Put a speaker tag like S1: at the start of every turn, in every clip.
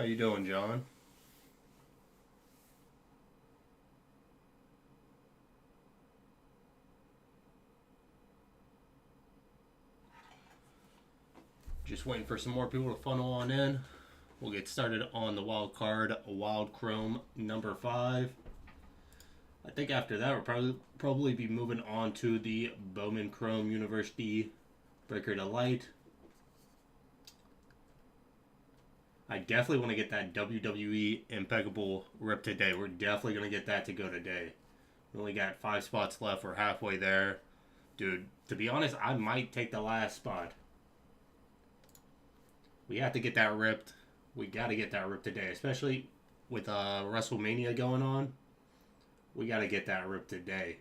S1: How you doing, John? Just waiting for some more people to funnel on in. We'll get started on the wild card, Wild Chrome number 5. I think after that we'll probably be moving on to the Bowman Chrome University Breaker to Light. I definitely want to get that WWE Impeccable rip today. We're definitely going to get that to go today. We only got 5 spots left. We're halfway there. Dude, to be honest, I might take the last spot. We have to get that ripped. We got to get that ripped today, especially with WrestleMania going on. We got to get that ripped today.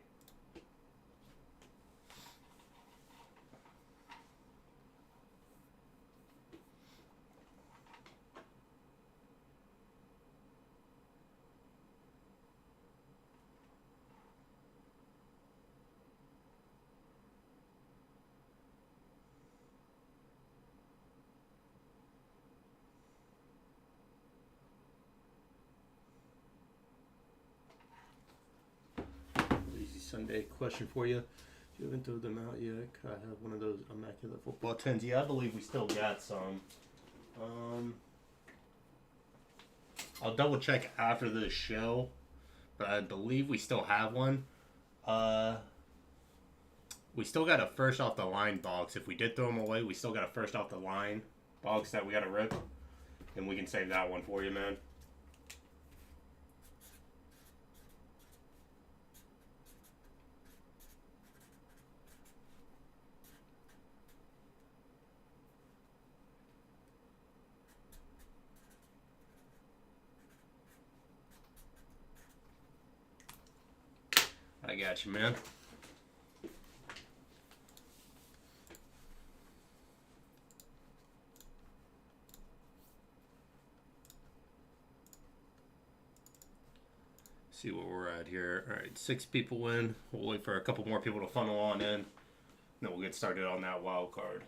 S1: Easy Sunday question for you. You haven't thrown them out yet. I have one of those immaculate football tins. Yeah, I believe we still got some. I'll double check after the show, but I believe we still have one. We still got a first off the line box. If we did throw them away, we still got a first off the line box that we got to rip, and we can save that one for you, man. I got you, man. See what we're at here. All right, 6 people in. We'll wait for a couple more people to funnel on in. Then we'll get started on that wild card.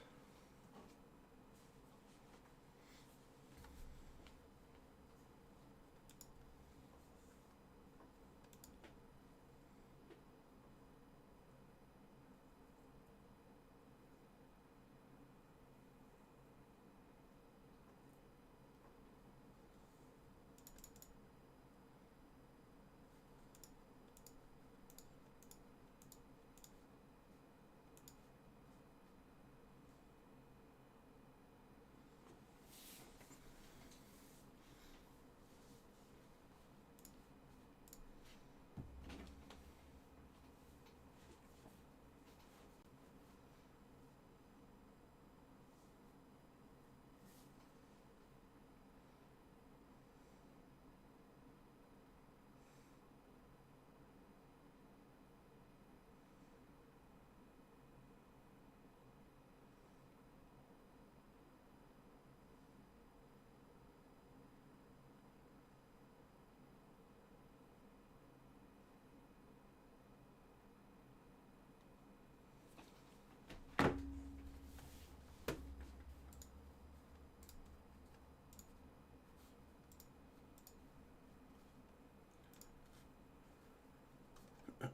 S1: All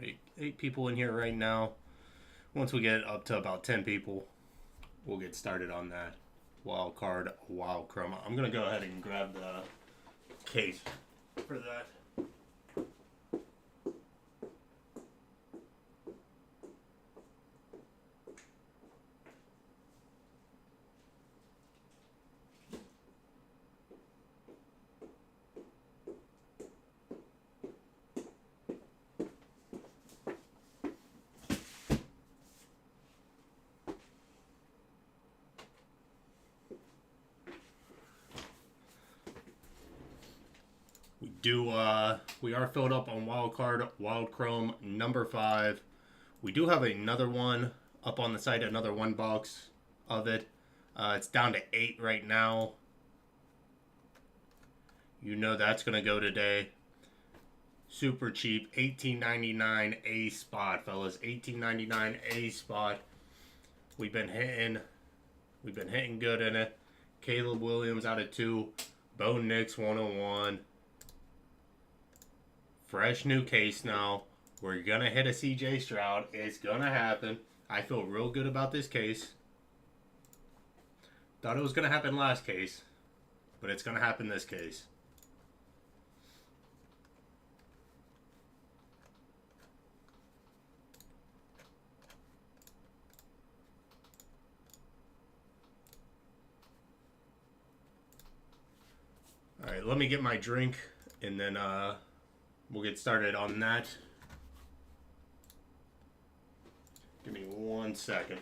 S1: right, 8 people in here right now. Once we get up to about 10 people, we'll get started on that wild card, wild chrome. I'm gonna go ahead and grab the case for that. We are filled up on wild card, wild chrome number 5. We do have another one up on the site, another one box of it. It's down to 8 right now. You know that's gonna go today. Super cheap, $18.99 a spot, fellas. $18.99 a spot. We've been hitting good in it. Caleb Williams out of 2. Bo Nix 101. Fresh new case now. We're going to hit a CJ Stroud. It's going to happen. I feel real good about this case. Thought it was going to happen last case, but it's going to happen this case. Alright, let me get my drink, and then we'll get started on that. Give me 1 second.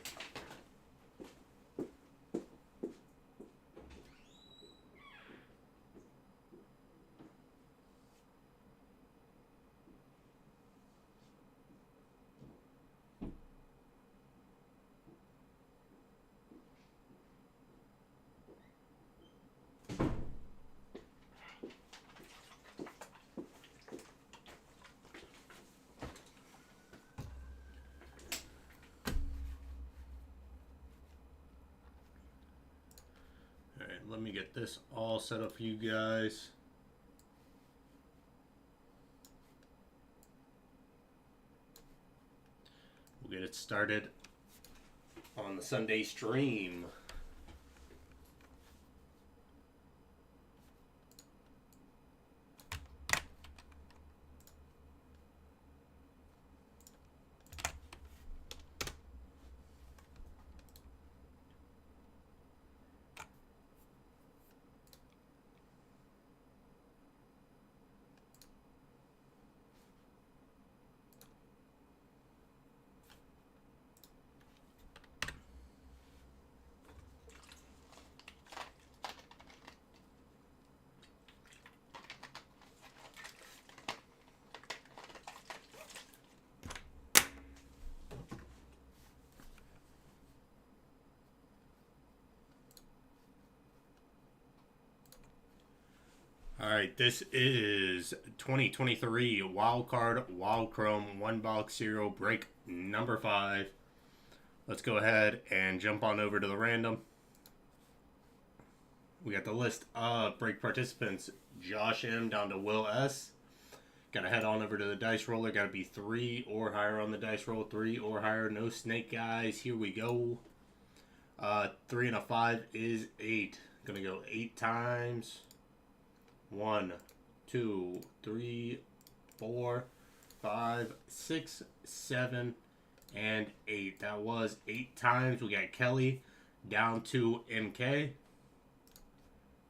S1: Let me get this all set up for you guys. We'll get it started on the Sunday stream. Alright, this is 2023 Wild Card Wild Chrome 1 box serial break number 5. Let's go ahead and jump on over to the random. We got the list of break participants. Josh M down to Will S. Gotta head on over to the dice roller. Gotta be 3 or higher on the dice roll. 3 or higher. No snake, guys. Here we go. 3 and a 5 is 8. Gonna go 8 times. 1, 2, 3, 4, 5, 6, 7, and 8. That was 8 times. We got Kelly down to MK.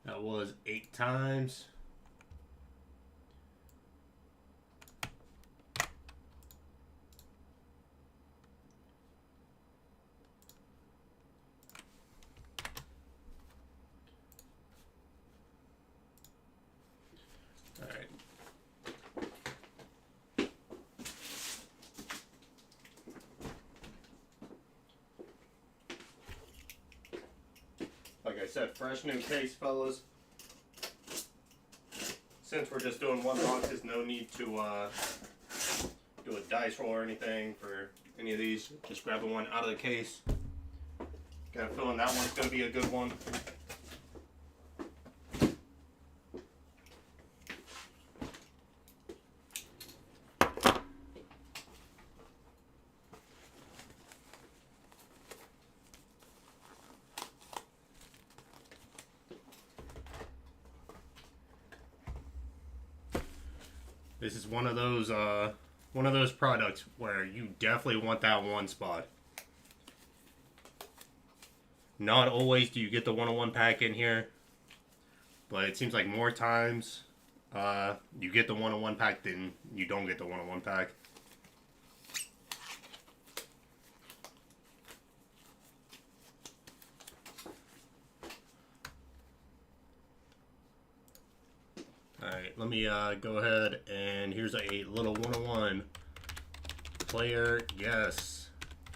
S1: That was 8 times. Like I said, fresh new case, fellas. Since we're just doing 1 box, there's no need to do a dice roll or anything for any of these. Just grabbing one out of the case. Got a feeling that one's going to be a good one. This is one of those products where you definitely want that one spot. Not always do you get the 101 pack in here, but it seems like more times you get the 101 pack than you don't get the 101 pack. Alright, let me go ahead and here's a little 101 player, yes,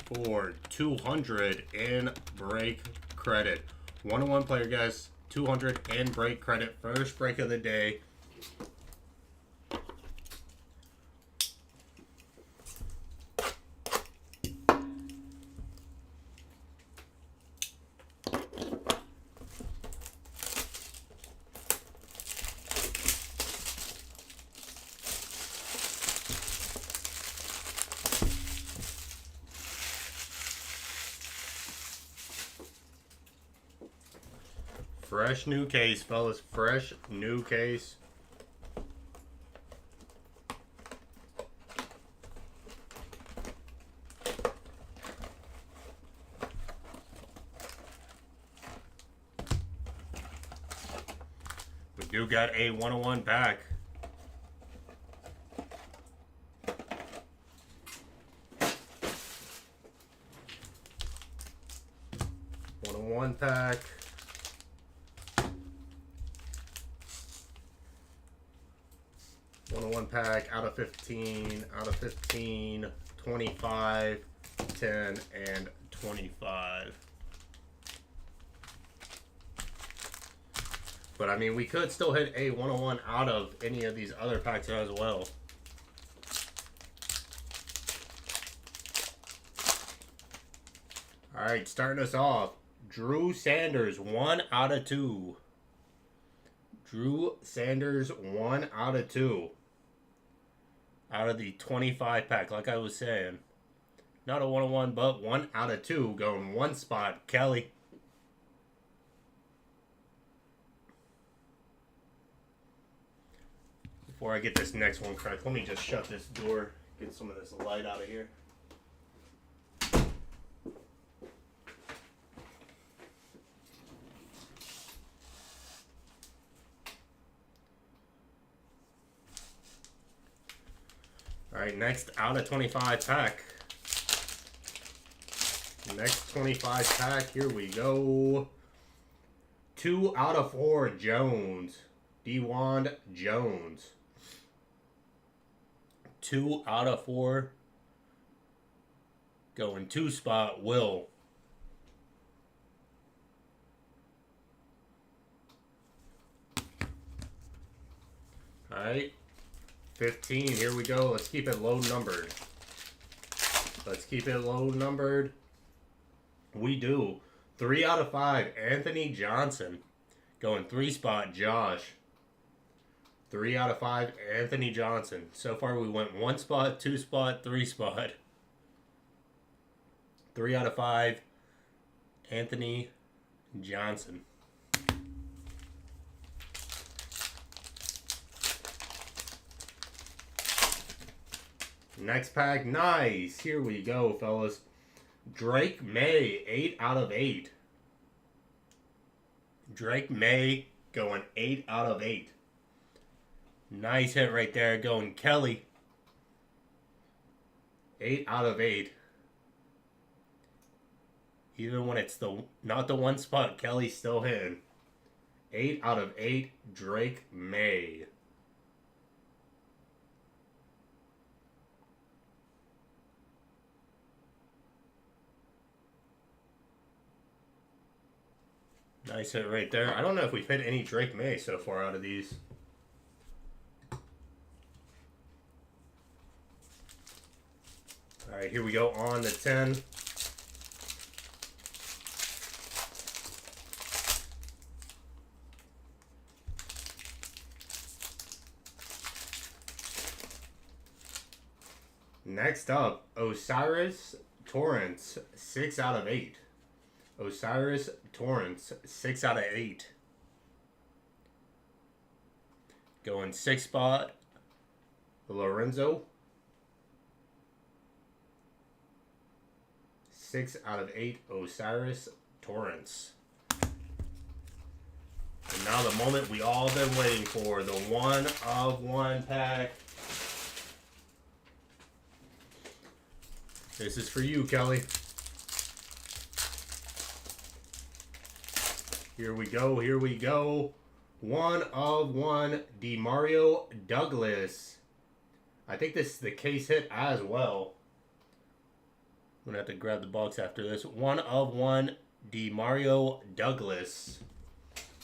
S1: for 200 in break credit. 101 player, guys, 200 in break credit, first break of the day. Fresh new case, fellas. Fresh new case. We do got a 101 pack. One pack. 101 pack out of 15, 25, 10, and 25. But I mean, we could still hit a 101 out of any of these other packs as well. All right, starting us off. Drew Sanders, 1 out of 2. Drew Sanders, 1 out of 2. Out of the 25 pack, like I was saying. Not a 101, but 1 out of 2. Going one spot, Kelly. Before I get this next one correct, let me just shut this door. Get some of this light out of here. Alright, next out of 25 pack. Next 25 pack, here we go. 2 out of 4, Jones. DeWand Jones. 2 out of 4. Going 2 spot, Will. Alright. 15, here we go. Let's keep it low numbered. Let's keep it low numbered. We do. 3 out of 5, Anthony Johnson. Going 3 spot, Josh. 3 out of 5, Anthony Johnson. So far we went 1 spot, 2 spot, 3 spot. 3 out of 5, Anthony Johnson. Next pack, nice. Here we go, fellas. Drake May, 8 out of 8. Drake May going 8 out of 8. Nice hit right there, going Kelly. 8 out of 8. Even when it's not the 1 spot, Kelly's still hitting. 8 out of 8, Drake May. Nice hit right there. I don't know if we've hit any Drake May so far out of these. Alright, here we go on to 10. Next up, Osiris Torrance, 6 out of 8. Osiris Torrance, 6 out of 8. Going 6 spot, Lorenzo. 6 out of 8, Osiris Torrance. And now the moment we all been waiting for, the 1 of 1 pack. This is for you, Kelly. Here we go, here we go. 1 of 1, DeMario Douglas. I think this is the case hit as well. I'm going to have to grab the box after this. 1 of 1, DeMario Douglas.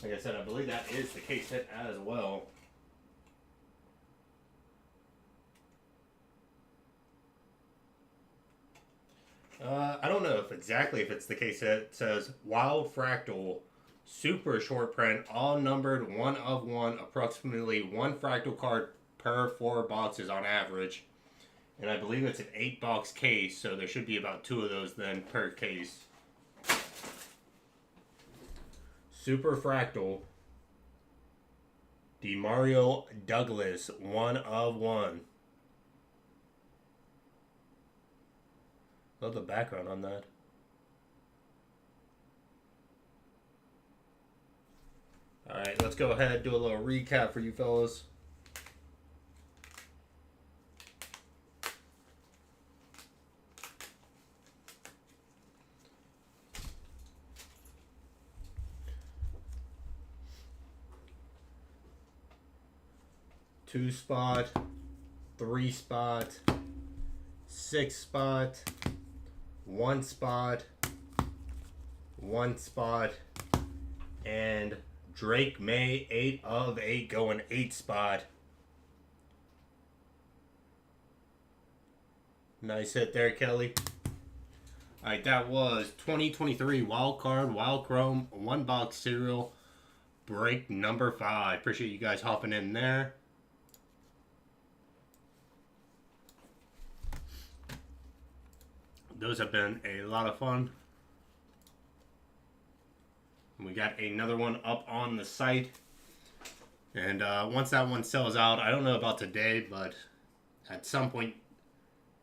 S1: Like I said, I believe that is the case hit as well. I don't know if it's the case hit. It says Wild Fractal. Super short print, all numbered 1 of 1, approximately 1 fractal card per 4 boxes on average. And I believe it's an 8-box case, so there should be about 2 of those then per case. Super Fractal. Demario Douglas, 1/1. Love the background on that. Alright, let's go ahead and do a little recap for you fellas. Two spot, 3 spot, 6 spot, 1 spot, 1 spot, and Drake May 8/8 going 8 spot. Nice hit there, Kelly. Alright, that was 2023 Wild Card, Wild Chrome, 1 box cereal, break number 5. Appreciate you guys hopping in there. Those have been a lot of fun. We got another one up on the site. And once that one sells out, I don't know about today, but at some point,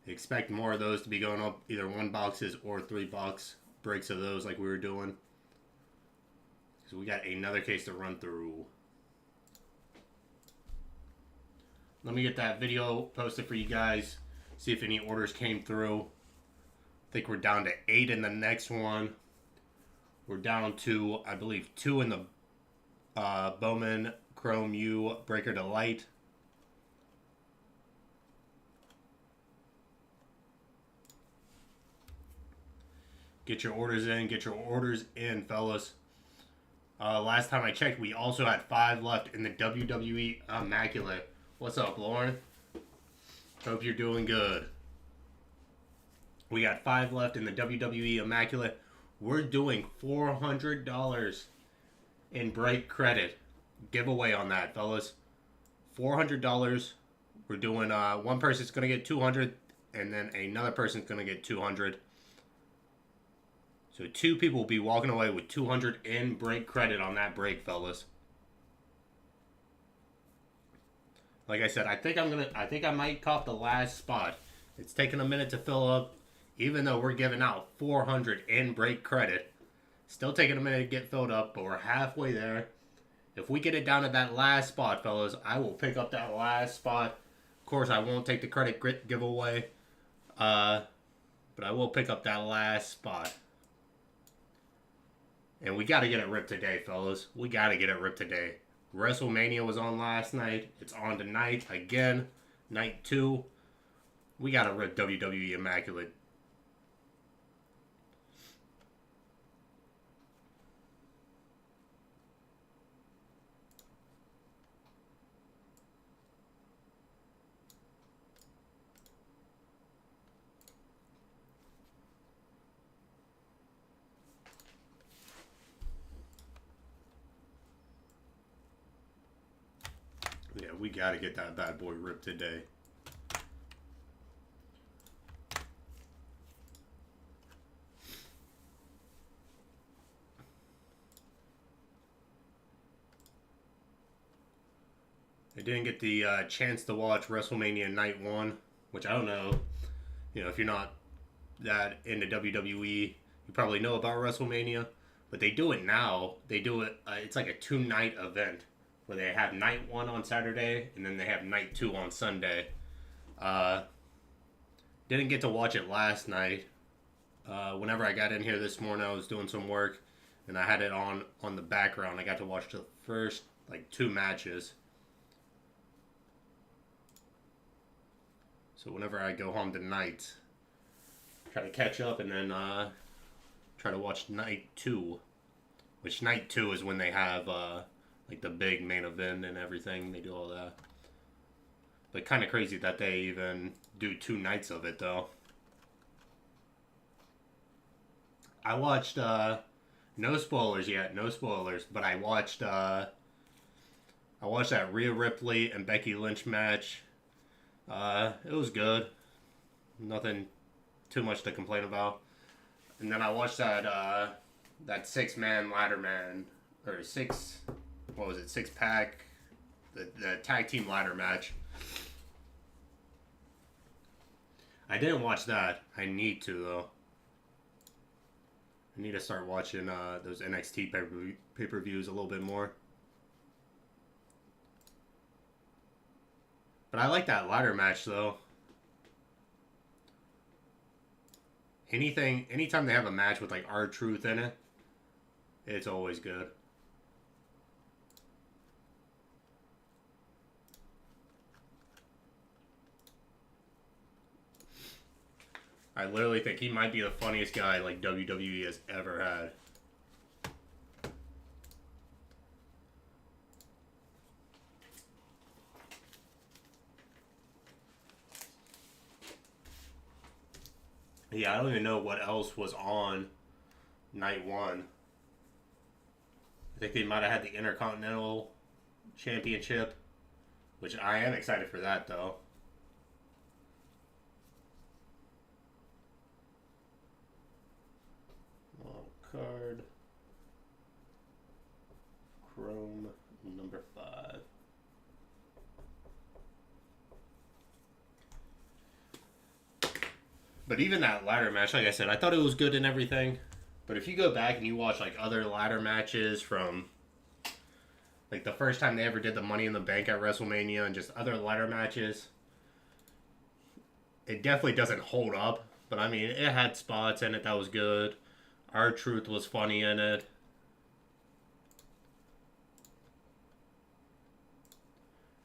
S1: expect more of those to be going up, either 1 boxes or 3 box breaks of those like we were doing. So we got another case to run through. Let me get that video posted for you guys. See if any orders came through. I think we're down to 8 in the next one. We're down to, I believe, 2 in the Bowman Chrome U Breaker to Light. Get your orders in. Get your orders in, fellas. Last time I checked, we also had 5 left in the WWE Immaculate. What's up, Lauren? Hope you're doing good. We got 5 left in the WWE Immaculate. We're doing $400 in break credit giveaway on that, fellas. $400. We're doing one person's gonna get 200, and then another person's gonna get 200. So 2 people will be walking away with 200 in break credit on that break, fellas. Like I said, I think I might cop the last spot. It's taking a minute to fill up. Even though we're giving out 400 in break credit, still taking a minute to get filled up, but we're halfway there. If we get it down to that last spot, fellas, I will pick up that last spot. Of course, I won't take the credit giveaway, but I will pick up that last spot. And we got to get it ripped today, fellas. We got to get it ripped today. WrestleMania was on last night. It's on tonight again, night 2. We got to rip WWE Immaculate. Yeah, we got to get that bad boy ripped today. I didn't get the chance to watch WrestleMania Night 1, which I don't know. You know, if you're not that into WWE, you probably know about WrestleMania. But they do it now. They do it, it's like a 2-night event where they have Night 1 on Saturday and then they have Night 2 on Sunday. Didn't get to watch it last night. Whenever I got in here this morning, I was doing some work and I had it on the background. I got to watch the first, like, 2 matches. So whenever I go home tonight, try to catch up and then try to watch Night 2. Which Night 2 is when they have like the big main event and everything. They do all that. But kind of crazy that they even do 2 nights of it, though. I watched, no spoilers yet, no spoilers, but I watched that Rhea Ripley and Becky Lynch match. It was good. Nothing too much to complain about. And then I watched that 6-man ladder or 6, what was it, 6-pack, the tag team ladder match. I didn't watch that. I need to, though. I need to start watching those NXT pay-per-views a little bit more. But I like that ladder match, though. Anytime they have a match with, like, R-Truth in it, it's always good. I literally think he might be the funniest guy, like, WWE has ever had. Yeah, I don't even know what else was on night 1. I think they might have had the Intercontinental Championship, which I am excited for that, though. Card Chrome number 5. But even that ladder match, like I said, I thought it was good and everything. But if you go back and you watch like other ladder matches from like the first time they ever did the Money in the Bank at WrestleMania and just other ladder matches, it definitely doesn't hold up. But I mean, it had spots in it that was good. R-Truth was funny in it.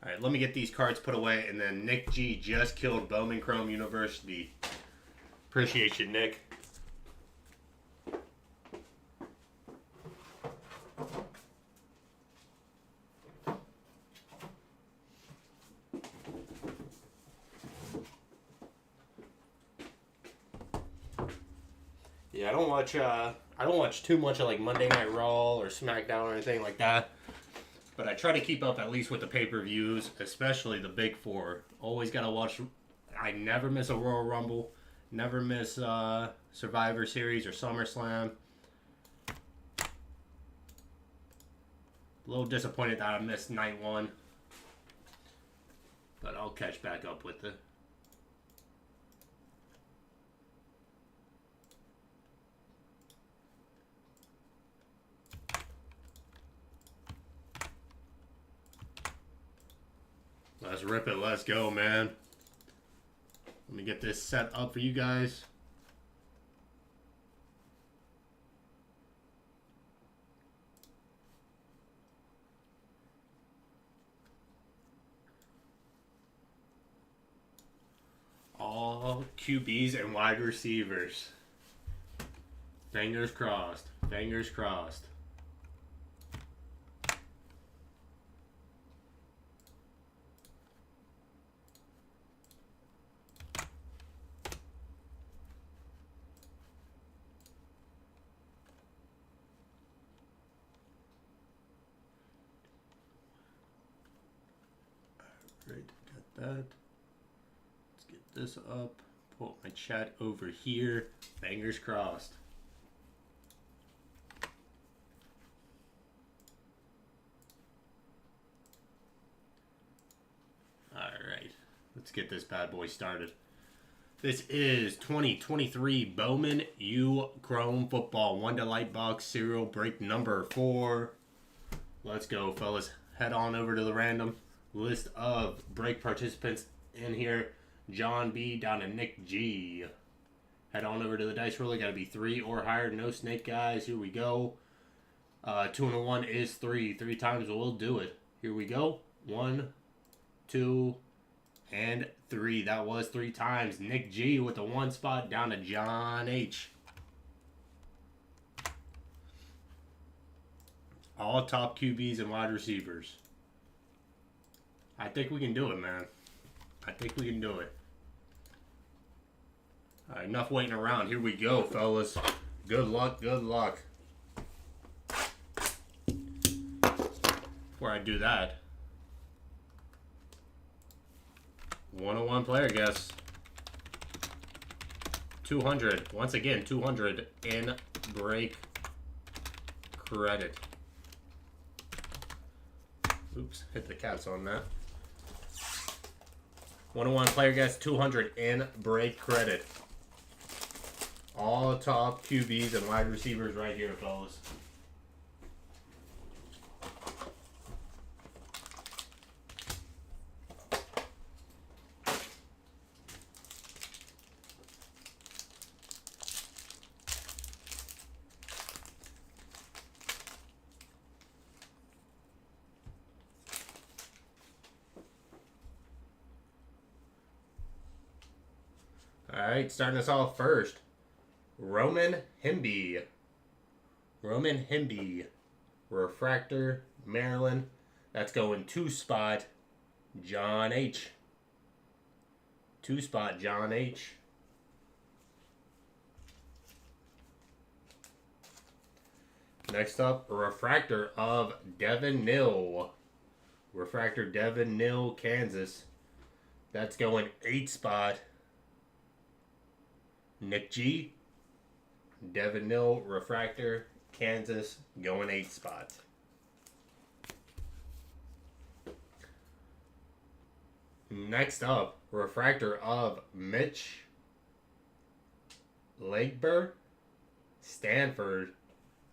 S1: Alright, let me get these cards put away. And then Nick G just killed Bowman Chrome University. Appreciate you, Nick. Yeah, I don't watch too much of like Monday Night Raw or SmackDown or anything like that. But I try to keep up at least with the pay-per-views, especially the big 4. Always gotta watch. I never miss a Royal Rumble, never miss Survivor Series or SummerSlam. A little disappointed that I missed night 1, but I'll catch back up with it. Let's rip it. Let's go, man. Let me get this set up for you guys. All QBs and wide receivers. Fingers crossed. Fingers crossed. Alright, got that. Let's get this up. Pull my chat over here. Fingers crossed. Alright, let's get this bad boy started. This is 2023 Bowman U Chrome Football 1 to Light Box Serial Break number 4. Let's go, fellas. Head on over to the random list of break participants in here. John B down to Nick G. Head on over to the dice roller. Got to be 3 or higher. No snake, guys. Here we go. 2 and a 1 is 3. 3 times we'll do it. Here we go. 1, 2, and 3. That was 3 times. Nick G with the 1 spot down to John H. All top QBs and wide receivers. I think we can do it, man. I think we can do it. All right, enough waiting around. Here we go, fellas. Good luck, good luck. Before I do that, 101 player guess. 200. Once again, 200 in break credit. Oops, hit the caps on that. 101 player guess 200 in break credit. All top QBs and wide receivers right here, fellas. Alright, starting us off first. Roman Himby. Roman Himby. Refractor, Maryland. That's going 2-spot, John H. 2-spot, John H. Next up, Refractor of Devin Nill. Refractor Devin Nill, Kansas. That's going 8-spot, Nick G. Devin Nill, Refractor, Kansas, going 8-spot. Next up, Refractor of Mitch Legber, Stanford,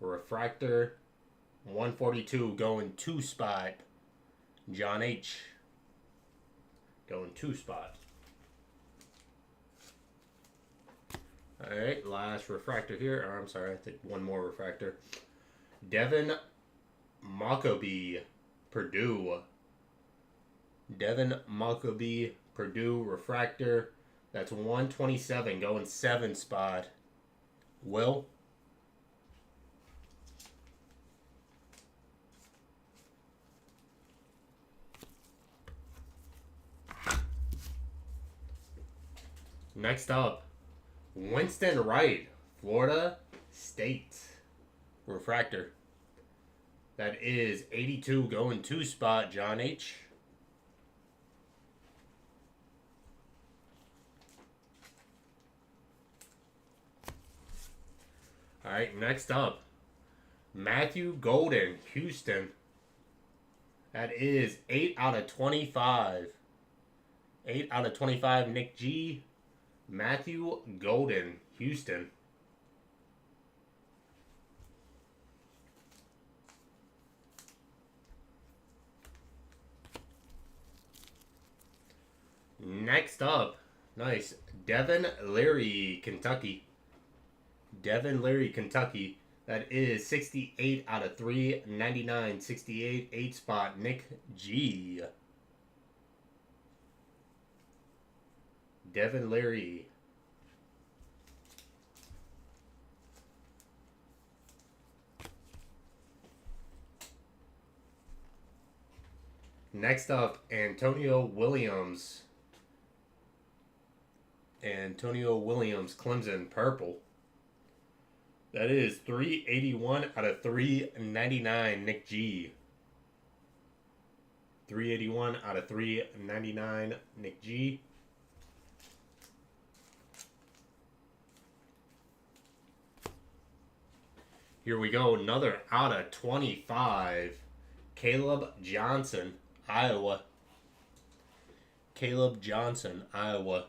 S1: Refractor, 142, going 2-spot, John H. Going 2-spot. Alright, last refractor here. Or, I'm sorry, I think one more refractor. Devin Mockobee, Purdue. Devin Mockobee, Purdue, refractor. That's 127, going 7-spot. Will. Next up, Winston Wright, Florida State, refractor. That is 82, going 2-spot, John H. Alright, next up, Matthew Golden, Houston. That is 8 out of 25. 8 out of 25, Nick G. Matthew Golden, Houston. Next up, nice, Devin Leary, Kentucky. Devin Leary, Kentucky. That is 68 out of 399. 68, 8-spot, Nick G. Devin Leary. Next up, Antonio Williams. Antonio Williams, Clemson, purple. That is 381 out of 399, Nick G. 381 out of 399, Nick G. Here we go, another out of 25. Caleb Johnson, Iowa. Caleb Johnson, Iowa.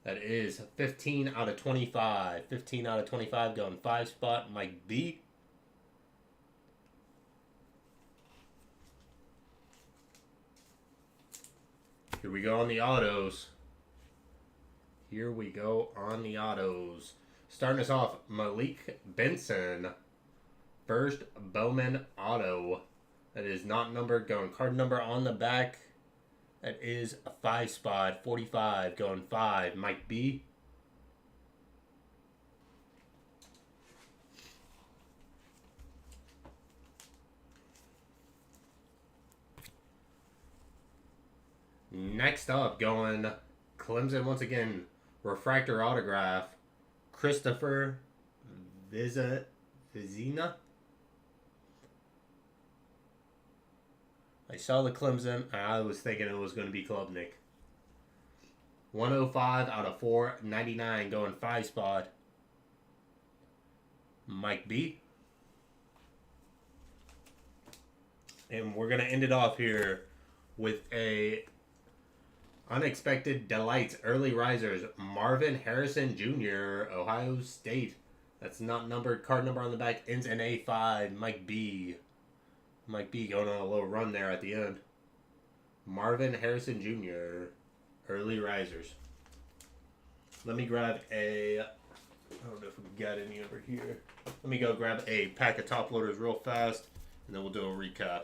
S1: That is 15 out of 25. 15 out of 25 going 5-spot, Mike B. Here we go on the autos. Here we go on the autos. Starting us off, Malik Benson. First Bowman auto. That is not numbered, going card number on the back. That is a 5-spot, 45, going 5, Mike B. Next up, going Clemson once again, refractor autograph, Christopher Vizina. I saw the Clemson, and I was thinking it was going to be Klubnik. 105 out of 499, going 5-spot, Mike B. And we're going to end it off here with a Unexpected Delights Early Risers Marvin Harrison Jr., Ohio State. That's not numbered. Card number on the back ends in A5. Mike B. Mike B going on a little run there at the end. Marvin Harrison Jr., Early Risers. Let me grab a... I don't know if we got any over here. Let me go grab a pack of top loaders real fast, and then we'll do a recap.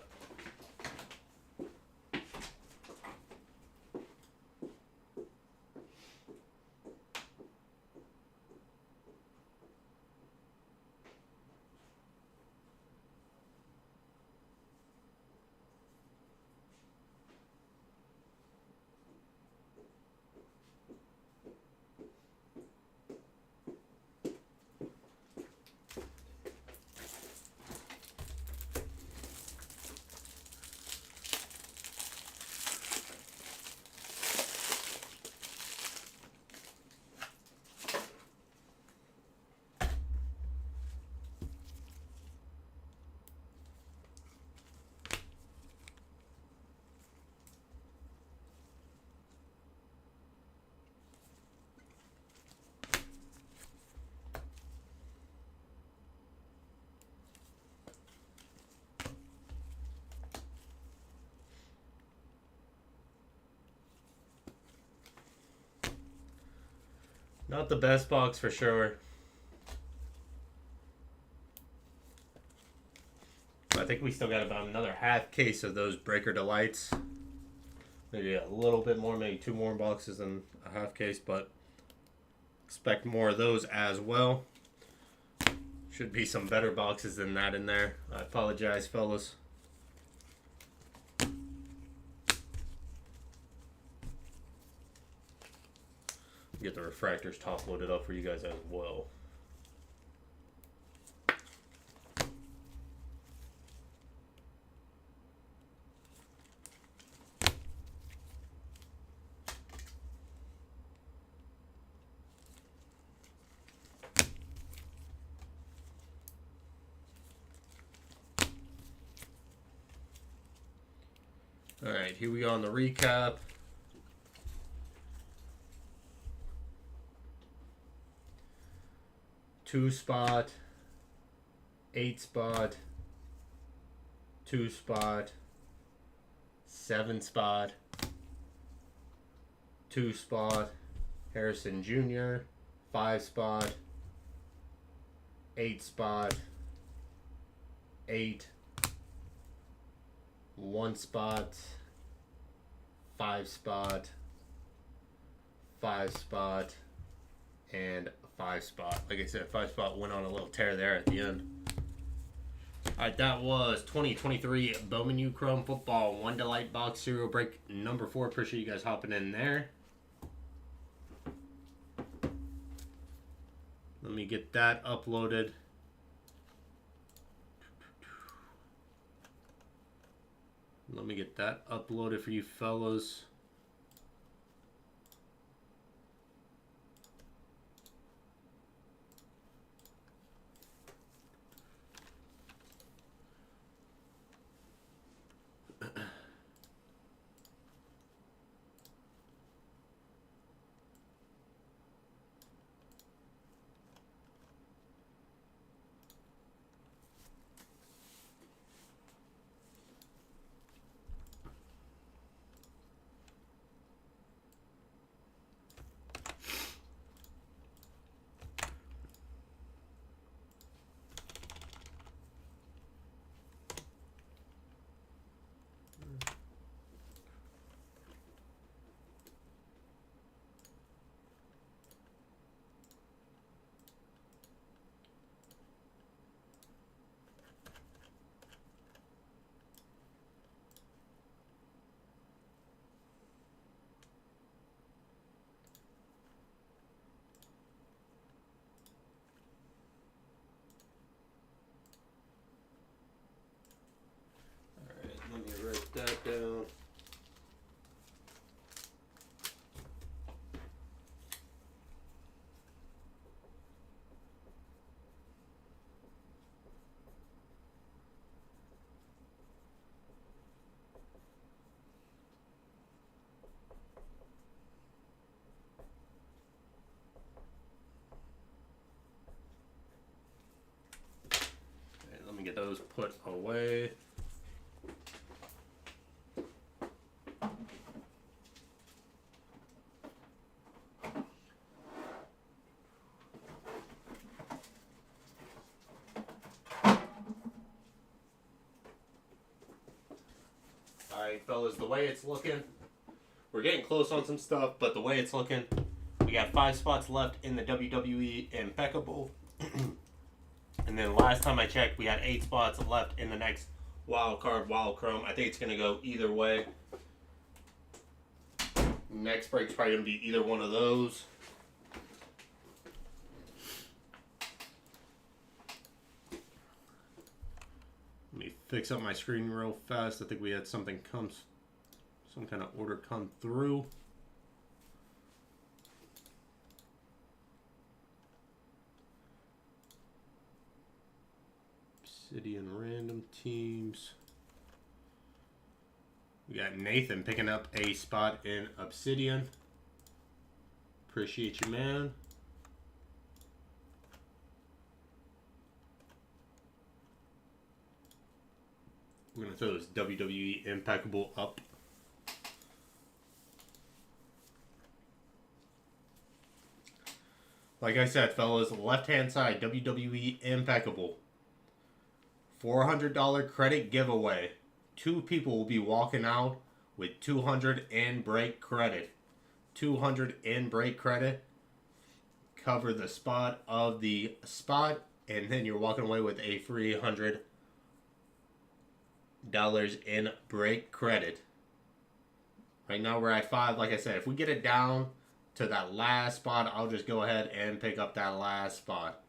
S1: Not the best box for sure. I think we still got about another half case of those Breaker Delights. Maybe a little bit more, maybe 2 more boxes than a half case, but expect more of those as well. Should be some better boxes than that in there. I apologize, fellas. Get the refractors top loaded up for you guys as well. All right, here we go on the recap. Two spot, 8 spot, 2 spot, 7 spot, 2 spot, Harrison Jr., 5 spot, 8 spot, 8, 1 spot, 5 spot, 5 spot, and 5 spot. Like I said, 5 spot went on a little tear there at the end. Alright, that was 2023 Bowman U Chrome Football 1 Delight Box Serial Break number 4. Appreciate you guys hopping in there. Let me get that uploaded. Let me get that uploaded for you fellows. those put away. Alright, fellas, the way it's looking, we're getting close on some stuff, but the way it's looking, we got 5 spots left in the WWE Impeccable. And then last time I checked, we had 8 spots left in the next Wild Card, Wild Chrome. I think it's going to go either way. Next break's probably going to be either one of those. Let me fix up my screen real fast. I think we had some kind of order come through. Obsidian random teams. We got Nathan picking up a spot in Obsidian. Appreciate you, man. We're going to throw this WWE Impeccable up. Like I said, fellas, left-hand side, WWE Impeccable. $400 credit giveaway. 2 people will be walking out with 200 in break credit. 200 in break credit. Cover the spot of the spot, and then you're walking away with a free $100 in break credit. Right now we're at 5. Like I said, if we get it down to that last spot, I'll just go ahead and pick up that last spot.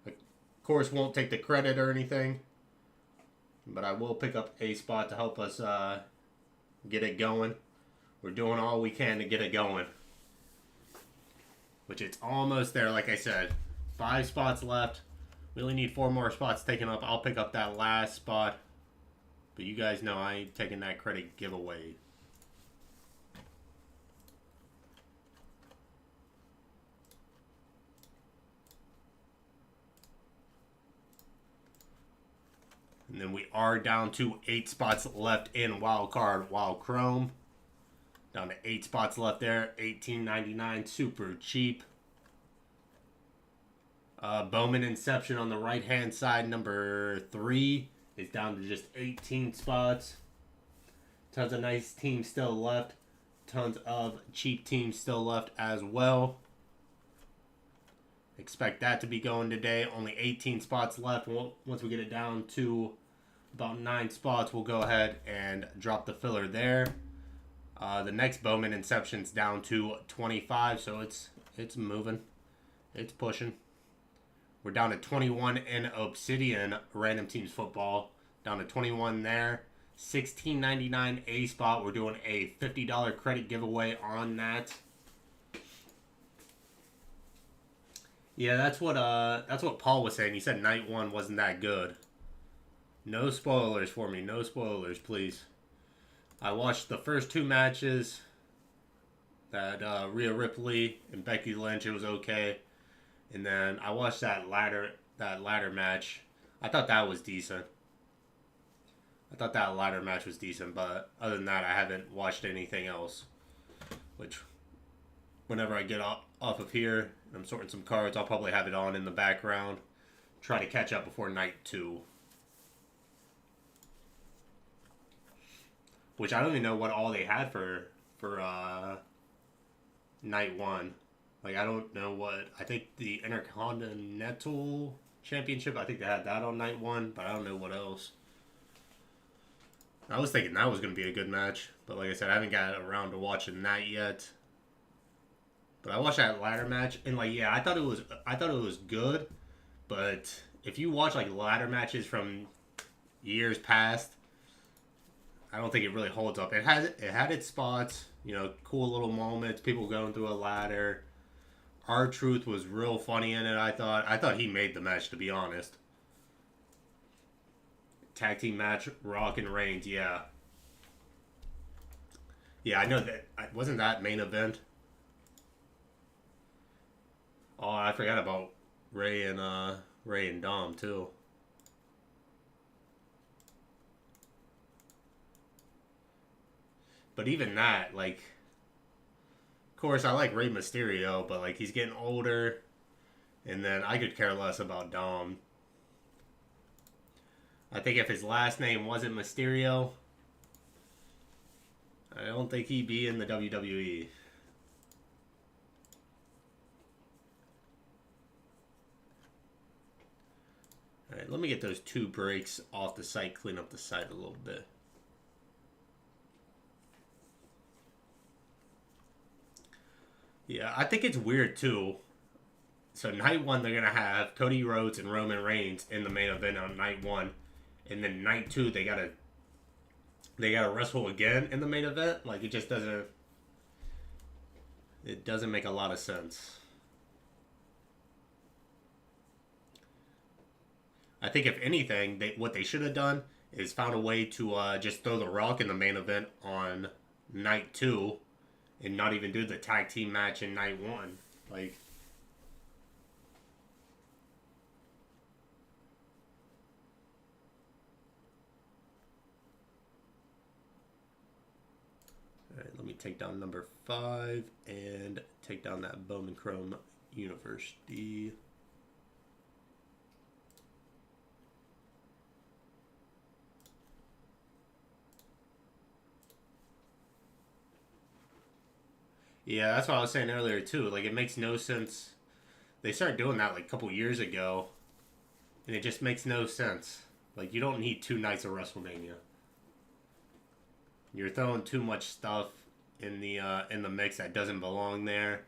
S1: Of course, won't take the credit or anything, but I will pick up a spot to help us get it going. We're doing all we can to get it going, which it's almost there. Like I said, 5 spots left. We only need 4 more spots taken up. I'll pick up that last spot, but you guys know I ain't taking that credit giveaway. And then we are down to 8 spots left in Wild Card, Wild Chrome. Down to 8 spots left there. $18.99, super cheap. Bowman Inception on the right-hand side, number 3, is down to just 18 spots. Tons of nice teams still left. Tons of cheap teams still left as well. Expect that to be going today. Only 18 spots left. Once we get it down to about 9 spots, we'll go ahead and drop the filler there. The next Bowman Inception's down to 25, so it's moving. It's pushing. We're down to 21 in Obsidian Random Teams Football. Down to 21 there. $16.99 a spot. We're doing a $50 credit giveaway on that. Yeah, that's what Paul was saying. He said night 1 wasn't that good. No spoilers for me. No spoilers, please. I watched the first 2 matches. That Rhea Ripley and Becky Lynch, it was okay. And then I watched that ladder match. I thought that was decent. But other than that, I haven't watched anything else. Which, whenever I get off of here and I'm sorting some cards, I'll probably have it on in the background. Try to catch up before night 2. Which I don't even know what all they had for night 1. Like, I don't know what... I think the Intercontinental Championship, I think they had that on night 1, but I don't know what else. I was thinking that was going to be a good match, but like I said, I haven't got around to watching that yet. But I watched that ladder match, and like, yeah, I thought it was good, but if you watch like ladder matches from years past, I don't think it really holds up. It had its spots, you know, cool little moments, people going through a ladder. R-Truth was real funny in it, I thought he made the match, to be honest. Tag team match, Rock and Reigns, yeah. Yeah, I know that. Wasn't that main event? Oh, I forgot about Ray and Dom, too. But even that, like, of course, I like Rey Mysterio, but like he's getting older, and then I could care less about Dom. I think if his last name wasn't Mysterio, I don't think he'd be in the WWE. Alright, let me get those 2 breaks off the site, clean up the site a little bit. Yeah, I think it's weird too. So night 1 they're going to have Cody Rhodes and Roman Reigns in the main event on night 1. And then night 2 they gotta wrestle again in the main event. Like, it just doesn't make a lot of sense. I think if anything, what they should have done is found a way to just throw The Rock in the main event on night 2 and not even do the tag team match in night 1. Like, alright, let me take down number 5 and take down that Bowman Chrome University. Yeah, that's what I was saying earlier too. Like, it makes no sense. They started doing that like a couple years ago, and it just makes no sense. Like, you don't need 2 nights of WrestleMania. You're throwing too much stuff in the mix that doesn't belong there.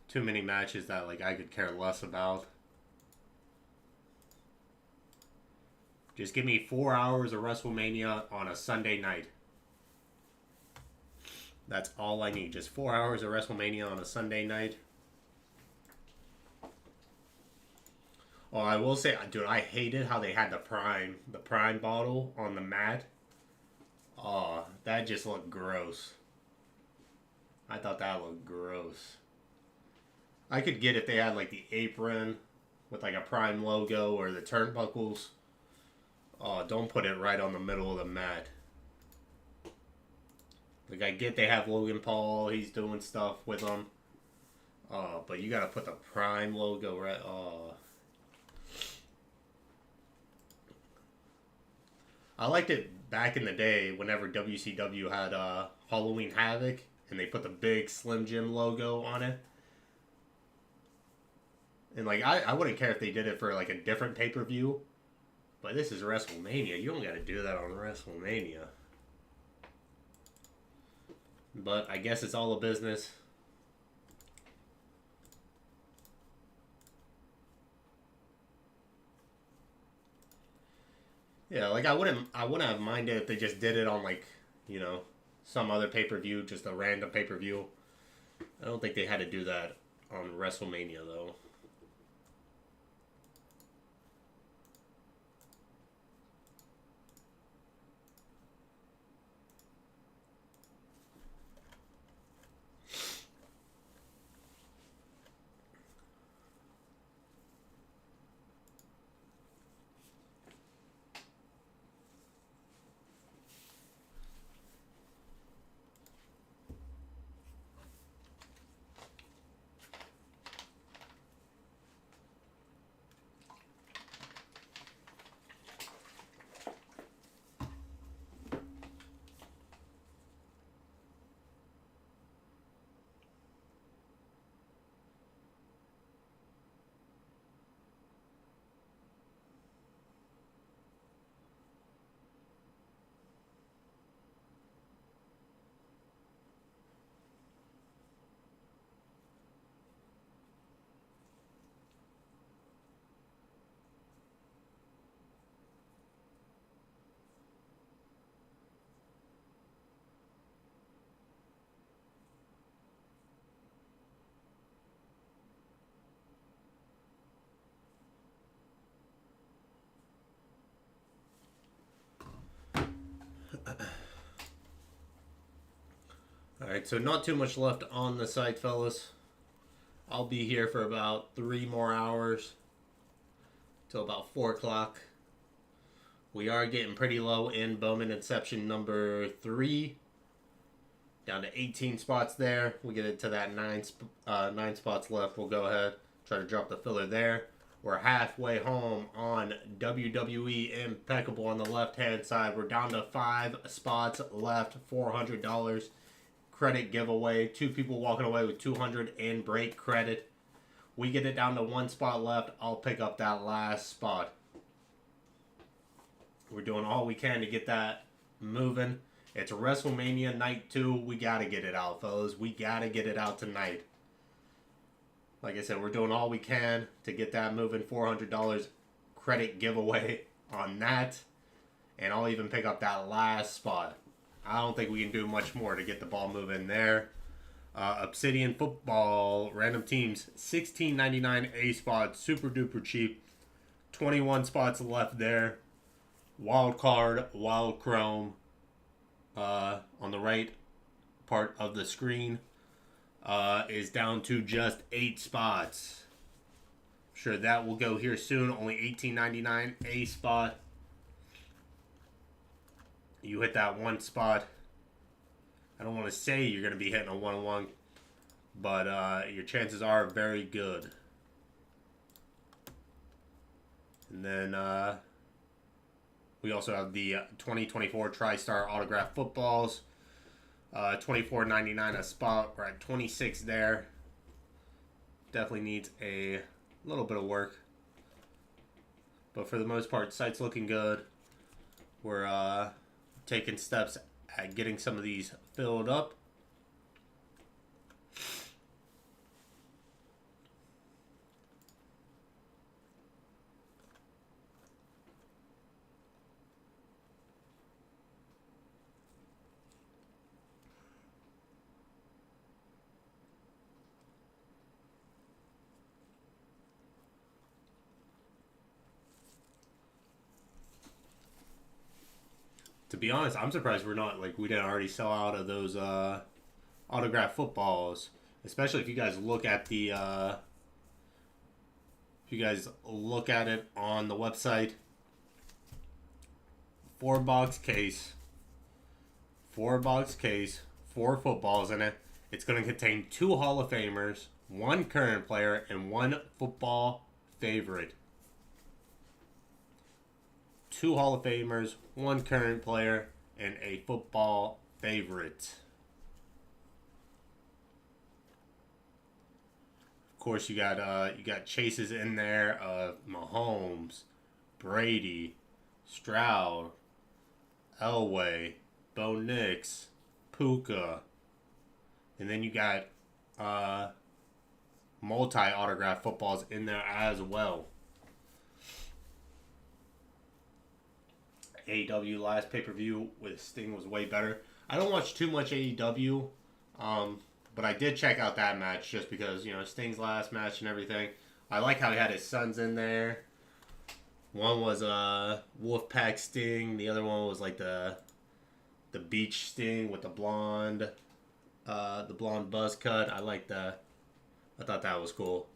S1: Too many matches that like I could care less about. Just give me 4 hours of WrestleMania on a Sunday night. That's all I need. Just 4 hours of WrestleMania on a Sunday night. Oh, I will say, dude, I hated how they had the prime bottle on the mat. Oh, that just looked gross. I thought that looked gross. I could get if they had like the apron with like a Prime logo or the turnbuckles. Oh, don't put it right on the middle of the mat. Like, I get they have Logan Paul, he's doing stuff with them. Oh, but you gotta put the Prime logo right. Oh. I liked it back in the day whenever WCW had Halloween Havoc and they put the big Slim Jim logo on it. And like, I wouldn't care if they did it for like a different pay-per-view. But this is WrestleMania. You don't gotta do that on WrestleMania. But I guess it's all a business. Yeah, like I wouldn't have minded if they just did it on like, you know, some other pay-per-view, just a random pay-per-view. I don't think they had to do that on WrestleMania though. Alright, so not too much left on the site, fellas. I'll be here for about 3 more hours. Till about 4 o'clock. We are getting pretty low in Bowman Inception number 3. Down to 18 spots there. We get it to that nine spots left. We'll go ahead, try to drop the filler there. We're halfway home on WWE Impeccable on the left-hand side. We're down to 5 spots left, $400 credit giveaway. 2 people walking away with 200 in break credit. We get it down to 1 spot left. I'll pick up that last spot. We're doing all we can to get that moving. It's WrestleMania Night 2. We got to get it out, fellas. We got to get it out tonight. Like I said, we're doing all we can to get that moving. $400 credit giveaway on that. And I'll even pick up that last spot. I don't think we can do much more to get the ball moving there. Obsidian Football, random teams, $16.99 A spot, super duper cheap. 21 spots left there. Wild card, wild chrome on the right part of the screen. Is down to just 8 spots. I'm sure that will go here soon. Only $18.99 a spot. You hit that 1 spot. I don't want to say you're going to be hitting a 1-1, but your chances are very good. And then we also have the 2024 TriStar Autograph Footballs. $24.99 a spot. We're at 26 there. Definitely needs a little bit of work, but for the most part, site's looking good. We're taking steps at getting some of these filled up. To be honest, I'm surprised we didn't already sell out of those autographed footballs. Especially if you guys look at the it on the website. 4-box case. 4-box case, 4 footballs in it. It's going to contain 2 Hall of Famers, 1 current player, and 1 football favorite. 2 Hall of Famers, 1 current player, and a football favorite. Of course, you got chases in there of Mahomes, Brady, Stroud, Elway, Bo Nix, Puka, and then you got multi-autograph footballs in there as well. AEW last pay-per-view with Sting was way better. I don't watch too much AEW, but I did check out that match just because, Sting's last match and everything. I like how he had his sons in there. One was Wolfpack Sting. The other one was like the beach Sting with the blonde buzz cut. I like that. I thought that was cool.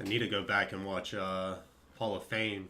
S1: I need to go back and watch Hall of Fame.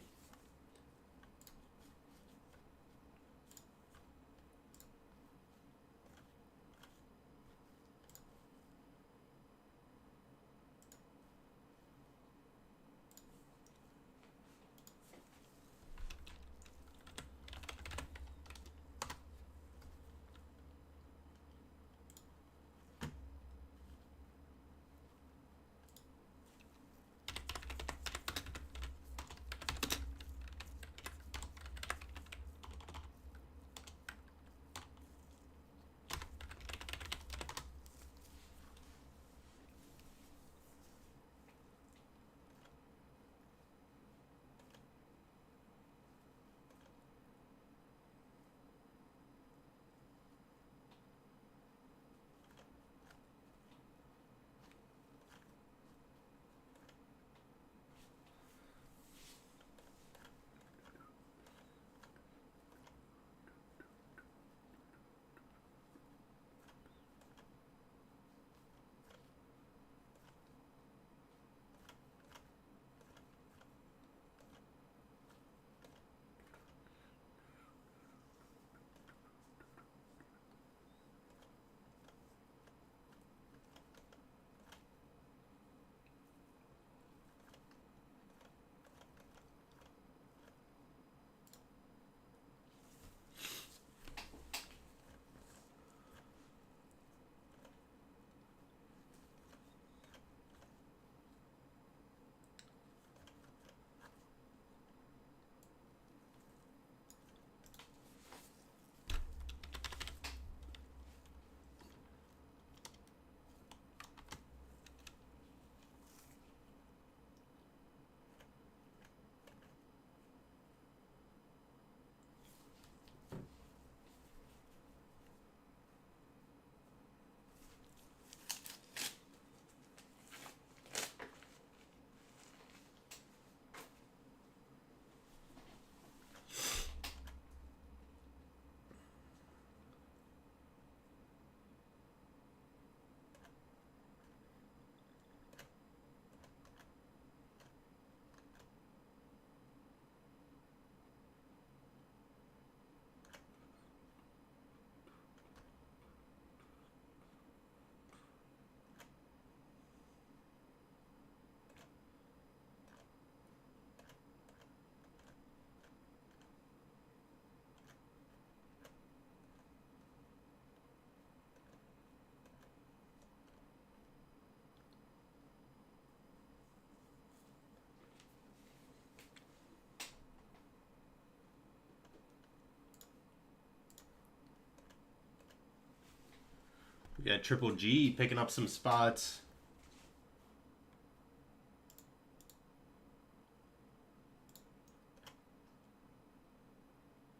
S1: We got Triple G picking up some spots.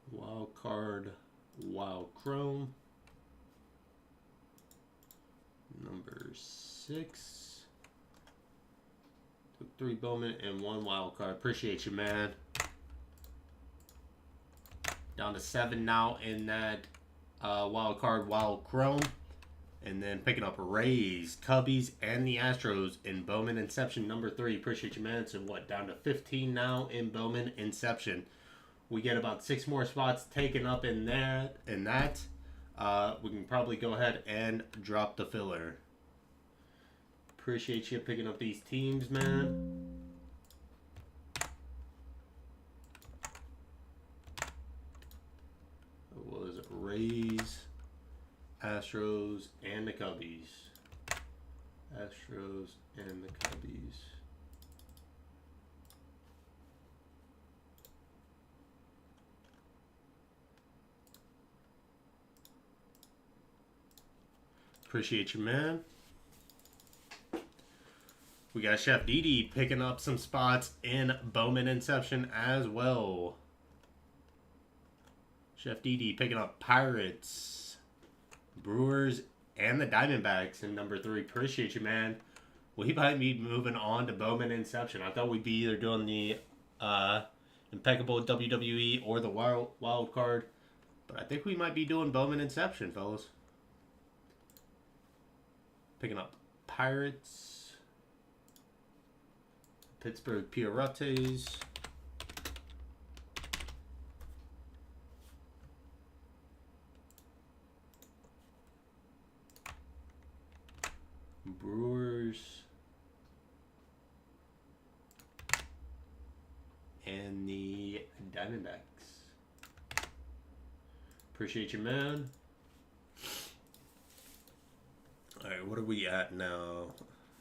S1: Wild card, Wild Chrome. Number 6. Took 3 Bowman and 1 wild card. Appreciate you, man. Down to 7 now in that wild card, Wild Chrome. And then picking up Rays, Cubbies, and the Astros in Bowman Inception number 3. Appreciate you, man. So what, down to 15 now in Bowman Inception. We get about 6 more spots taken up in that. We can probably go ahead and drop the filler. Appreciate you picking up these teams, man. What is it? Rays, Astros, and the Cubbies. Astros and the Cubbies. Appreciate you, man. We got Chef Didi picking up some spots in Bowman Inception as well. Chef Didi picking up Pirates, Brewers, and the Diamondbacks in number 3. Appreciate you, man. We might be moving on to Bowman Inception. I thought we'd be either doing the Impeccable WWE or the wild card. But I think we might be doing Bowman Inception, fellas. Picking up Pirates, Pittsburgh Pirates. Brewers. And the Diamondbacks. Appreciate you, man. Alright, what are we at now?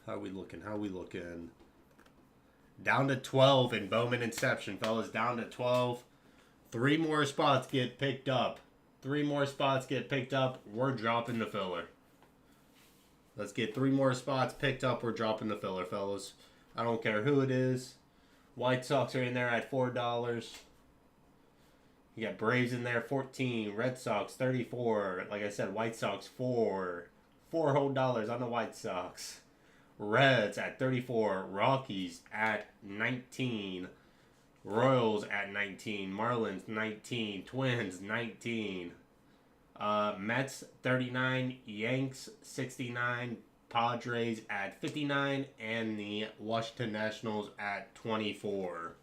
S1: How are we looking? Down to 12 in Bowman Inception, fellas. Down to 12. 3 more spots get picked up. We're dropping the filler. Let's get 3 more spots picked up. We're dropping the filler, fellas. I don't care who it is. White Sox are in there at $4. You got Braves in there, 14. Red Sox, 34. Like I said, White Sox, 4. $4 whole on the White Sox. Reds at 34. Rockies at 19. Royals at 19. Marlins, 19. Twins, 19. Mets, 39. Yanks, 69. Padres at 59. And the Washington Nationals at 24.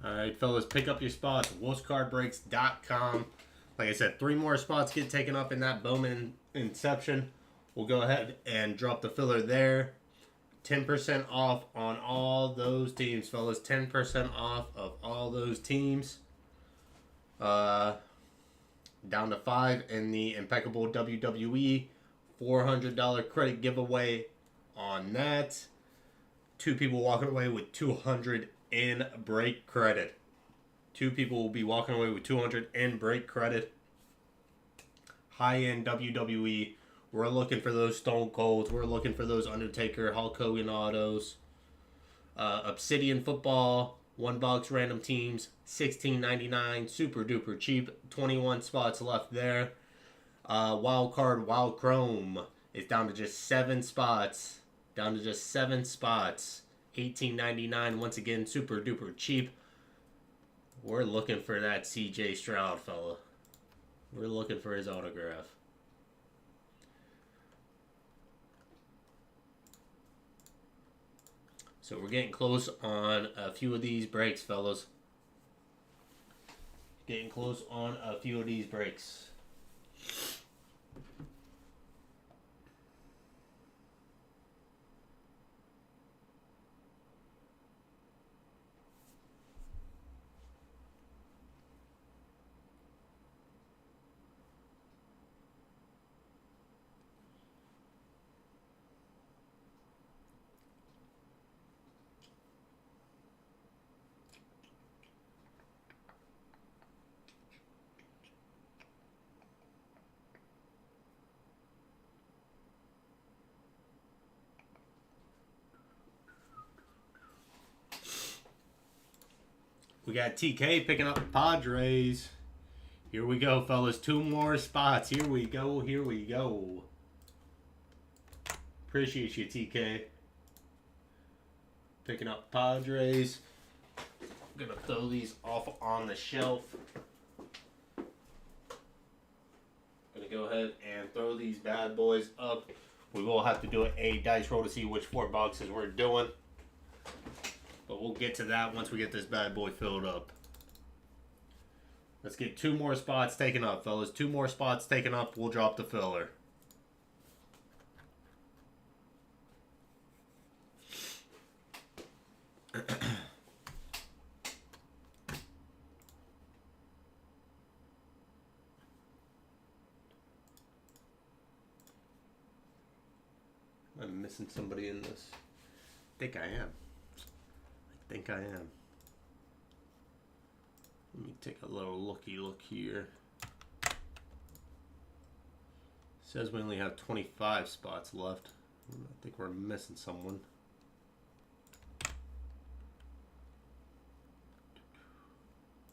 S1: Alright, fellas, pick up your spots. wolfescardbreaks.com. Like I said, 3 more spots get taken up in that Bowman Inception. We'll go ahead and drop the filler there. 10% off on all those teams, fellas. 10% off of all those teams. Down to 5 in the Impeccable WWE. $400 credit giveaway on that. 2 people walking away with $200 in break credit. 2 people will be walking away with $200 in break credit. High-end WWE. We're looking for those Stone Colds. We're looking for those Undertaker, Hulk Hogan autos. Obsidian Football, $1 random teams, $16.99, super duper cheap. 21 spots left there. Wild Card, Wild Chrome is down to just 7 spots. Down to just 7 spots. $18.99, once again, super duper cheap. We're looking for that CJ Stroud fella. We're looking for his autograph. So we're getting close on a few of these breaks, fellas. Getting close on a few of these breaks. We got TK picking up the Padres. Here we go, fellas. 2 more spots. Here we go. Here we go. Appreciate you, TK. Picking up Padres. I'm going to throw these off on the shelf. Going to go ahead and throw these bad boys up. We will have to do a dice roll to see which 4 boxes we're doing. But we'll get to that once we get this bad boy filled up. Let's get 2 more spots taken up, fellas. 2 more spots taken up. We'll drop the filler. I'm missing somebody in this. I think I am. Let me take a little looky look here. Says we only have 25 spots left. I think we're missing someone.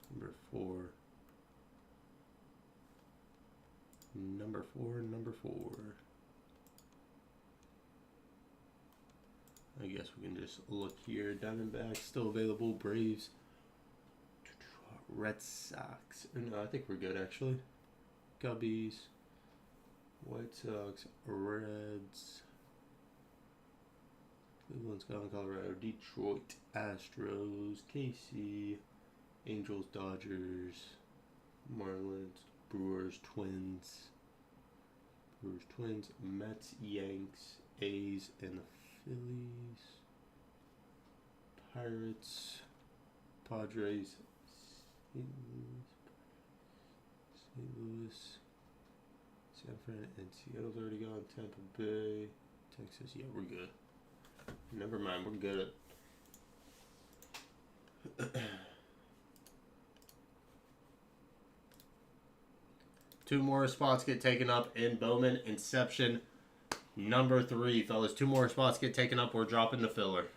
S1: Number 4. Number 4. I guess we can just look here. Diamondbacks still available. Braves. Red Sox. No, I think we're good actually. Cubbies. White Sox. Reds. Cleveland's gone. Colorado. Detroit. Astros. KC. Angels. Dodgers. Marlins. Brewers. Twins. Mets. Yanks. A's. And the Phillies, Pirates, Padres, St. Louis, San Fran, and Seattle's already gone. Tampa Bay, Texas. Yeah, we're good. Never mind, we're good. Two more spots get taken up in Bowman Inception. Number 3, fellas. 2 more spots get taken up. We're dropping the filler.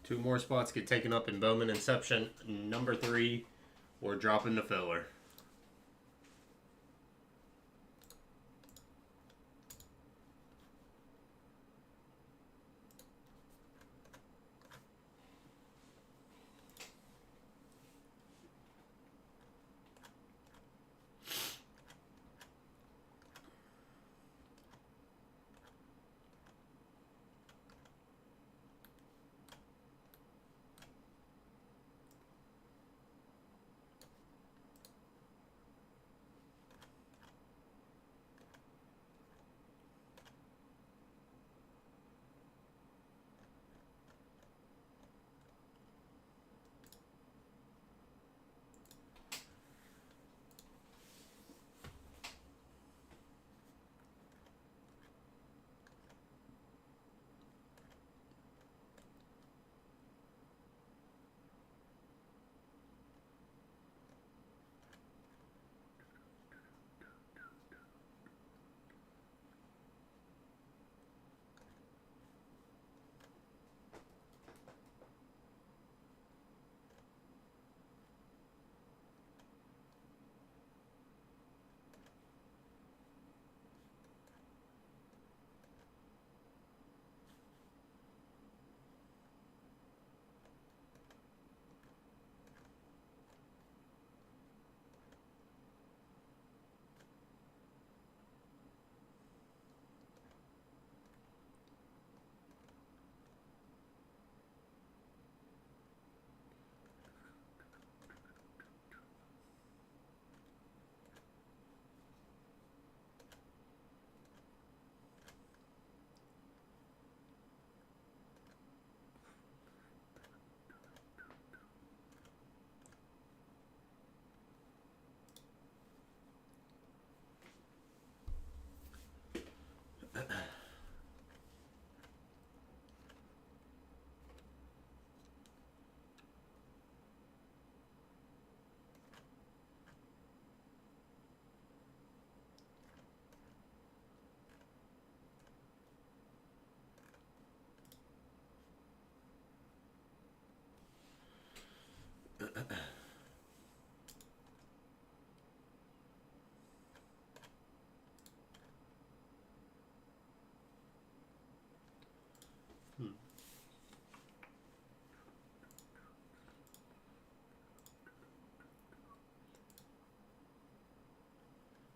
S1: 2 more spots get taken up in Bowman Inception. Number 3, we're dropping the filler.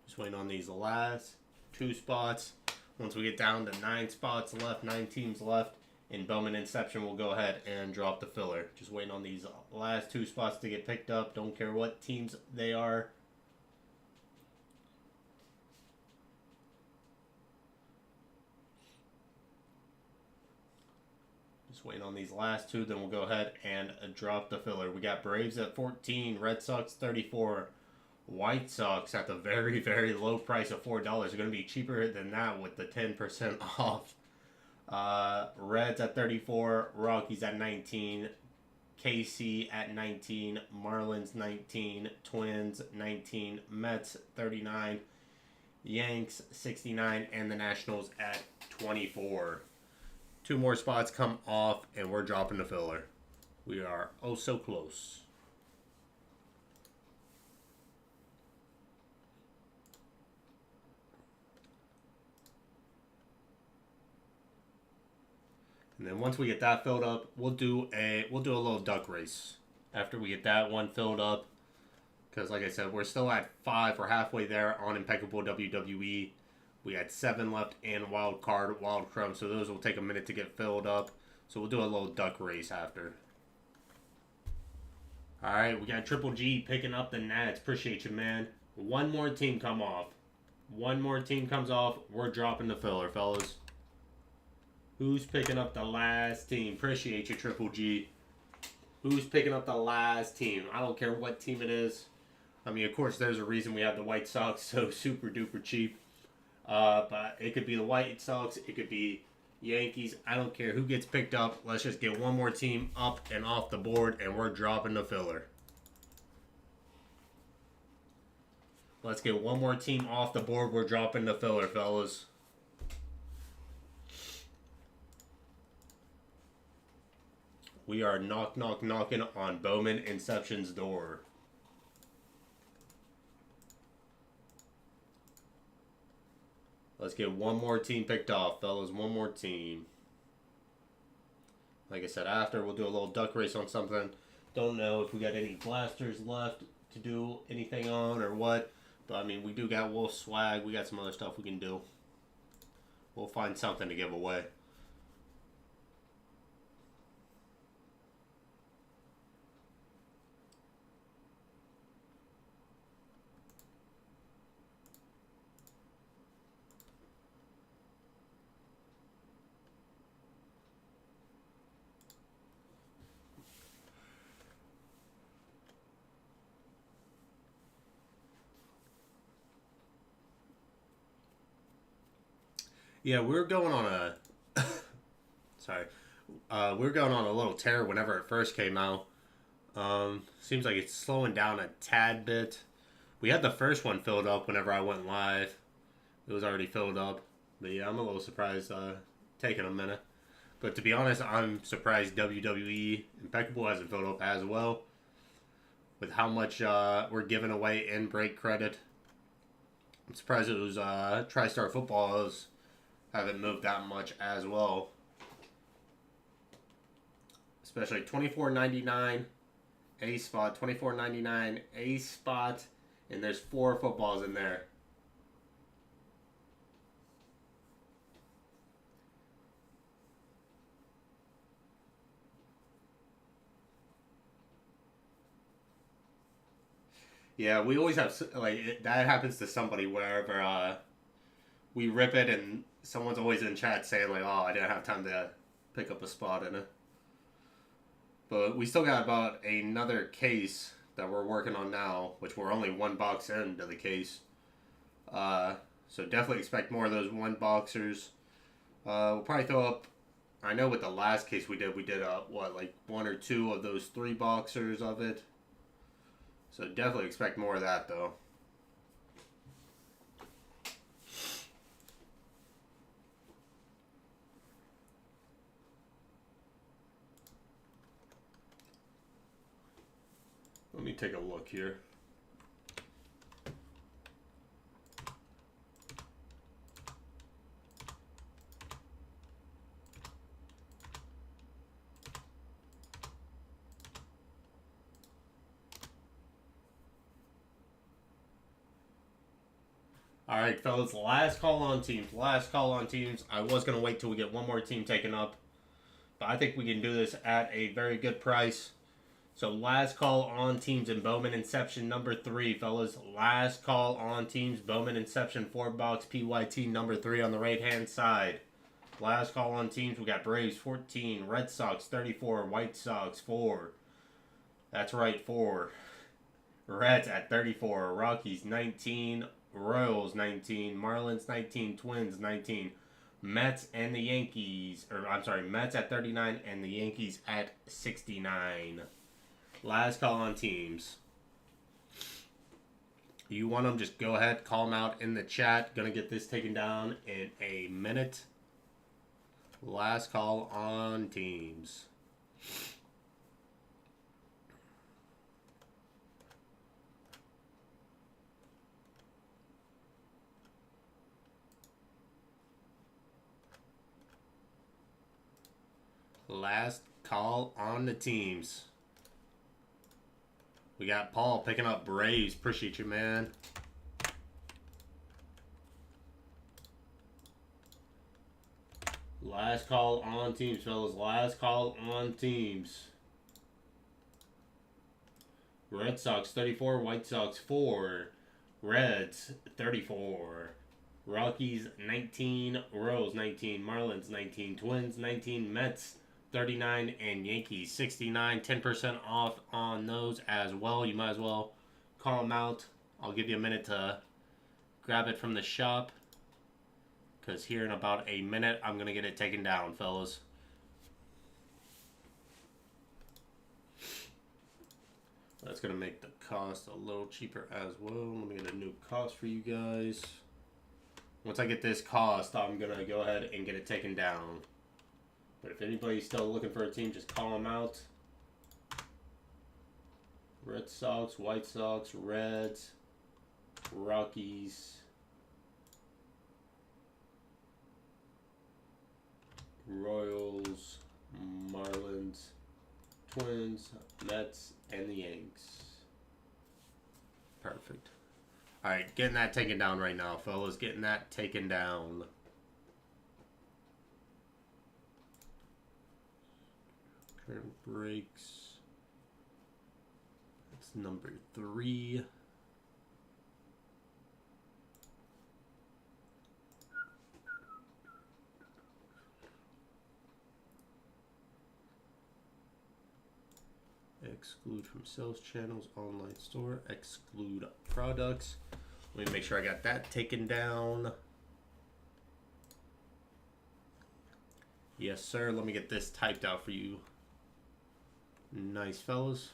S1: Just waiting on these last 2 spots. Once we get down to 9 spots left, 9 teams left in Bowman Inception, we'll go ahead and drop the filler. Just waiting on these last 2 spots to get picked up. Don't care what teams they are. Just waiting on these last 2, then we'll go ahead and drop the filler. We got Braves at 14, Red Sox 34. White Sox at the very, very low price of $4. They're going to be cheaper than that with the 10% off. Reds at 34, Rockies at 19, KC at 19, Marlins 19, Twins 19, Mets 39, Yanks 69, and the Nationals at 24. 2 more spots come off, and we're dropping the filler. We are oh so close. And then once we get that filled up, we'll do a little duck race after we get that one filled up. Because like I said, we're still at 5. We're halfway there on Impeccable WWE. We had 7 left in Wild Card, Wild Chrome. So those will take a minute to get filled up. So we'll do a little duck race after. Alright, we got Triple G picking up the Nats. Appreciate you, man. 1 more team come off. 1 more team comes off. We're dropping the filler, fellas. Who's picking up the last team? Appreciate you, Triple G. Who's picking up the last team? I don't care what team it is. I mean, of course, there's a reason we have the White Sox so super duper cheap. But it could be the White Sox. It could be Yankees. I don't care who gets picked up. Let's just get 1 more team up and off the board, and we're dropping the filler. Let's get 1 more team off the board. We're dropping the filler, fellas. We are knocking on Bowman Inception's door. Let's get one more team picked off, fellas. One more team. Like I said, after we'll do a little duck race on something. Don't know if we got any blasters left to do anything on or what. But I mean, we do got Wolf swag. We got some other stuff we can do. We'll find something to give away. Yeah, we're going on a sorry. We're going on a little tear whenever it first came out. Seems like it's slowing down a tad bit. We had the first one filled up whenever I went live. It was already filled up. But yeah, I'm a little surprised taking a minute. But to be honest, I'm surprised WWE Impeccable hasn't filled up as well. With how much we're giving away in break credit. I'm surprised it was TriStar Footballs haven't moved that much as well. Especially $24.99 A spot, $24.99 A spot, and there's 4 footballs in there. Yeah, we always have that happens to somebody wherever we rip it, and someone's always in chat saying like, "Oh, I didn't have time to pick up a spot in it." But we still got about another case that we're working on now, which we're only 1 box into the case. So definitely expect more of those 1 boxers. We'll probably throw up. I know with the last case we did like 1 or 2 of those 3 boxers of it. So definitely expect more of that though. Let me take a look here. All right, fellas, last call on teams. Last call on teams. I was going to wait till we get one more team taken up, but I think we can do this at a very good price. So last call on teams in Bowman Inception number 3, fellas. Last call on teams, Bowman Inception 4-box PYT number 3 on the right-hand side. Last call on teams, we got Braves 14, Red Sox 34, White Sox 4. That's right, 4. Reds at 34, Rockies 19, Royals 19, Marlins 19, Twins 19, Mets and the Yankees, Mets at 39 and the Yankees at 69. Last call on teams. You want them, just go ahead, call them out in the chat. Gonna get this taken down in a minute. Last call on teams. Last call on the teams. We got Paul picking up Braves. Appreciate you, man. Last call on teams, fellas. Last call on teams. Red Sox 34, White Sox 4, Reds 34, Rockies 19, Royals 19, Marlins 19, Twins 19, Mets 39, and Yankees 69. 10% off on those as well. You might as well call them out. I'll give you a minute to grab it from the shop, because here in about a minute I'm going to get it taken down, fellas. That's going to make the cost a little cheaper as well. Let me get a new cost for you guys. Once I get this cost, I'm going to go ahead and get it taken down. But if anybody's still looking for a team, just call them out. Red Sox, White Sox, Reds, Rockies, Royals, Marlins, Twins, Mets, and the Yanks. Perfect. Alright, getting that taken down right now, fellas. Getting that taken down. Current breaks. That's number 3. Exclude from sales channels, online store, exclude products. Let me make sure I got that taken down. Yes, sir. Let me get this typed out for you. Nice, fellas.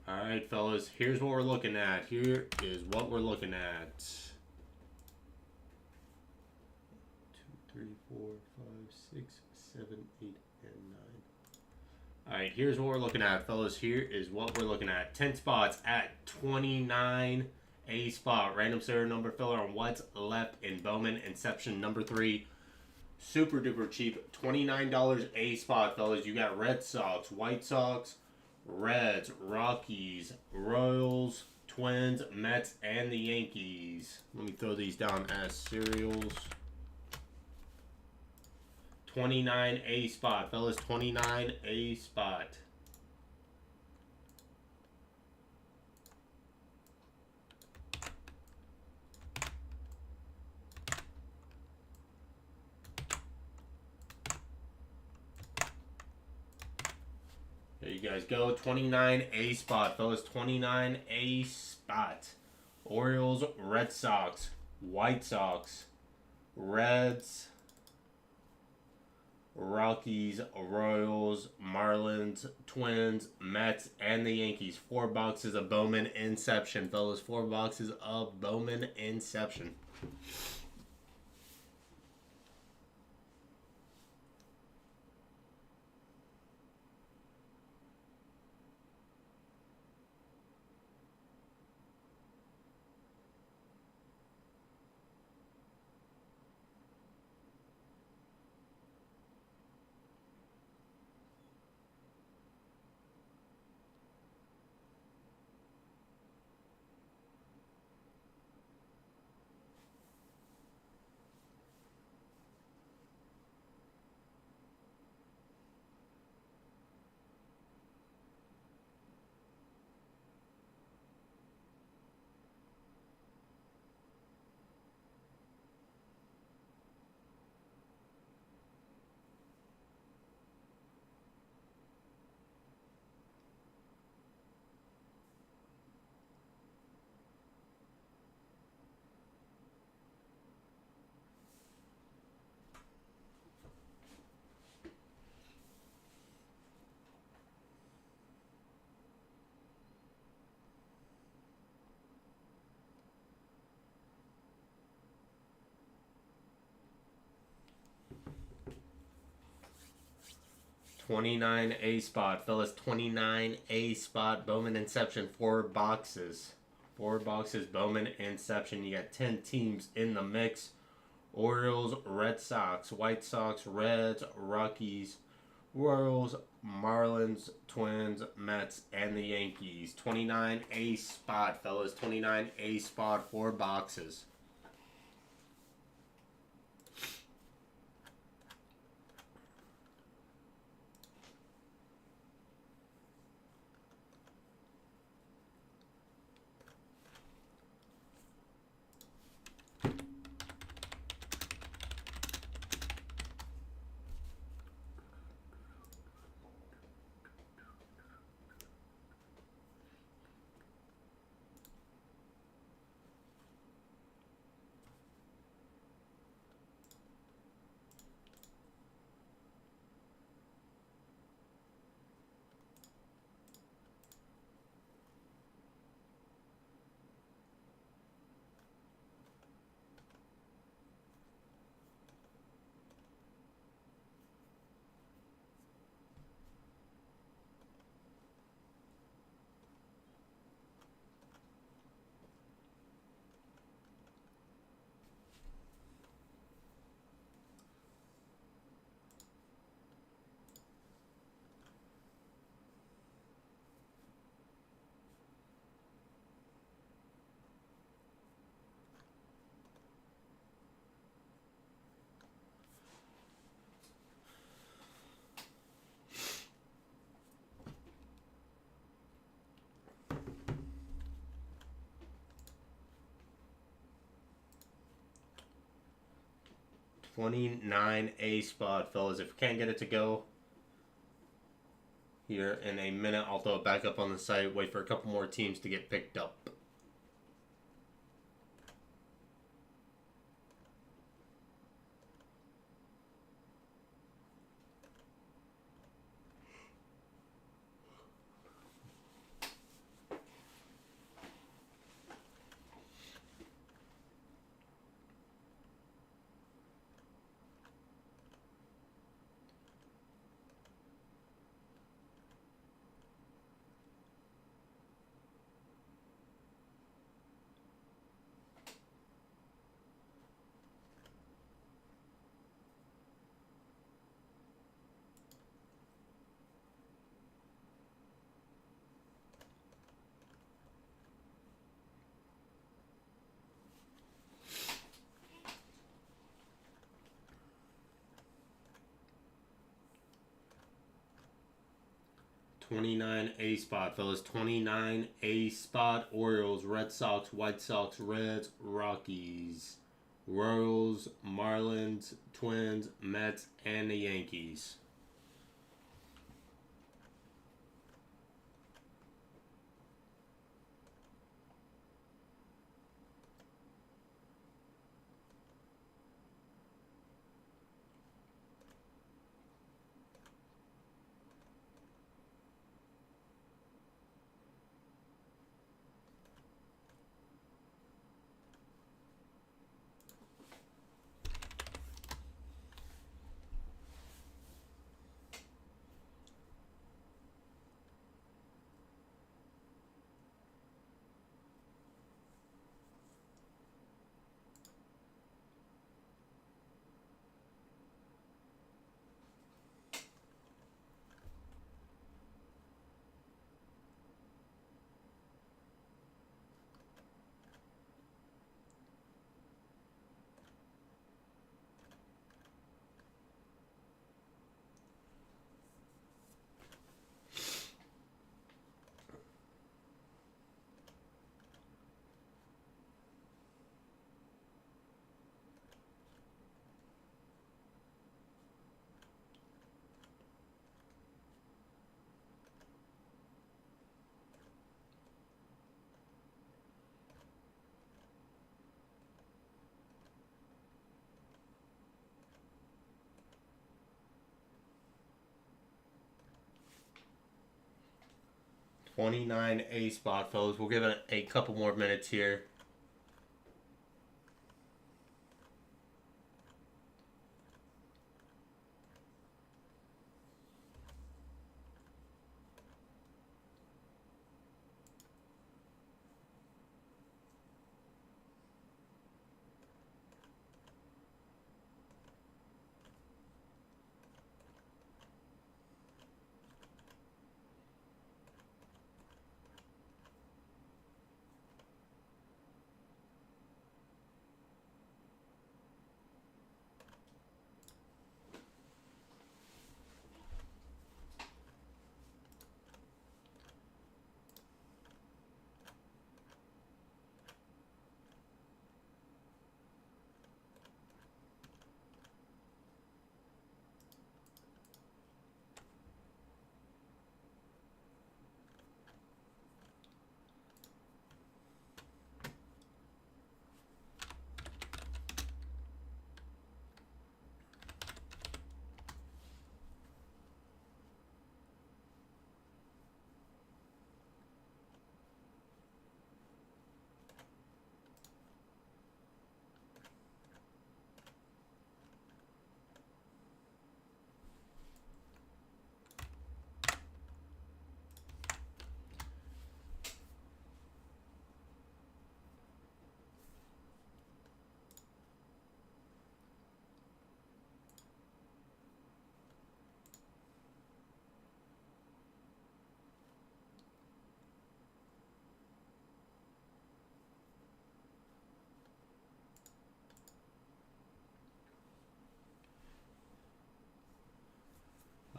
S1: Alright, fellas, here's what we're looking at. Here is what we're looking at. 2, 3, 4, 5, 6, 7, 8, and 9. Alright, here's what we're looking at, fellas. Here is what we're looking at. 10 spots at 29 a spot. Random serial number filler on what's left in Bowman Inception number 3. Super duper cheap. $29 a spot, fellas. You got Red Sox, White Sox, Reds, Rockies, Royals, Twins, Mets, and the Yankees. Let me throw these down as serials. 29 a spot, fellas. 29 a spot. There you guys go. 29 a spot, fellas. 29 a spot. Orioles, Red Sox, White Sox, Reds, Rockies, Royals, Marlins, Twins, Mets, and the Yankees. 4 boxes of Bowman Inception, fellas. 4 boxes of Bowman Inception. $29 a spot, fellas. $29 a spot. Bowman Inception. 4 boxes. 4 boxes. Bowman Inception. You got 10 teams in the mix. Orioles, Red Sox, White Sox, Reds, Rockies, Royals, Marlins, Twins, Mets, and the Yankees. 29 ace spot, fellas. 29 ace spot, 4 boxes. $29 a spot, fellas. If we can't get it to go here in a minute, I'll throw it back up on the site. Wait for a couple more teams to get picked up. $29 a spot, fellas. $29 a spot. Orioles, Red Sox, White Sox, Reds, Rockies, Royals, Marlins, Twins, Mets, and the Yankees. $29 a spot, fellas. We'll give it a couple more minutes here.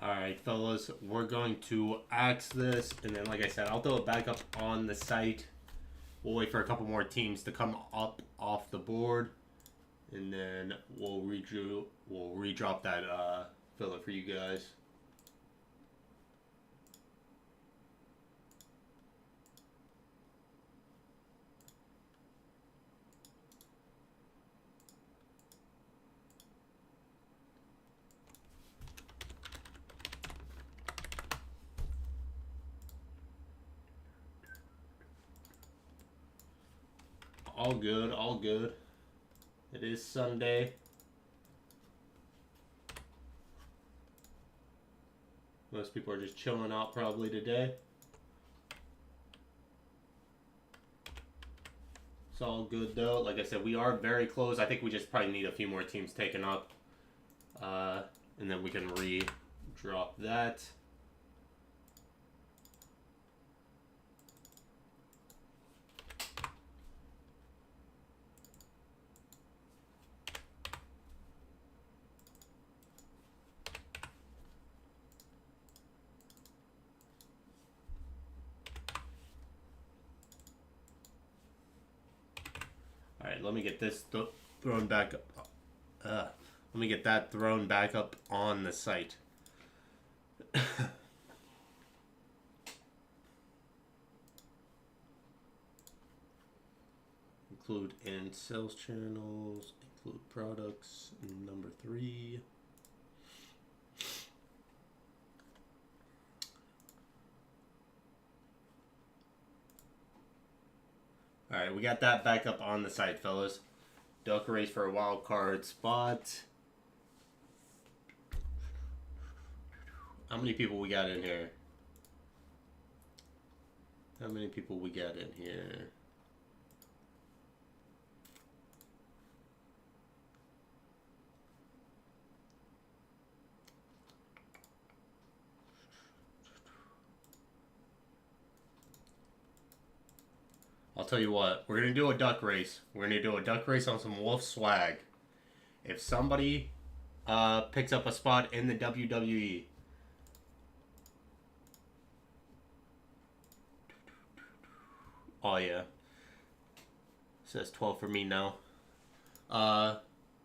S1: Alright, fellas, we're going to axe this, and then, like I said, I'll throw it back up on the site. We'll wait for a couple more teams to come up off the board, and then we'll redrop that filler for you guys. All good, all good. It is Sunday. Most people are just chilling out probably today. It's all good though. Like I said, we are very close. I think we just probably need a few more teams taken up. And then we can re-drop that. Alright, let me get this thrown back up. Let me get that thrown back up on the site. Include in sales channels, include products, number 3. Alright, we got that back up on the site, fellas. Duck race for a wild card spot. How many people we got in here? How many people we got in here? I'll tell you what, we're going to do a duck race. We're going to do a duck race on some Wolf swag. If somebody picks up a spot in the WWE, oh yeah, it says 12 for me now.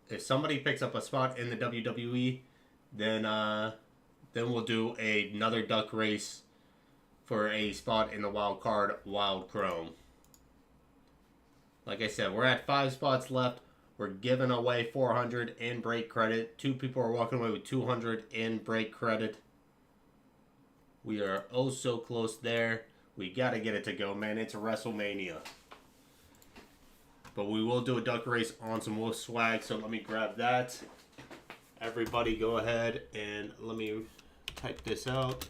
S1: If somebody picks up a spot in the WWE, then we'll do another duck race for a spot in the wild card Wild Chrome. Like I said, we're at 5 spots left. We're giving away 400 in break credit. 2 people are walking away with 200 in break credit. We are oh so close there. We got to get it to go, man. It's a WrestleMania. But we will do a duck race on some Wolf swag, so let me grab that. Everybody go ahead and let me type this out.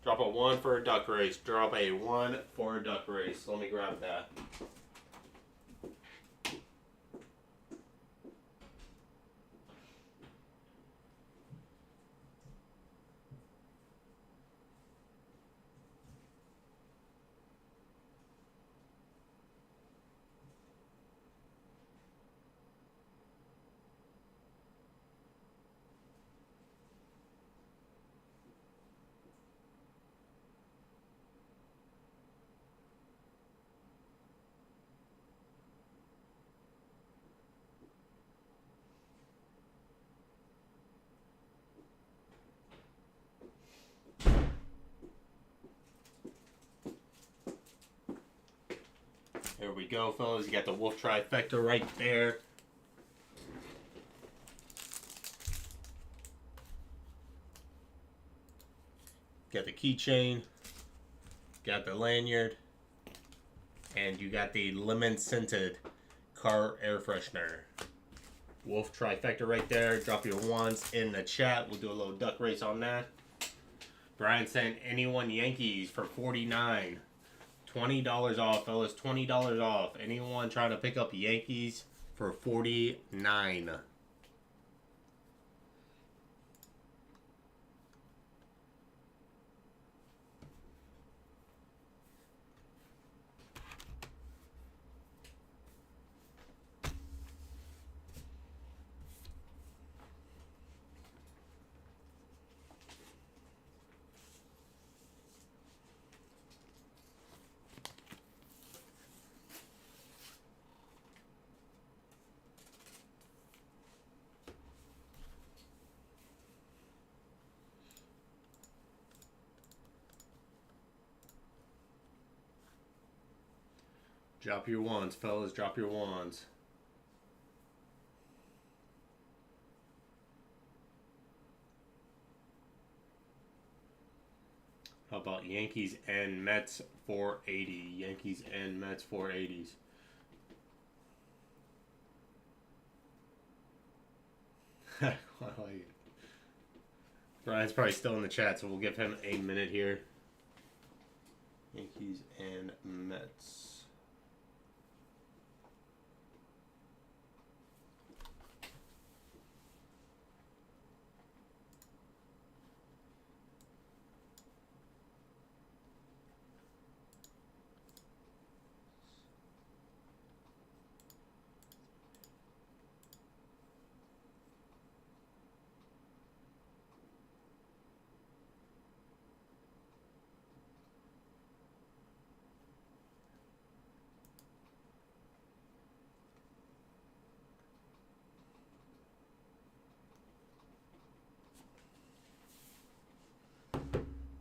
S1: Drop a 1 for a duck race. Drop a 1 for a duck race. Let me grab that. There we go, fellas. You got the Wolf trifecta right there. Got the keychain. Got the lanyard. And you got the lemon scented car air freshener. Wolf trifecta right there. Drop your 1s in the chat. We'll do a little duck race on that. Brian sent anyone Yankees for $49. $20 off, fellas. $20 off. Anyone trying to pick up Yankees for $49. Drop your wands, fellas. Drop your wands. How about Yankees and Mets 480? Yankees and Mets 480s. I like it. Brian's probably still in the chat, so we'll give him a minute here. Yankees and Mets.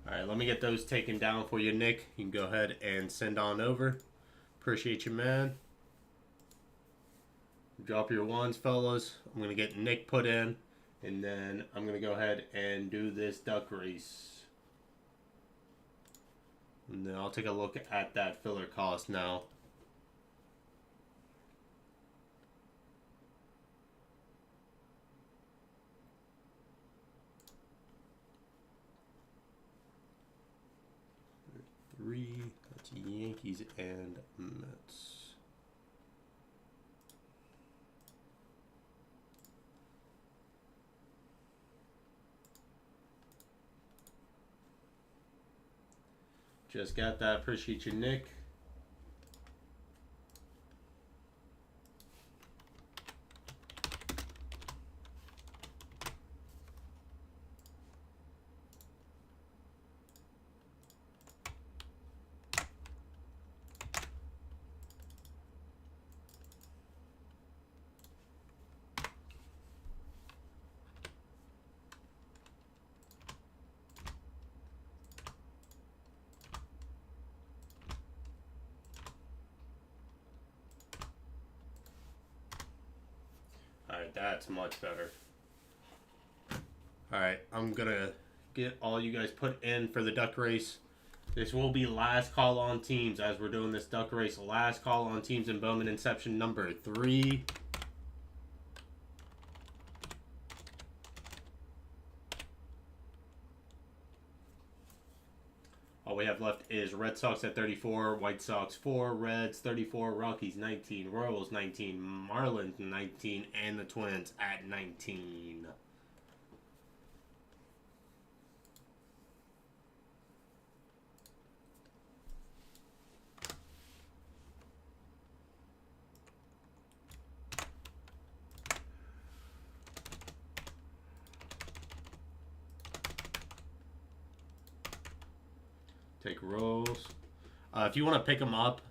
S1: Alright, let me get those taken down for you, Nick. You can go ahead and send on over. Appreciate you, man. Drop your wands, fellas. I'm going to get Nick put in, and then I'm going to go ahead and do this duck race. And then I'll take a look at that filler cost now. Three, that's Yankees and Mets. Just got that. Appreciate you, Nick. Alright, that's much better. Alright, I'm gonna get all you guys put in for the duck race. This will be last call on teams as we're doing this duck race. Last call on teams in Bowman Inception number 3. All we have left is Red Sox at 34, White Sox 4, Reds 34, Rockies 19, Royals 19, Marlins 19, and the Twins at 19. Take rolls. If you want to pick them up,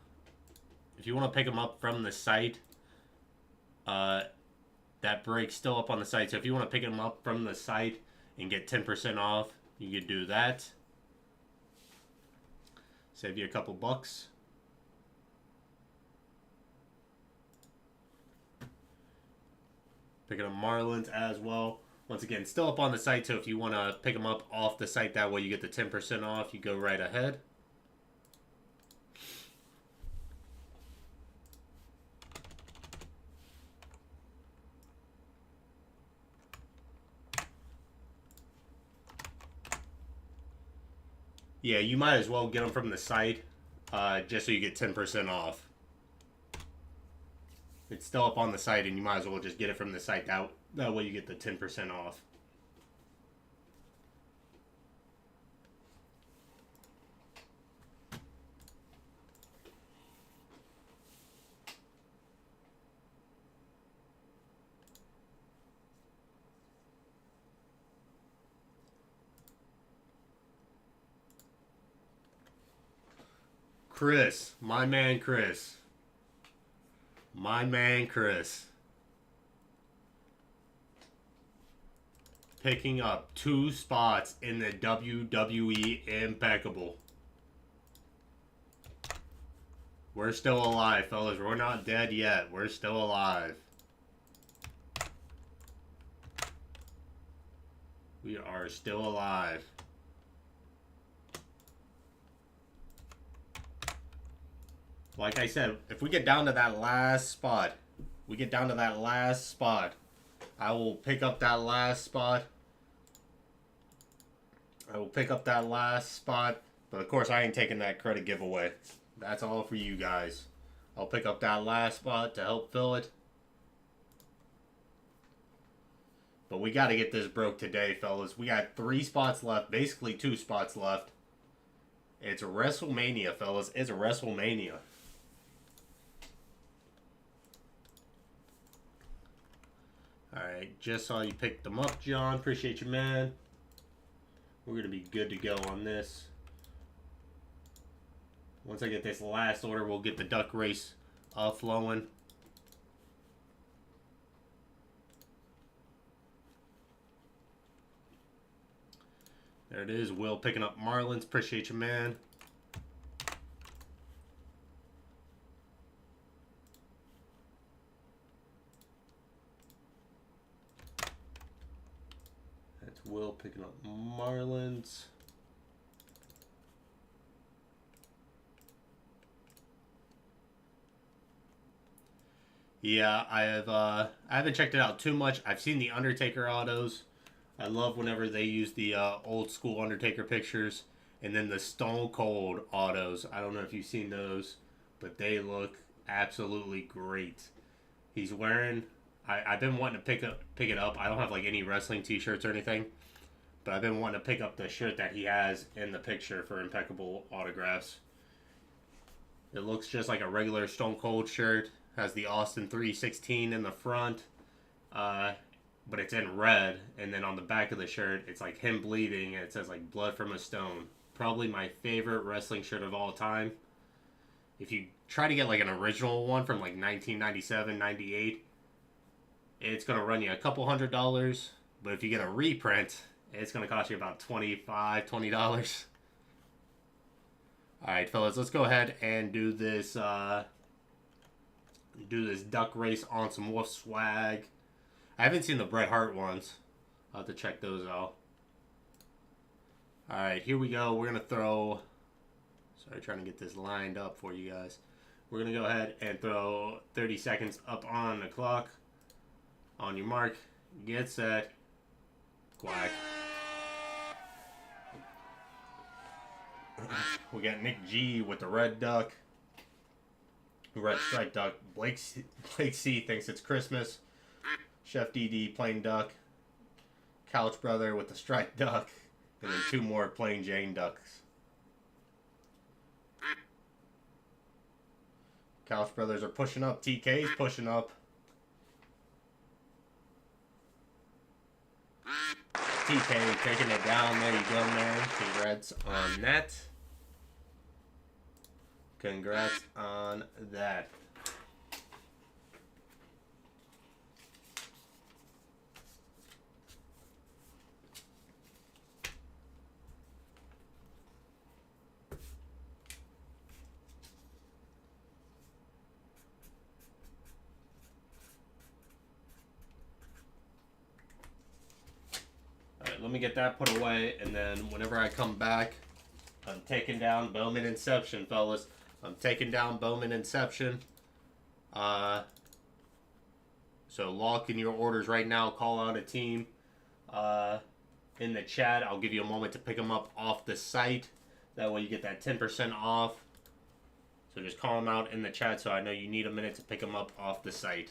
S1: from the site, that break's still up on the site. So if you want to pick them up from the site and get 10% off, you could do that. Save you a couple bucks. Picking up Marlins as well. Once again, still up on the site, so if you want to pick them up off the site, that way you get the 10% off, you go right ahead. Yeah, you might as well get them from the site, just so you get 10% off. It's still up on the site, and you might as well just get it from the site. That way you get the 10% off. Chris, my man Chris. My man Chris. Picking up 2 spots in the WWE. Impeccable. We're still alive, fellas. We're not dead yet. We're still alive. We are still alive. Like I said, if we get down to that last spot, I will pick up that last spot. But of course, I ain't taking that credit giveaway. That's all for you guys. I'll pick up that last spot to help fill it. But we got to get this broke today, fellas. We got 3 spots left. Basically 2 spots left. It's WrestleMania, fellas. It's WrestleMania. Alright, just saw you pick them up, John. Appreciate you, man. We're going to be good to go on this. Once I get this last order, we'll get the duck race flowing. There it is. Will picking up Marlins. Appreciate you, man. That's Will picking up Marlins. Yeah, I haven't checked it out too much. I've seen the Undertaker autos. I love whenever they use the old school Undertaker pictures. And then the Stone Cold autos. I don't know if you've seen those, but they look absolutely great. He's wearing... I've been wanting to pick it up. I don't have like any wrestling t-shirts or anything. But I've been wanting to pick up the shirt that he has in the picture for impeccable autographs. It looks just like a regular Stone Cold shirt. Has the Austin 316 in the front, but it's in red. And then on the back of the shirt, it's like him bleeding, and it says like blood from a stone. Probably my favorite wrestling shirt of all time. If you try to get like an original one from like 1997, 98, it's going to run you a couple $100. But if you get a reprint, it's going to cost you about $25, $20. Alright, fellas, let's go ahead and do this duck race on some Wolf swag. I haven't seen the Bret Hart ones. I'll have to check those out. Alright, here we go. We're going to throw... Sorry, trying to get this lined up for you guys. We're going to go ahead and throw 30 seconds up on the clock. On your mark, get set, quack. We got Nick G with the red duck. Red striped duck. Blake C thinks it's Christmas. Chef DD plain duck. Couch Brother with the striped duck. And then 2 more plain Jane ducks. Couch Brothers are pushing up. TK's pushing up. TK taking it down. There you go, man. Congrats on that. Congrats on that. Alright, let me get that put away, and then whenever I come back, I'm taking down Bowman Inception, fellas. I'm taking down Bowman Inception. So lock in your orders right now. Call out a team in the chat. I'll give you a moment to pick them up off the site. That way you get that 10% off. So just call them out in the chat so I know you need a minute to pick them up off the site.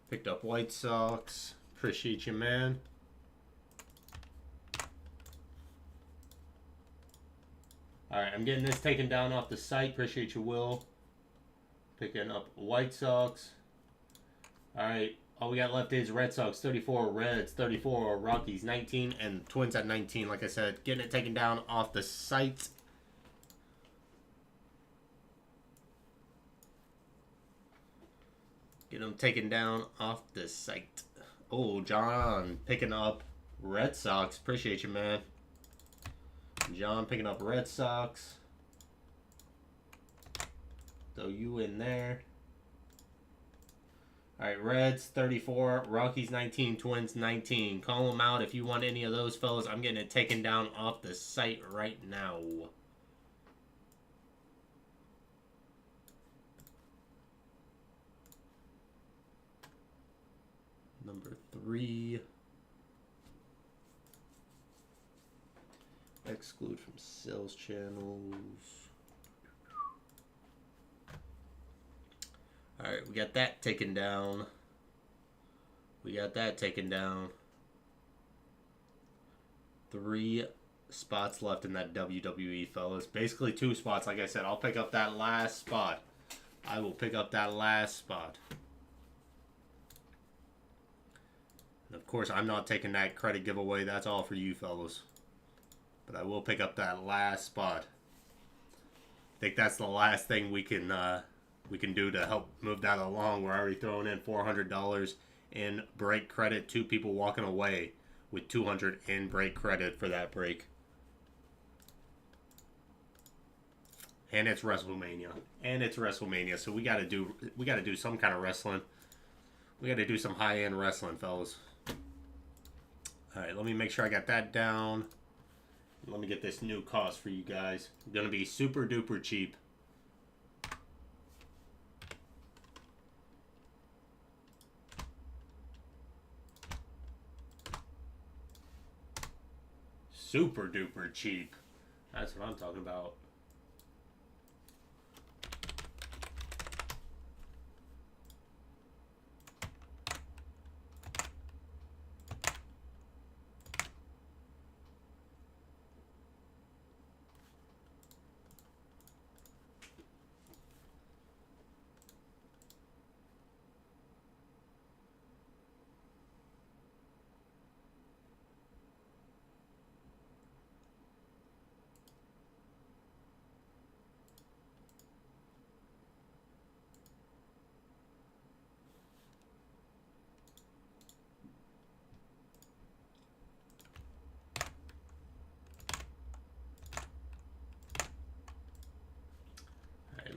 S1: Picked up White Sox. Appreciate you, man. Alright, I'm getting this taken down off the site. Appreciate you, Will. Picking up White Sox. Alright, all we got left is Red Sox 34, Reds 34, Rockies 19, and Twins at 19. Like I said, getting it taken down off the site. Get them taken down off the site. Oh, John picking up Red Sox. Appreciate you, man. John picking up Red Sox. Throw you in there. Alright, Reds 34, Rockies 19, Twins 19. Call them out if you want any of those fellas. I'm getting it taken down off the site right now. Number 3. Exclude from sales channels. Alright, we got that taken down. We got that taken down. 3 spots left in that WWE, fellas. Basically 2 spots. Like I said, I'll pick up that last spot. I will pick up that last spot. And of course, I'm not taking that credit giveaway. That's all for you, fellas. But I will pick up that last spot. I think that's the last thing we can do to help move that along. We're already throwing in $400 in break credit. 2 people walking away with $200 in break credit for that break. And it's WrestleMania. And it's WrestleMania, so we gotta do some kind of wrestling. We gotta do some high-end wrestling, fellas. Alright, let me make sure I got that down. Let me get this new cost for you guys. It's gonna be super duper cheap. Super duper cheap. That's what I'm talking about.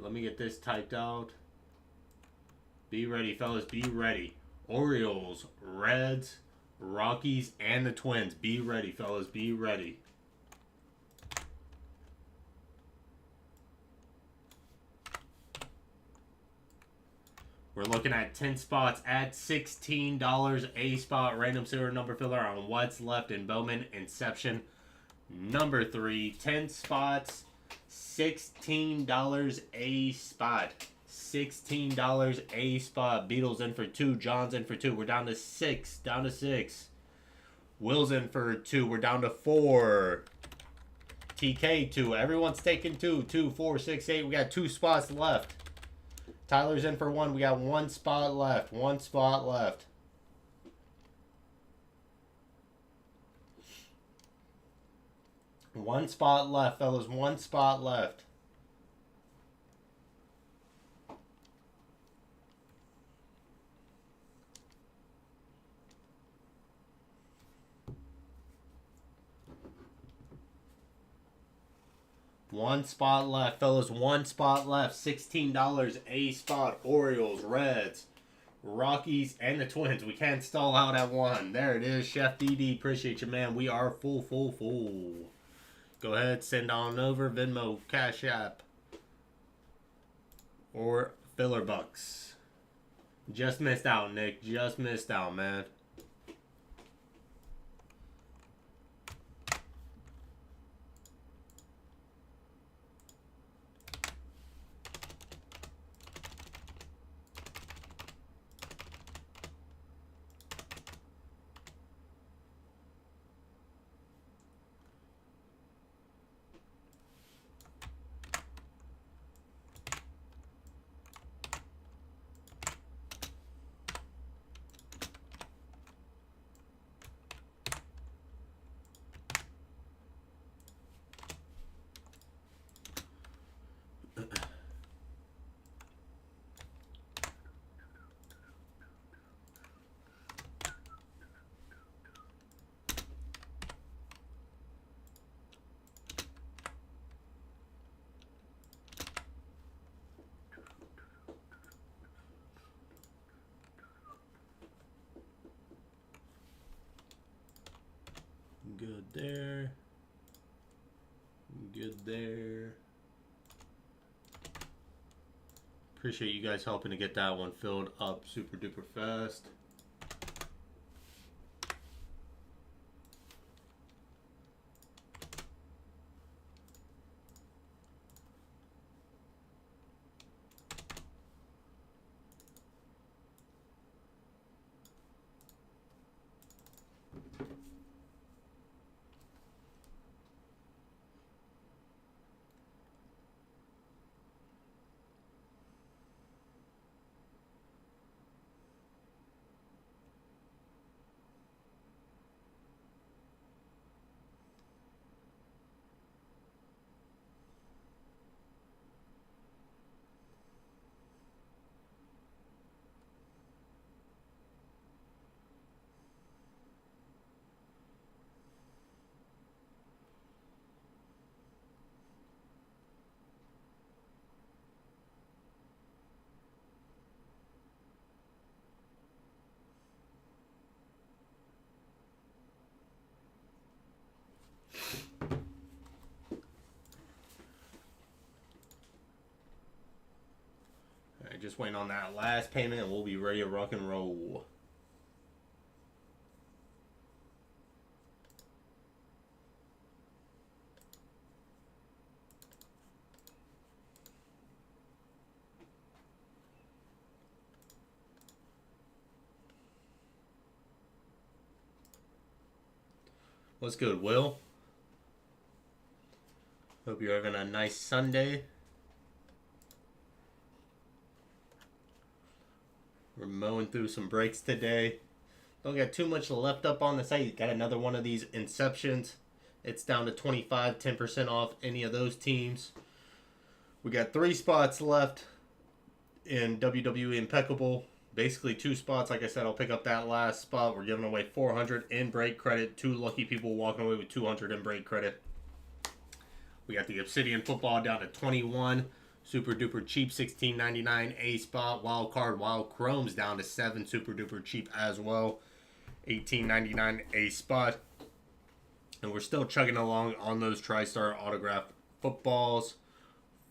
S1: Let me get this typed out. Be ready, fellas. Be ready. Orioles, Reds, Rockies, and the Twins. Be ready, fellas. Be ready. We're looking at 10 spots at $16 a spot. Random serial number filler on what's left in Bowman Inception. Number 3. 10 spots. $16 a spot. $16 a spot. Beatles in for 2. John's in for 2. We're down to 6. Down to 6. Will's in for 2. We're down to 4. TK 2. Everyone's taking 2. 2, 4, 6, 8. We got 2 spots left. Tyler's in for 1. We got 1 spot left. 1 spot left. One spot left, fellas. 1 spot left. One spot left, fellas. 1 spot left. $16 a spot. Orioles, Reds, Rockies, and the Twins. We can't stall out at 1. There it is. Chef DD. Appreciate you, man. We are full, full, full. Go ahead, send on over. Venmo, Cash App, or filler bucks. Just missed out, Nick. Just missed out, man. Good there. Good there. Appreciate you guys helping to get that one filled up super duper fast. Alright, just waiting on that last payment and we'll be ready to rock and roll. What's good, Will? Hope you're having a nice Sunday. We're mowing through some breaks today. Don't got too much left up on the site. Got another one of these Inceptions. It's down to 25, 10% off any of those teams. We got 3 spots left in WWE Impeccable. Basically 2 spots. Like I said, I'll pick up that last spot. We're giving away 400 in break credit. 2 lucky people walking away with 200 in break credit. We got the Obsidian Football down to 21. Super duper cheap, $16.99 a spot. Wild Card Wild Chrome's down to 7. Super duper cheap as well, $18.99 a spot. And we're still chugging along on those TriStar autograph footballs.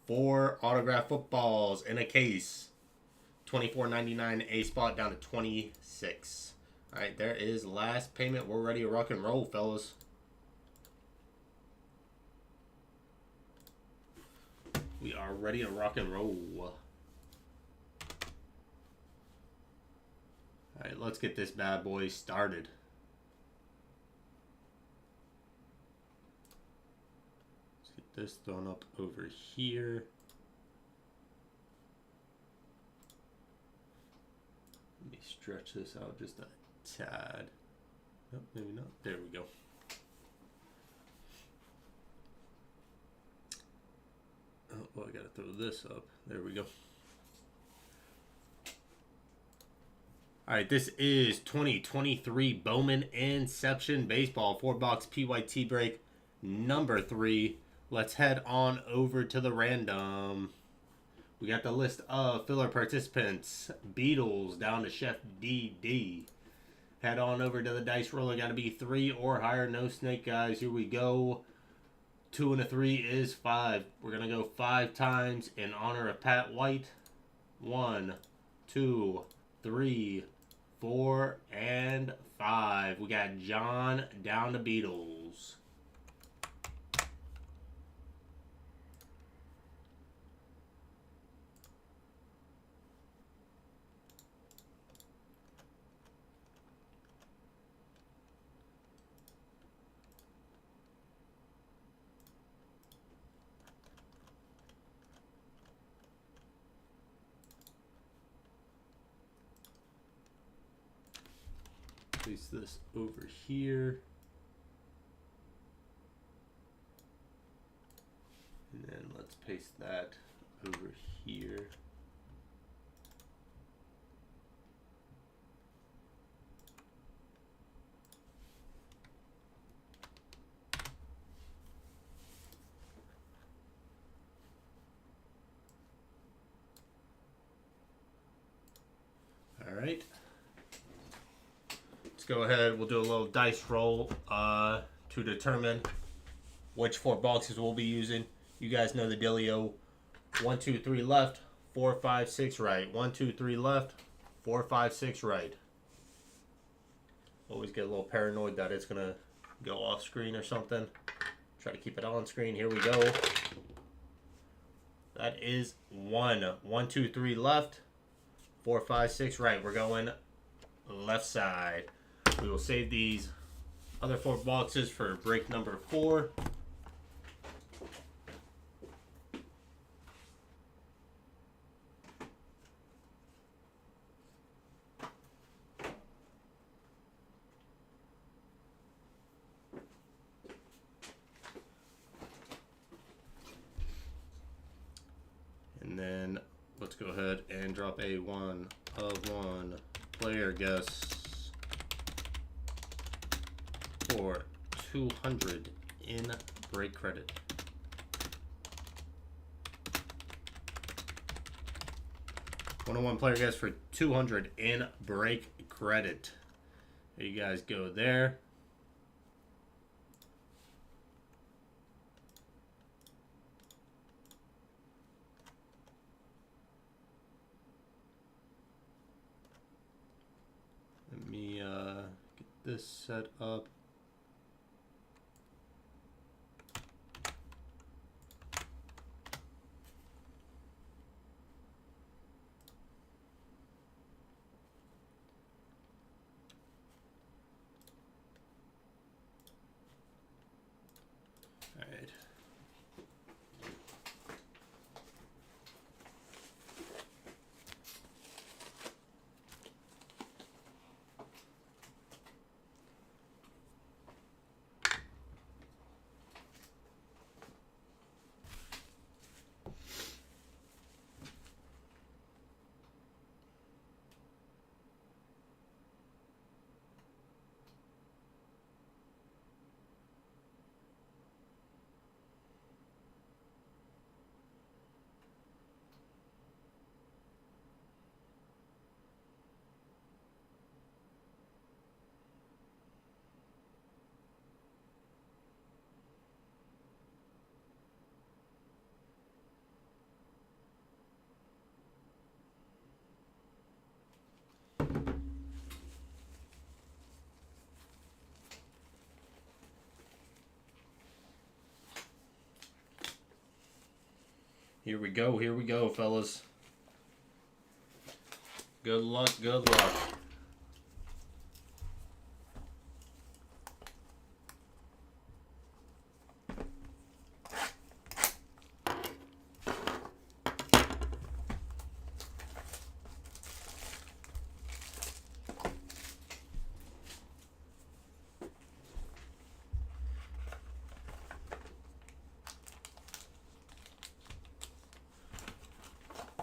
S1: 4 autograph footballs in a case. $24.99 a spot down to 26. All right, there is last payment. We're ready to rock and roll, fellas. We are ready to rock and roll. All right, let's get this bad boy started. Let's get this thrown up over here. Let me stretch this out just a tad. Nope, maybe not. There we go. Oh, well, I gotta throw this up. There we go. Alright, this is 2023 Bowman Inception Baseball 4-box PYT break number 3. Let's head on over to the random. We got the list of filler participants. Beatles down to Chef DD. Head on over to the dice roller. Got to be 3 or higher. No snake, guys. Here we go. 2 and a 3 is 5. We're going to go 5 times in honor of Pat White. 1, 2, 3, 4, and 5. We got John down to Beatles. Place this over here. And then let's paste that over here. All right. Let's go ahead. We'll do a little dice roll to determine which 4 boxes we'll be using. You guys know the dealio. 1, 2, 3 left, 4, 5, 6 right. 1, 2, 3 left, 4, 5, 6 right. Always get a little paranoid that it's gonna go off screen or something. Try to keep it on screen. Here we go. That is 1. 1, 2, 3 left, 4, 5, 6 right. We're going left side. We will save these other 4 boxes for break number 4. And then let's go ahead and drop a 1 of 1 player guess for 200 in break credit. One player guess for 200 in break credit. There you guys go there. Let me get this set up. All right. Here we go, fellas. Good luck, good luck.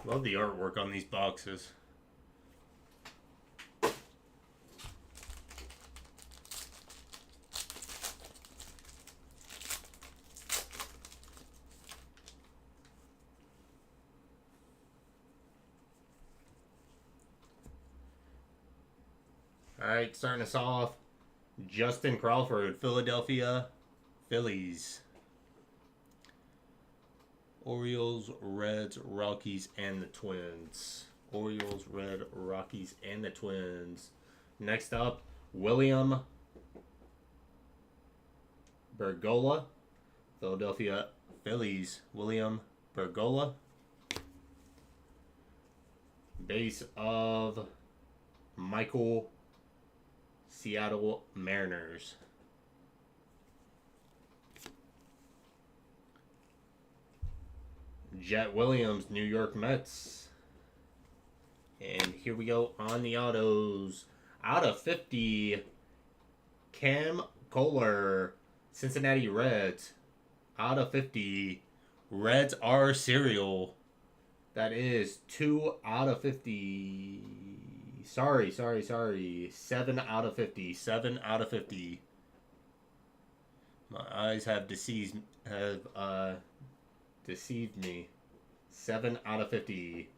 S1: Love the artwork on these boxes. All right, starting us off, Justin Crawford, Philadelphia Phillies. Orioles, Reds, Rockies, and the Twins. Orioles, Red, Rockies, and the Twins. Next up, William Bergolla, Philadelphia Phillies. William Bergolla. Base of Michael, Seattle Mariners. Jet Williams, New York Mets. And here we go on the autos. Out of 50, Cam Kohler, Cincinnati Reds. Out of 50, Reds are serial. That is 2 out of 50. Sorry. 7 out of 50. 7 out of 50. My eyes have deceived me. 7 out of 50.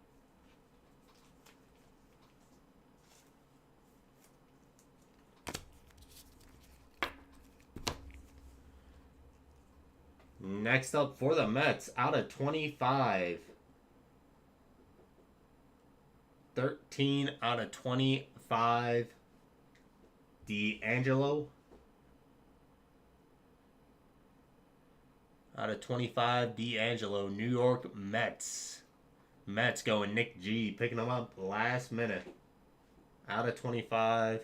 S1: Next up for the Mets, out of 25. 13 out of 25. D'Angelo. Out of 25, D'Angelo, New York Mets. Mets going Nick G, picking them up last minute. Out of 25.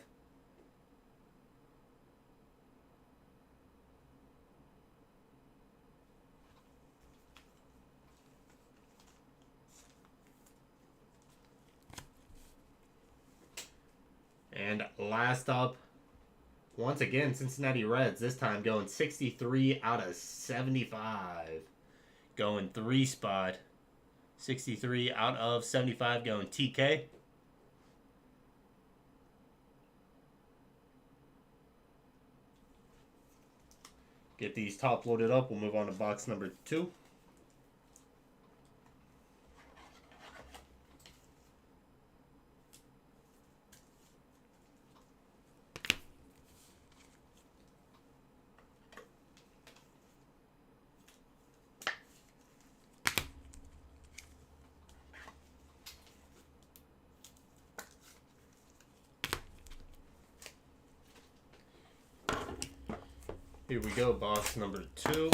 S1: And last up, once again, Cincinnati Reds. This time going 63 out of 75. Going 3 spot. 63 out of 75 going TK. Get these top loaded up. We'll move on to box number 2. Here we go, box number 2.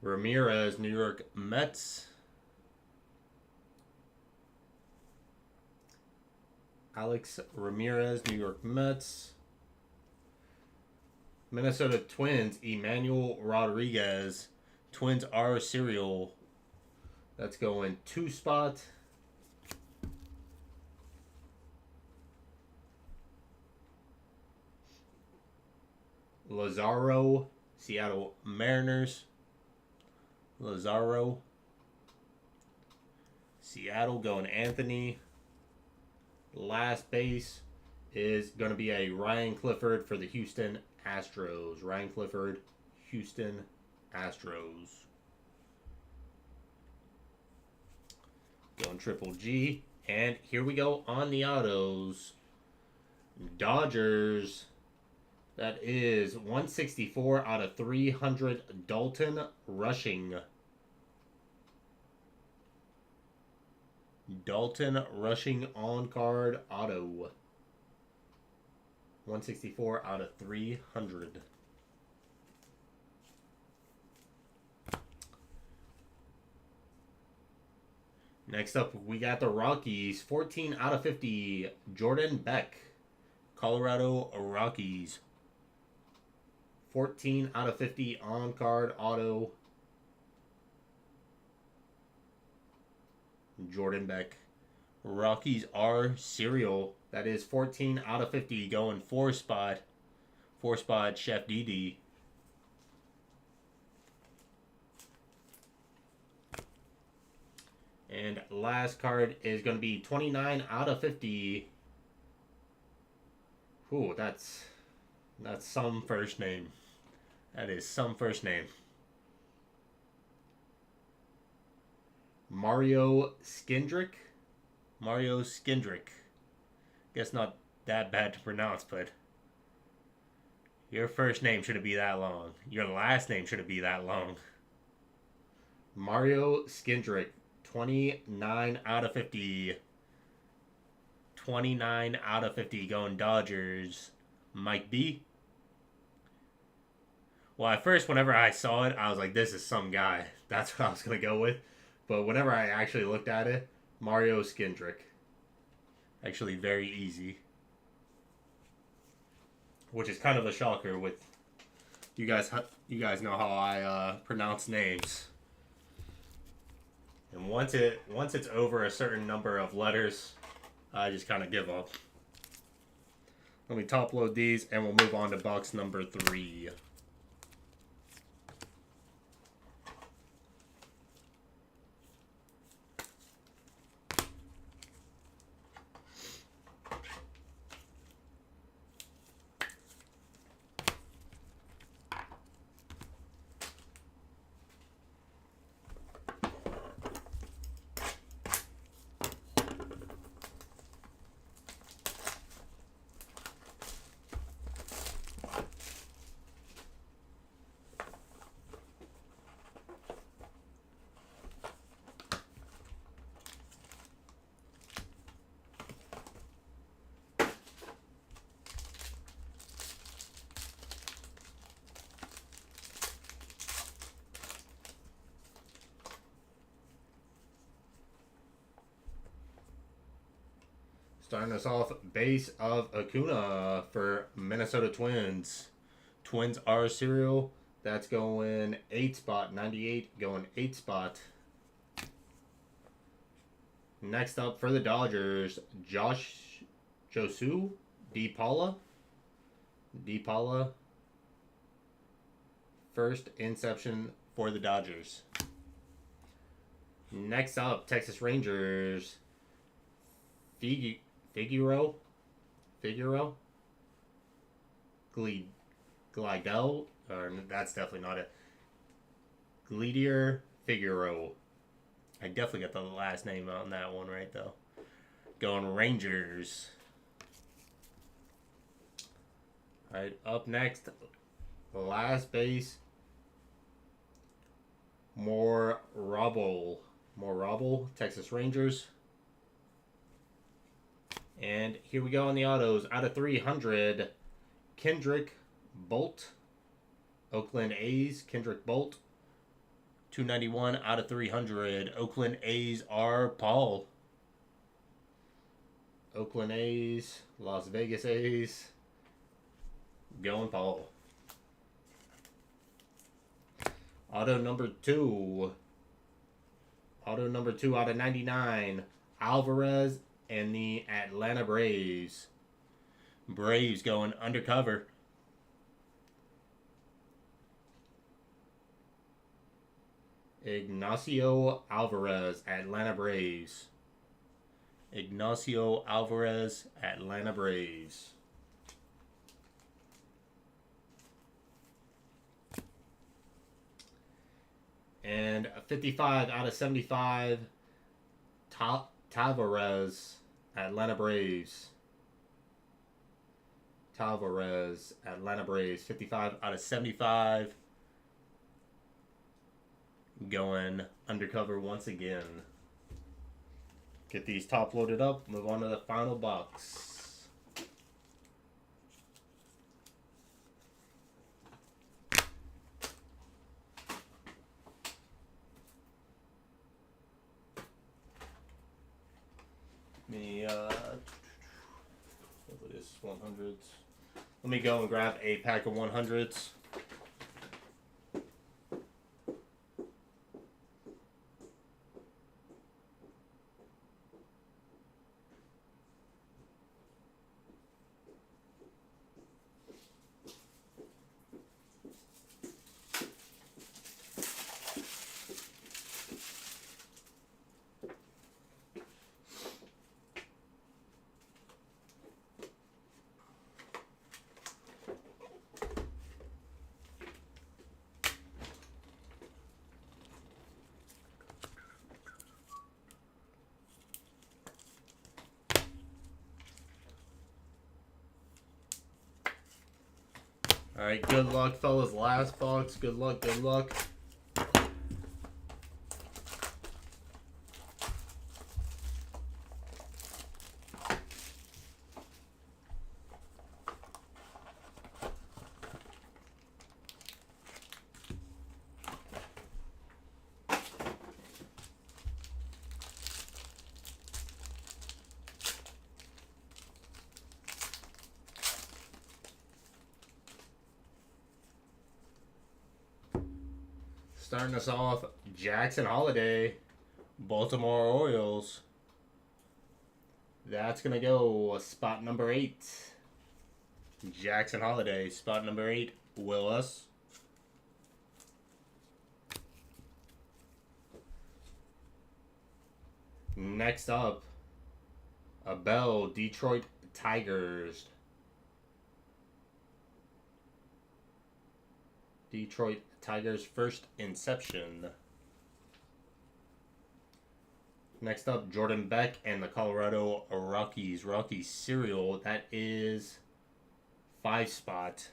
S1: Ramirez, New York Mets. Alex Ramirez, New York Mets. Minnesota Twins, Emmanuel Rodriguez. Twins are serial. That's going 2 spot. Lazaro, Seattle Mariners. Lazaro. Seattle going Anthony. Last base is going to be a Ryan Clifford for the Houston Astros. Ryan Clifford, Houston Astros. Going Triple G. And here we go on the autos. Dodgers. That is 164 out of 300. Dalton Rushing. Dalton Rushing on card auto. 164 out of 300. Next up, we got the Rockies. 14 out of 50. Jordan Beck. Colorado Rockies. 14 out of 50 on card auto. Jordan Beck. Rockies are serial. That is 14 out of 50 going 4 spot. 4 spot Chef DD. And last card is going to be 29 out of 50. Ooh, that's some first name. That is some first name. Mario Skindrick. Mario Skindrick. Guess not that bad to pronounce, but your first name shouldn't be that long. Your last name shouldn't be that long. Mario Skindrick. 29 out of 50. 29 out of 50 going Dodgers. Mike B. Well, at first, whenever I saw it, I was like, this is some guy. That's what I was going to go with. But whenever I actually looked at it, Mario Skindrick. Actually, very easy. Which is kind of a shocker with... You guys know how I pronounce names. And once it's over a certain number of letters, I just kind of give up. Let me top load these, and we'll move on to box number 3. Starting us off, base of Acuna for Minnesota Twins. Twins are cereal. That's going 8 spot. 98 going 8 spot. Next up for the Dodgers, Josu DePaula. First inception for the Dodgers. Next up, Texas Rangers, Figueroa, Glidell, or that's definitely not it. Gledier Figueroa. I definitely got the last name on that one right though. Going Rangers. Alright, up next, last base, Morabel, Texas Rangers. And here we go on the autos. Out of 300, Kendrick Bolt, Oakland A's, Kendrick Bolt. 291 out of 300. Oakland A's are Paul. Oakland A's, Las Vegas A's. Going Paul. Auto number 2. Auto number 2 out of 99. Alvarez and the Atlanta Braves. Braves going undercover. Ignacio Alvarez, Atlanta Braves. Ignacio Alvarez, Atlanta Braves. And 55 out of 75, Tavares, Atlanta Braves. Tavares, Atlanta Braves. 55 out of 75. Going undercover once again. Get these top loaded up. Move on to the final box. What is 100s? Let me go and grab a pack of 100s. All right, good luck, fellas. Last box. Good luck, good luck. Starting us off, Jackson Holiday, Baltimore Orioles. That's going to go spot number 8. Jackson Holiday, spot number 8, Willis. Next up, Abel, Detroit Tigers. Detroit Tigers first inception. Next up, Jordan Beck and the Colorado Rockies. Rockies cereal. That is 5 spot.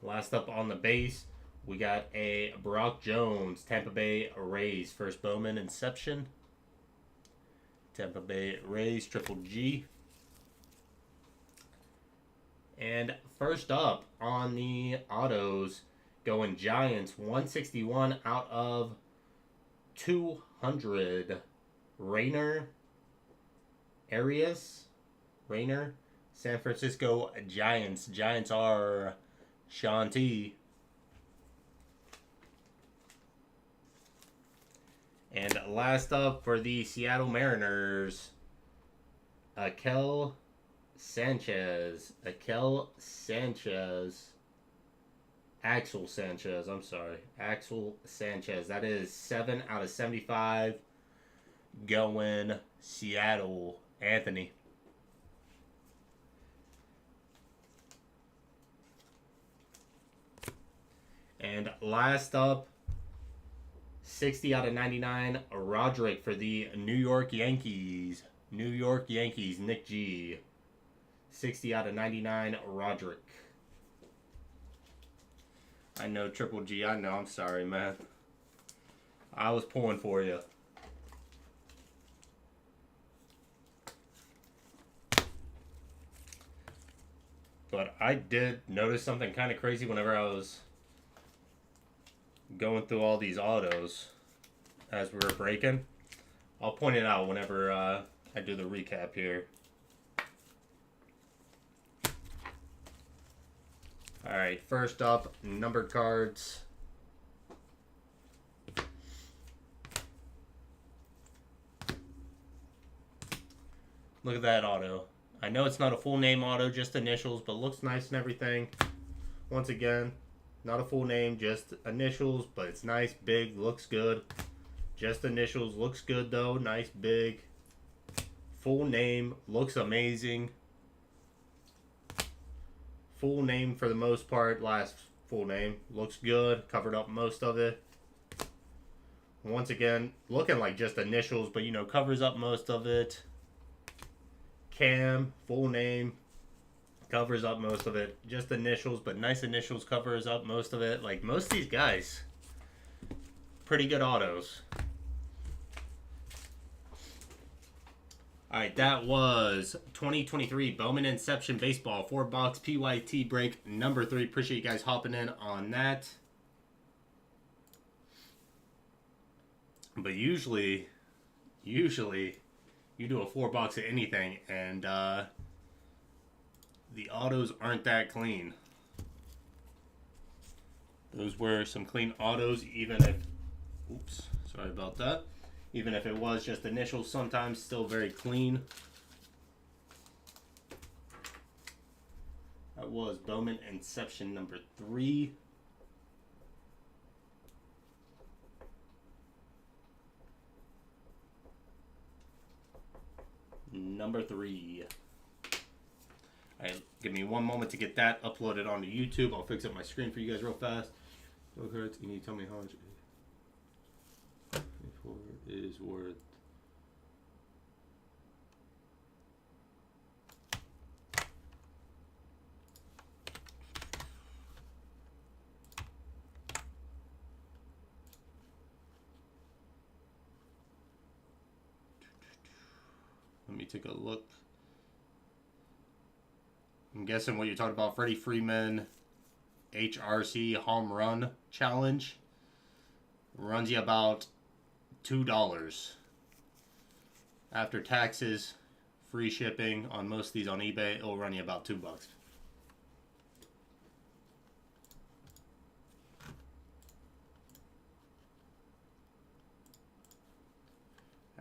S1: Last up on the base, we got a Brock Jones, Tampa Bay Rays. First Bowman inception. Tampa Bay Rays, Triple G. And first up on the autos, going Giants, 161 out of 200. Rayner Arias, Rayner, San Francisco Giants. Giants are Sean T. And last up for the Seattle Mariners, Axel Sanchez. Axel Sanchez, I'm sorry. Axel Sanchez. That is 7 out of 75 going Seattle. Anthony. And last up, 60 out of 99, Roderick for the New York Yankees. New York Yankees, Nick G. 60 out of 99, Roderick. I know, Triple G, I know, I'm sorry, man. I was pulling for you. But I did notice something kind of crazy whenever I was going through all these autos as we were breaking. I'll point it out whenever I do the recap here. Alright, first up, numbered cards. Look at that auto. I know it's not a full name auto, just initials, but looks nice and everything. Once again, not a full name, just initials, but it's nice, big, looks good. Just initials, looks good though, nice, big. Full name, looks amazing. Full name for the most part, last full name, looks good, covered up most of it. Once again, looking like just initials, but you know, covers up most of it. Cam, full name, covers up most of it. Just initials, but nice initials, covers up most of it. Like most of these guys, pretty good autos. Alright, that was 2023 Bowman Inception Baseball 4-box PYT break number 3. Appreciate you guys hopping in on that. But usually you do a 4-box of anything and the autos aren't that clean. Those were some clean autos, even if, oops, sorry about that. Even if it was just initials, sometimes still very clean. That was Bowman Inception number 3. Number 3. Alright, give me one moment to get that uploaded onto YouTube. I'll fix up my screen for you guys real fast. Okay, you need to tell me how much is worth. Let me take a look. I'm guessing what you're talking about, Freddie Freeman HRC home run challenge. Runs you about $2 after taxes, free shipping on most of these on eBay. It'll run you about $2. All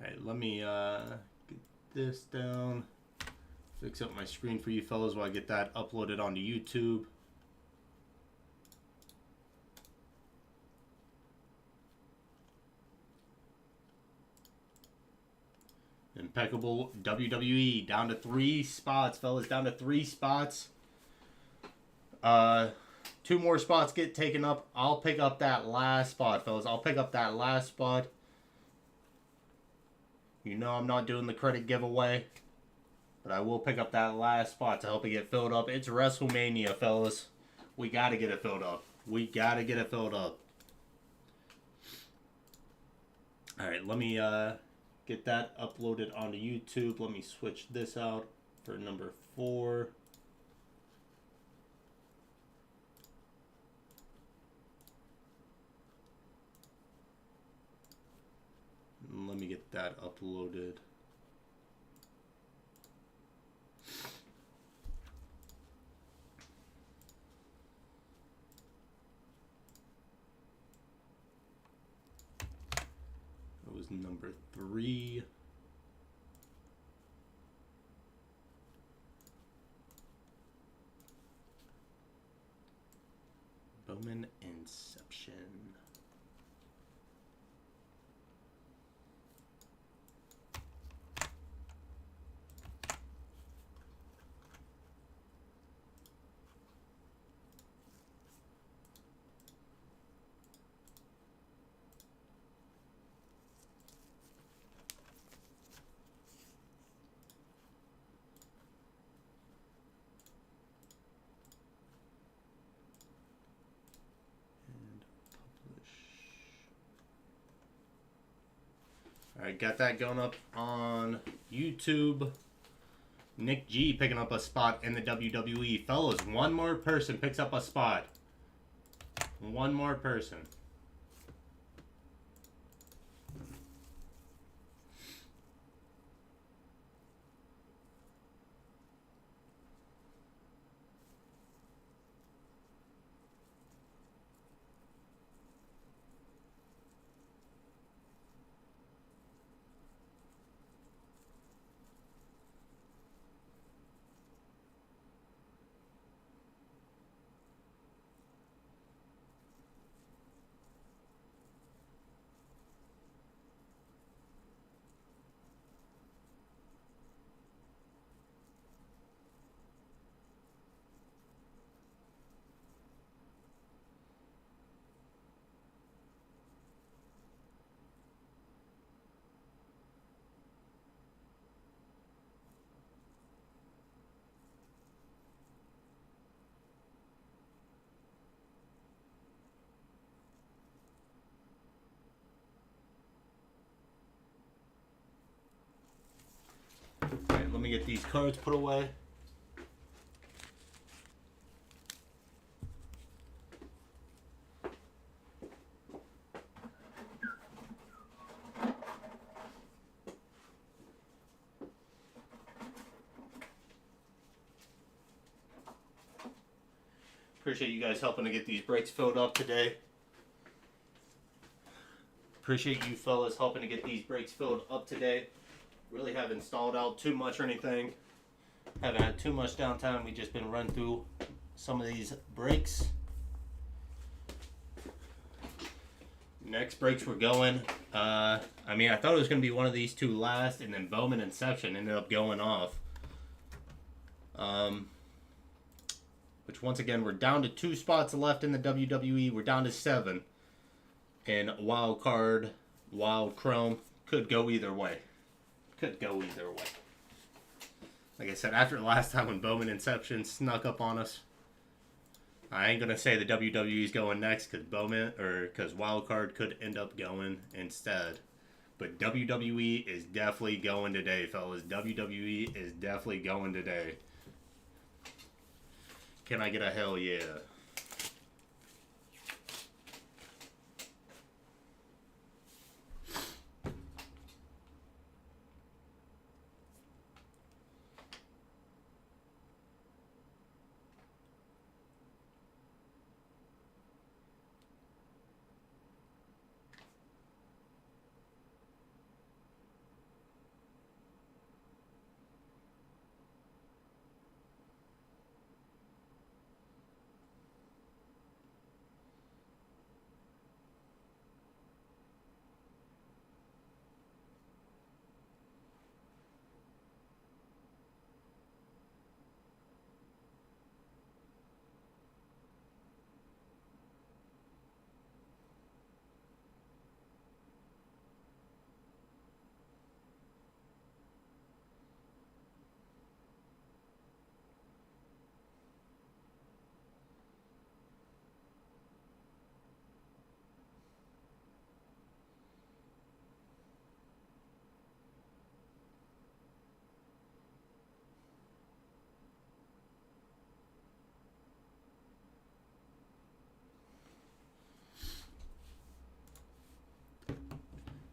S1: right, let me get this down, fix up my screen for you fellas while I get that uploaded onto YouTube. Impeccable WWE. Down to 3 spots, fellas. Down to 3 spots. 2 more spots get taken up. I'll pick up that last spot, fellas. I'll pick up that last spot. You know I'm not doing the credit giveaway. But I will pick up that last spot to help it get filled up. It's WrestleMania, fellas. We got to get it filled up. We got to get it filled up. Alright, let me get that uploaded onto YouTube. Let me switch this out for number 4. Let me get that uploaded. number 3. Bowman Inception. Alright, got that going up on YouTube. Nick G picking up a spot in the WWE. Fellas, one more person picks up a spot. One more person. Alright, let me get these cards put away. Appreciate you guys helping to get these breaks filled up today. Appreciate you fellas helping to get these breaks filled up today. Really haven't stalled out too much or anything. Haven't had too much downtime. We just been running through some of these breaks. Next breaks we're going. I thought it was going to be one of these two last, and then Bowman Inception ended up going off. Which once again, we're down to 2 spots left in the WWE. We're down to 7. And Wild Card, Wild Chrome could go either way. Could go either way. Like I said, after the last time when Bowman Inception snuck up on us, I ain't gonna say the WWE's going next because Wild Card could end up going instead. But WWE is definitely going today, fellas. WWE is definitely going today. Can I get a hell yeah?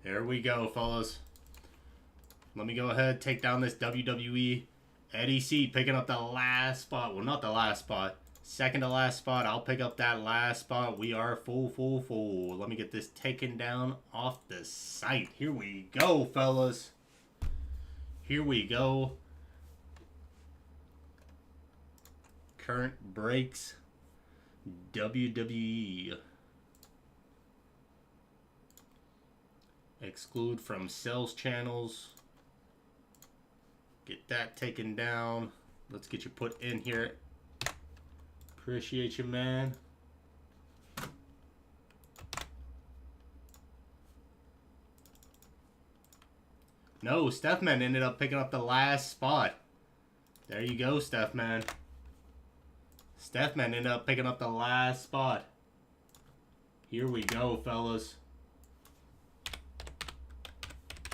S1: There we go, fellas. Let me go ahead, take down this WWE. Eddie C picking up the last spot. Well, not the last spot. Second to last spot. I'll pick up that last spot. We are full. Let me get this taken down off the site. Here we go, fellas. Here we go. Current breaks. WWE. Exclude from sales channels. Get that taken down. Let's get you put in here. Appreciate you, man. No, Stephman ended up picking up the last spot. There you go, Stephman. Stephman ended up picking up the last spot. Here we go, fellas.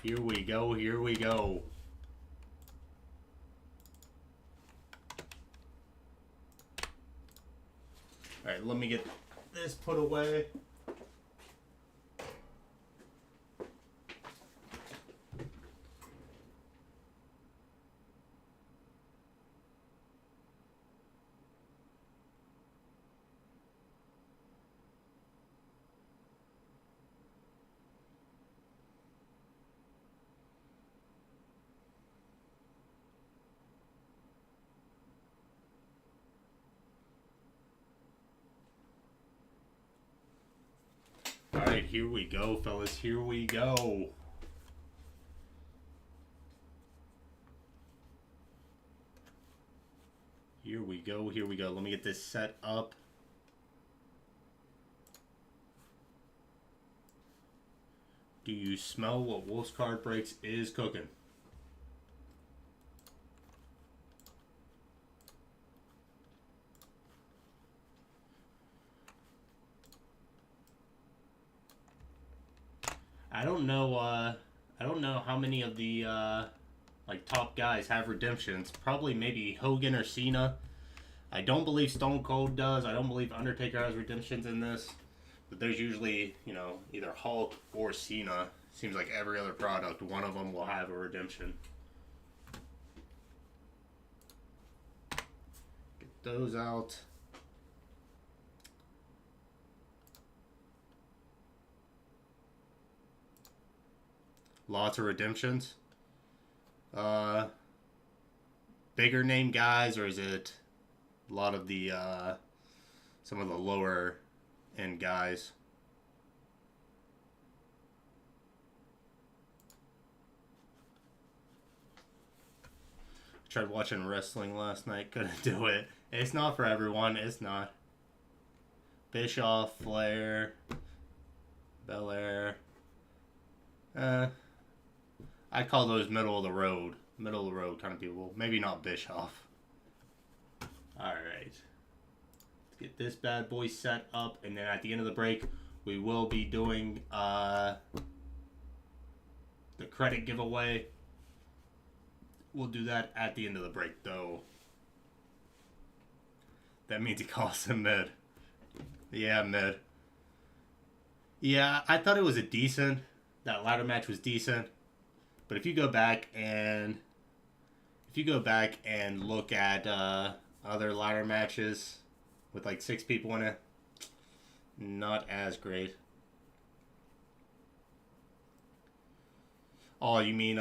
S1: Here we go, here we go. Alright, let me get this put away. Alright, here we go, fellas. Here we go. Here we go, here we go. Let me get this set up. Do you smell what Wolfe's Card Breaks is cooking? I don't know how many of the like top guys have redemptions. Probably maybe Hogan or Cena. I don't believe Stone Cold does. I don't believe Undertaker has redemptions in this. But there's usually, you know, either Hulk or Cena. Seems like every other product, one of them will have a redemption. Get those out. Lots of redemptions. Bigger name guys, or is it a lot of the some of the lower end guys? I tried watching wrestling last night, couldn't do it. It's not for everyone, it's not. Bischoff, Flair, Belair. I call those middle of the road kind of people. Maybe not Bischoff. Alright. Let's get this bad boy set up, and then at the end of the break, we will be doing the credit giveaway. We'll do that at the end of the break, though. That means he calls him mid. Yeah, mid. Yeah, I thought it was that ladder match was decent. But if you go back and look at other ladder matches with like 6 people in it, not as great. Oh, you mean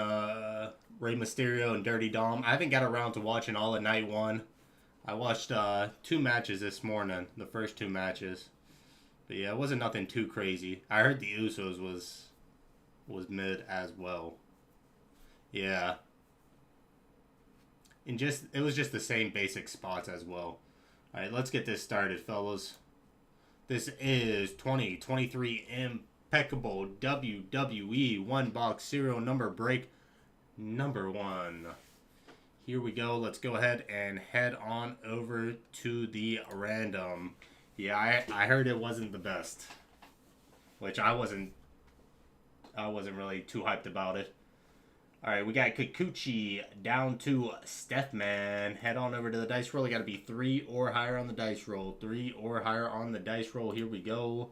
S1: Rey Mysterio and Dirty Dom? I haven't got around to watching all of night one. I watched 2 matches this morning, the first 2 matches. But yeah, it wasn't nothing too crazy. I heard the Usos was mid as well. Yeah. And it was just the same basic spots as well. Alright, let's get this started, fellas. This is 2023 Impeccable WWE 1-box serial number break number 1. Here we go. Let's go ahead and head on over to the random. Yeah, I heard it wasn't the best. Which I wasn't really too hyped about it. Alright, we got Kikuchi down to Stephman. Head on over to the dice roll. You got to be 3 or higher on the dice roll. 3 or higher on the dice roll. Here we go.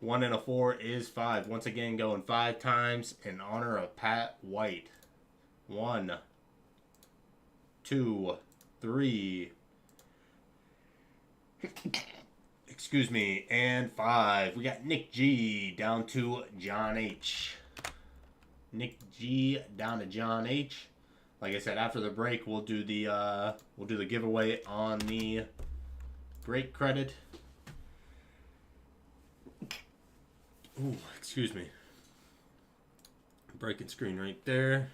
S1: 1 and a 4 is 5. Once again, going 5 times in honor of Pat White. 1, 2, 3, Excuse me. And 5. We got Nick G down to John H. Nick G down to John H. Like I said, after the break, we'll do the giveaway on the break credit. Ooh, excuse me. Breaking screen right there.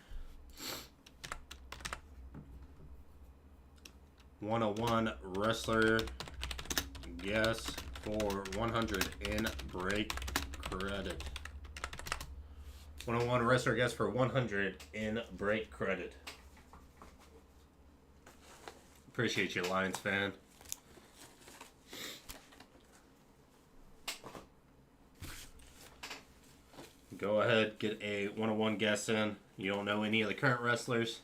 S1: 101 wrestler guess for 100 in break credit. 101 wrestler guess for 100 in break credit. Appreciate you, Lions fan. Go ahead, get a 101 guess in. You don't know any of the current wrestlers.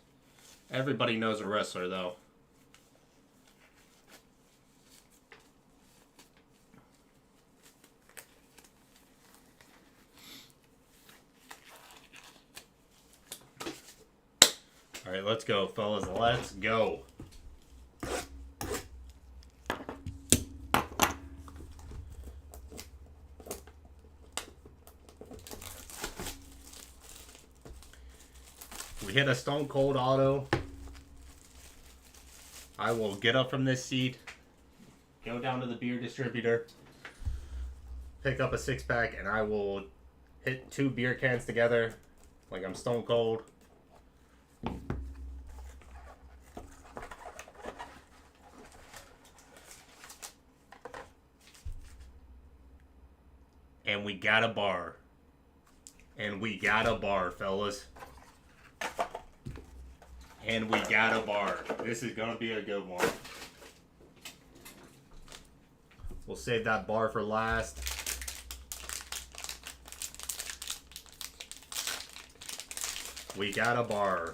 S1: Everybody knows a wrestler, though. All right, let's go, fellas. Let's go. We hit a Stone Cold auto. I will get up from this seat, go down to the beer distributor, pick up a 6-pack, and I will hit 2 beer cans together like I'm Stone Cold. And we got a bar. And we got a bar, fellas. And we got a bar. This is going to be a good one. We'll save that bar for last. We got a bar.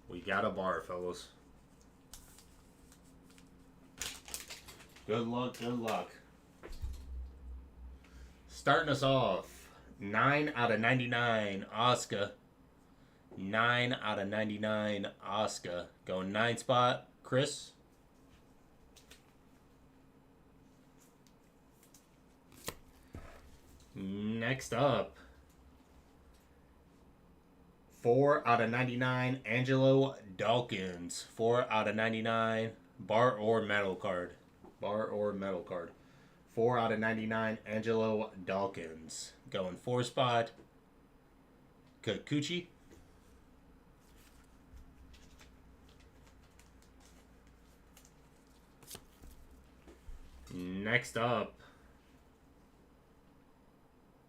S1: We got a bar, fellas. Good luck, good luck. Starting us off, 9 out of 99, Oscar. 9 out of 99, Oscar. Going 9 spot, Chris. Next up, 4 out of 99, Angelo Dawkins. 4 out of 99, bar or metal card. Bar or metal card. 4 out of 99, Angelo Dawkins. Going 4 spot, Kikuchi. Next up,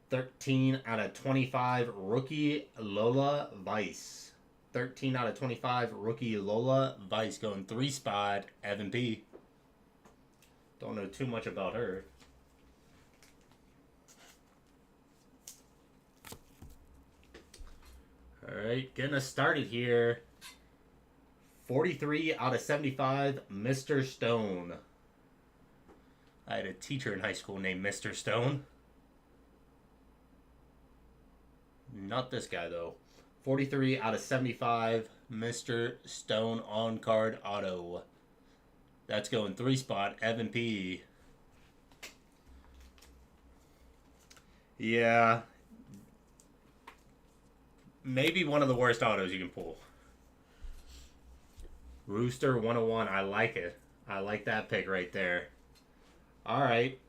S1: 13 out of 25, rookie Lola Vice. 13 out of 25, rookie Lola Vice. Going 3 spot, Evan P. Don't know too much about her. Alright, getting us started here. 43 out of 75, Mr. Stone. I had a teacher in high school named Mr. Stone. Not this guy, though. 43 out of 75, Mr. Stone on card auto. That's going 3 spot, Evan P. Yeah. Maybe one of the worst autos you can pull. Rooster 101. I like it. I like that pick right there. All right.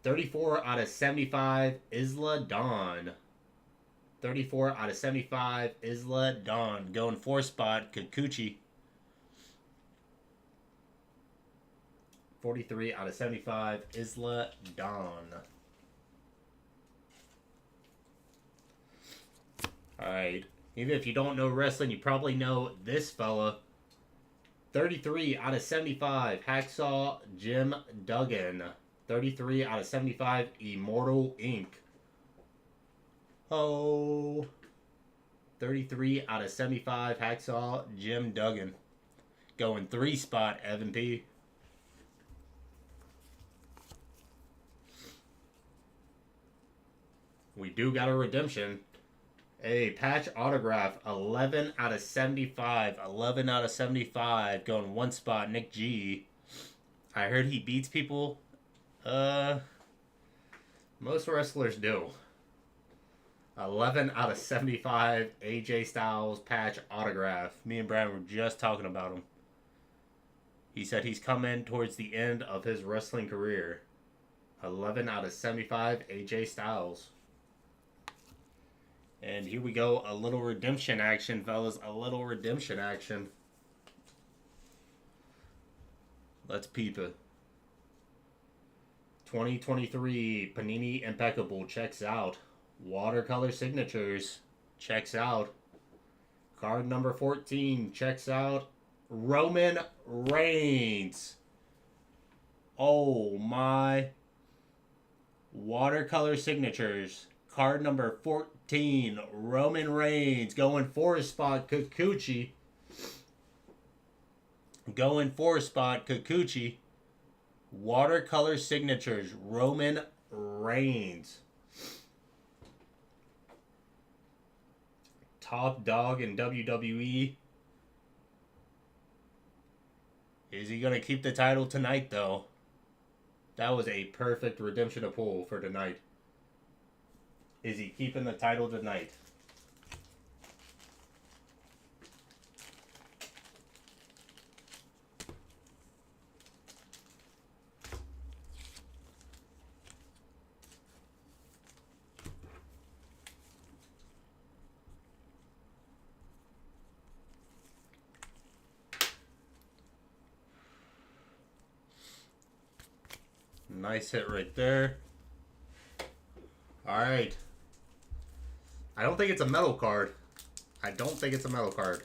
S1: 34 out of 75, Isla Dawn. 34 out of 75, Isla Dawn. Going 4 spot, Kikuchi. 43 out of 75, Isla Dawn. Alright. Even if you don't know wrestling, you probably know this fella. 33 out of 75, Hacksaw Jim Duggan. 33 out of 75, Immortal Inc. Oh. 33 out of 75, Hacksaw Jim Duggan. Going 3 spot, Evan P. We do got a redemption. A patch autograph, 11 out of 75. 11 out of 75. Going one spot, Nick G. I heard he beats people. Most wrestlers do. 11 out of 75. AJ Styles patch autograph. Me and Brad were just talking about him. He said he's coming towards the end of his wrestling career. 11 out of 75. AJ Styles. And here we go, a little redemption action, fellas. A little redemption action. Let's peep it. 2023 Panini Impeccable checks out. Watercolor signatures checks out. Card number 14 checks out. Roman Reigns. Oh my. Watercolor signatures. Card number 14, Roman Reigns. Going for a spot, Kikuchi. Going for a spot, Kikuchi. Watercolor signatures, Roman Reigns. Top dog in WWE. Is he going to keep the title tonight, though? That was a perfect redemption of pull for tonight. Is he keeping the title tonight? Nice hit right there. All right. I don't think it's a metal card. I don't think it's a metal card.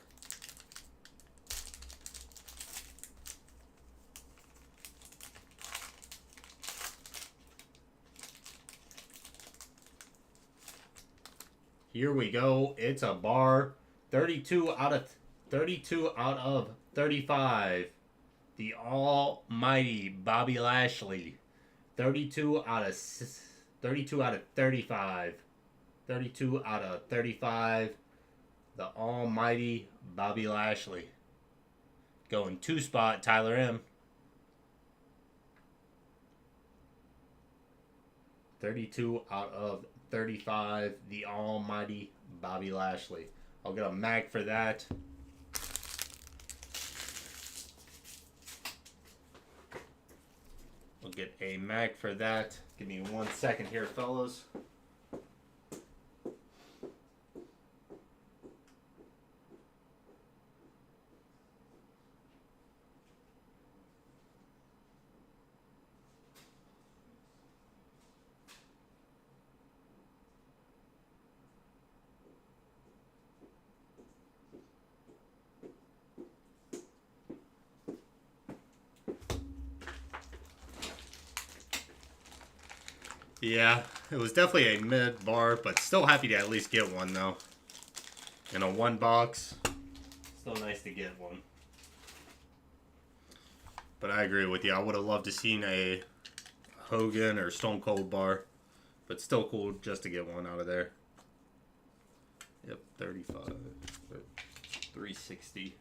S1: Here we go. It's a bar. 32 out of 35. The almighty Bobby Lashley. 32 out of 35. 32 out of 35. The almighty Bobby Lashley. Going two spot, Tyler M. 32 out of 35. The almighty Bobby Lashley. I'll get a mag for that. We'll get a mag for that. Give me 1 second here, fellas. Yeah, it was definitely a mid bar, but still happy to at least get one though. In a one box, still nice to get one. But I agree with you. I would have loved to seen a Hogan or Stone Cold bar, but still cool just to get one out of there. Yep, 35, 360.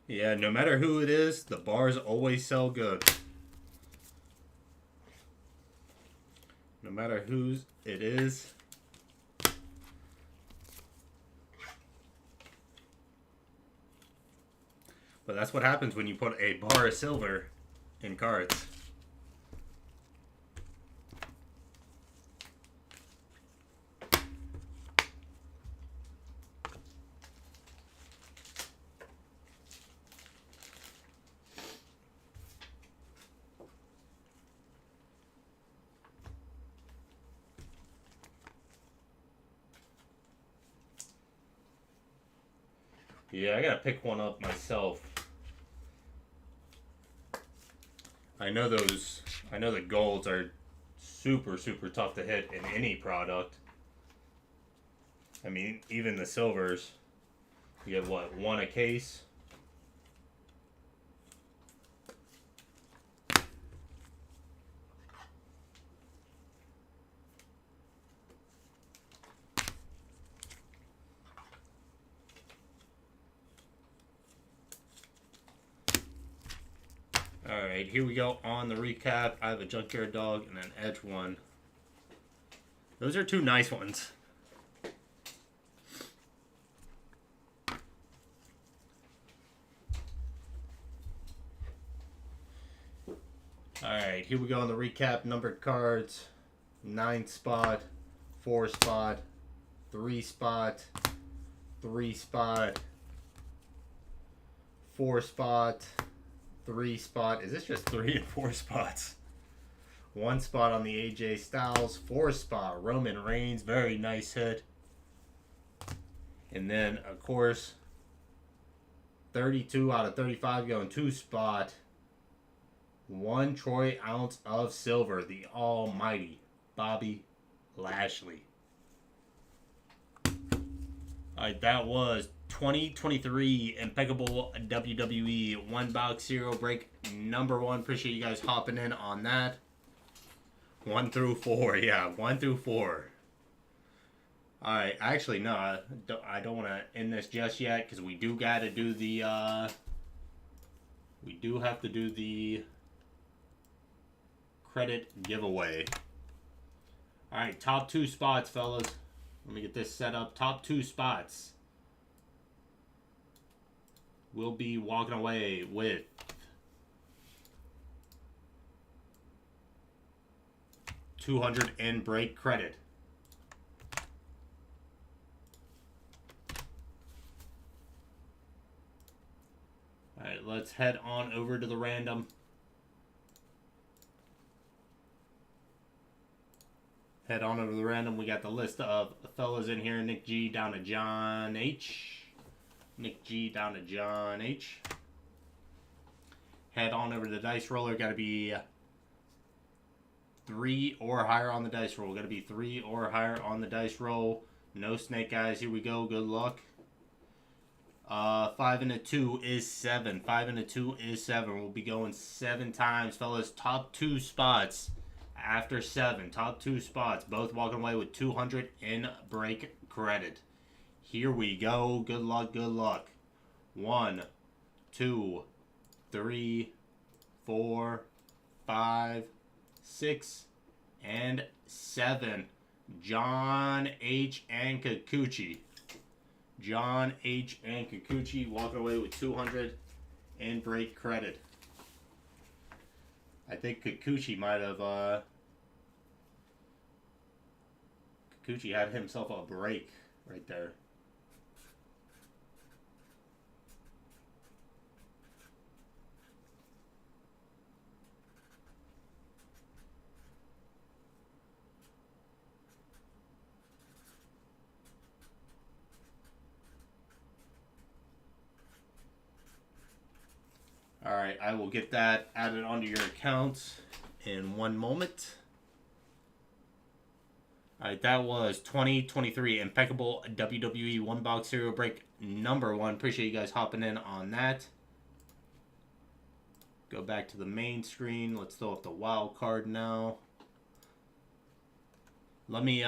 S1: Yeah, no matter who it is, the bars always sell good. No matter whose it is. But that's what happens when you put a bar of silver in cards. Yeah, I gotta pick one up myself. I know the golds are super, super tough to hit in any product. I mean, even the silvers. You get what, one a case? Alright, here we go on the recap. I have a Junkyard Dog and an Edge one. Those are two nice ones. Alright, here we go on the recap. Numbered cards. 9 spot, 4 spot, 3 spot, 3 spot, 4 spot, 3 spot. Is this just 3 and 4 spots? 1 spot on the AJ Styles. 4 spot Roman Reigns. Very nice hit. And then, of course, 32 out of 35 going 2 spot. 1 troy ounce of silver. The almighty Bobby Lashley. Alright, that was 2023 Impeccable WWE 1-box serial break number 1. Appreciate you guys hopping in on that. 1 through 4. Yeah, 1 through 4. Alright, actually, no. I don't want to end this just yet because we do got to do the... we do have to do the credit giveaway. Alright, top 2 spots, fellas. Let me get this set up. Top 2 spots. We'll be walking away with $200 in break credit. Alright, let's head on over to the random. Head on over to the random. We got the list of fellas in here. Nick G down to John H. Nick G down to John H. Head on over to the dice roller. Got to be 3 or higher on the dice roll. Got to be 3 or higher on the dice roll. No snake eyes. Here we go. Good luck. 5 and a 2 is 7. 5 and a 2 is 7. We'll be going 7 times, fellas. Top 2 spots after 7. Top 2 spots. Both walking away with 200 in break credit. Here we go. Good luck. Good luck. 1, 2, 3, 4, 5, 6, and 7. John H. and Kikuchi. John H. and Kikuchi walking away with 200 in break credit. I think Kikuchi might have, Kikuchi had himself a break right there. Alright, I will get that added onto your account in one moment. Alright, that was 2023 Impeccable WWE 1-box serial break number 1. Appreciate you guys hopping in on that. Go back to the main screen. Let's throw up the wild card now. Let me,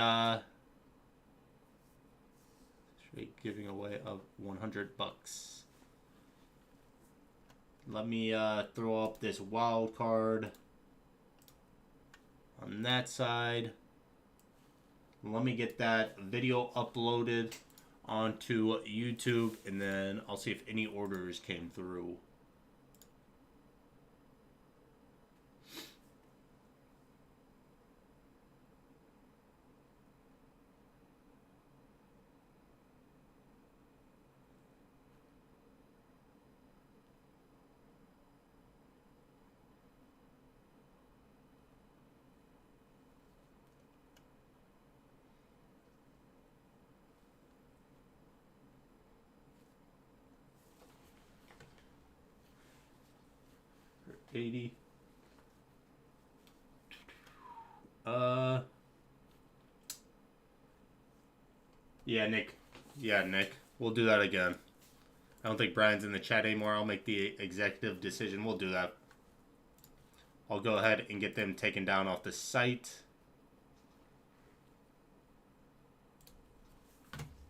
S1: straight giving away of $100. Let me throw up this wild card on that side. Let me get that video uploaded onto YouTube, and then I'll see if any orders came through. 80. Uh, yeah, Nick. Yeah, Nick. We'll do that again. I don't think Brian's in the chat anymore. I'll make the executive decision. We'll do that. I'll go ahead and get them taken down off the site.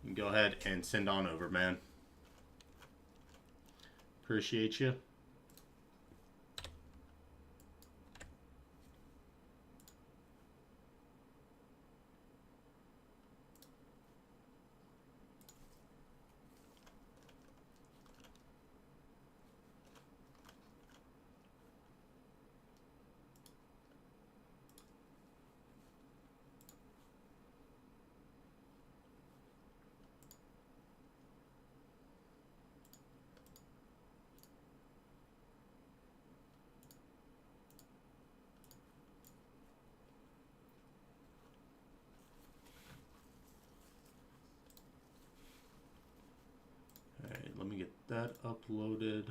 S1: You can go ahead and send on over, man. Appreciate you. Let me get that uploaded.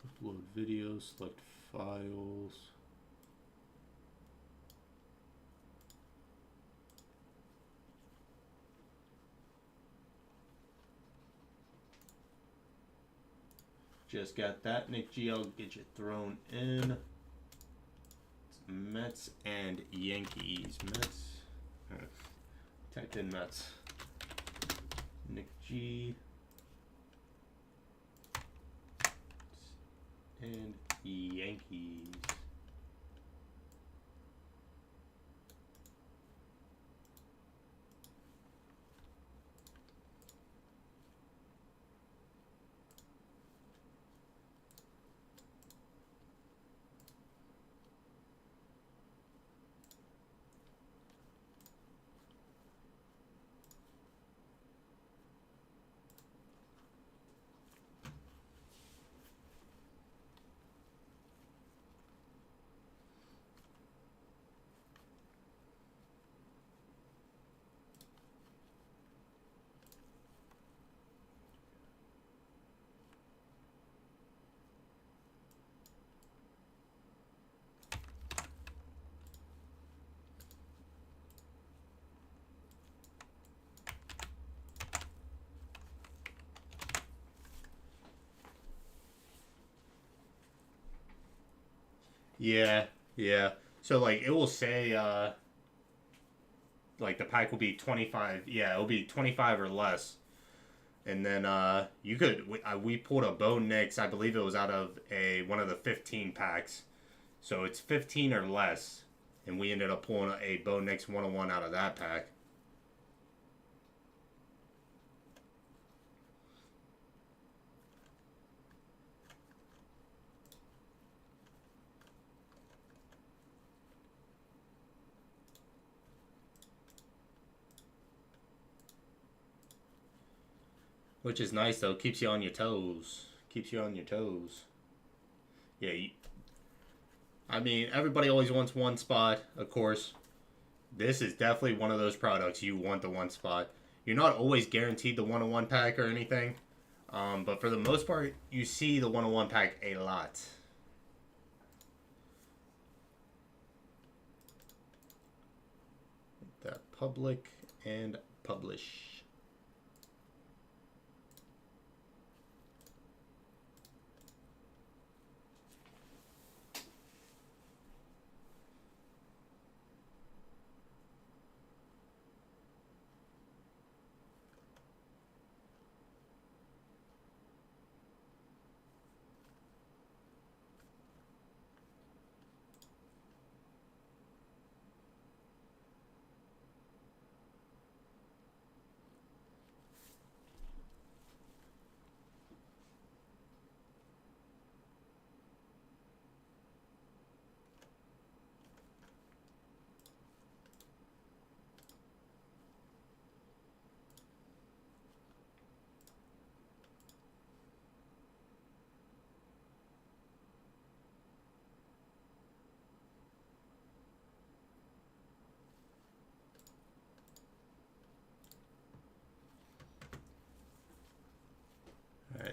S1: Upload videos, select files. Just got that, Nick G. I'll get you thrown in. It's Mets and Yankees. Mets. Typed in Mets. Nick G. And Yankees. Yeah, yeah. So like it will say like the pack will be 25. Yeah, it'll be 25 or less. And then you could we pulled a Bo Nix, I believe it was out of one of the 15 packs. So it's 15 or less, and we ended up pulling a Bo Nix 101 out of that pack. Which is nice though, keeps you on your toes. Keeps you on your toes. Yeah, I mean, everybody always wants one spot, of course. This is definitely one of those products you want the one spot. You're not always guaranteed the 101 pack or anything, but for the most part, you see the 101 pack a lot. That public and publish.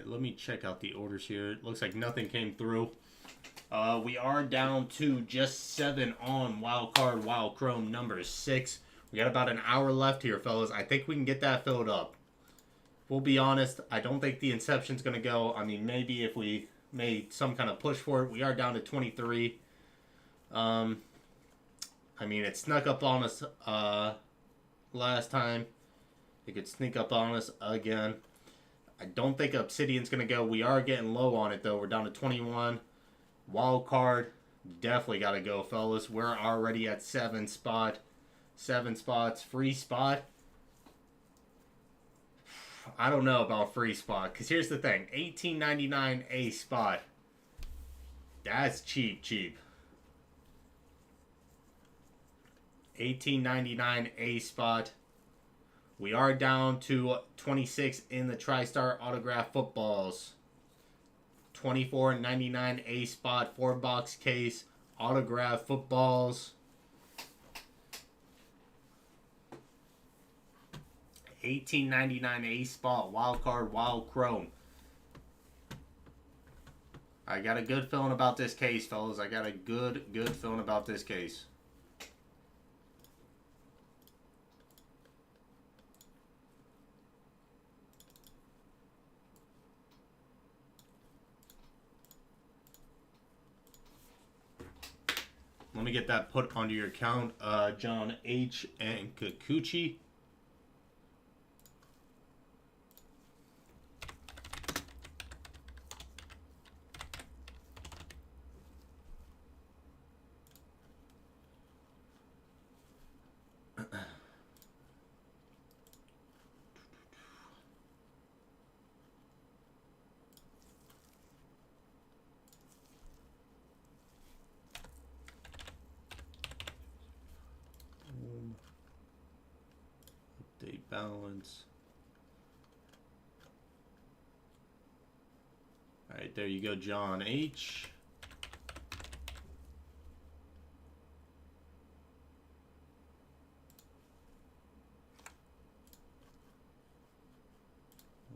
S1: let me check out the orders here. It looks like nothing came through. We are down to just 7 on Wild Card Wild Chrome number 6. We got about an hour left here, fellas. I think we can get that filled up. We'll be honest, I don't think the Inception's going to go. I mean, maybe if we made some kind of push for it. We are down to 23. I mean, it snuck up on us last time. It could sneak up on us again. I don't think Obsidian's going to go. We are getting low on it, though. We're down to 21. Wild card, definitely got to go, fellas. We're already at 7 spots. Free spot. I don't know about free spot, because here's the thing. $18.99 a spot. That's cheap. $18.99 a spot. We are down to 26 in the TriStar autograph footballs. $24.99 a spot, 4-box case, autograph footballs. $18.99 a spot, wild card, wild chrome. I got a good feeling about this case, fellas. I got a good feeling about this case. Let me get that put onto your account, John H. and Kikuchi. Update balance. All right, there you go, John H.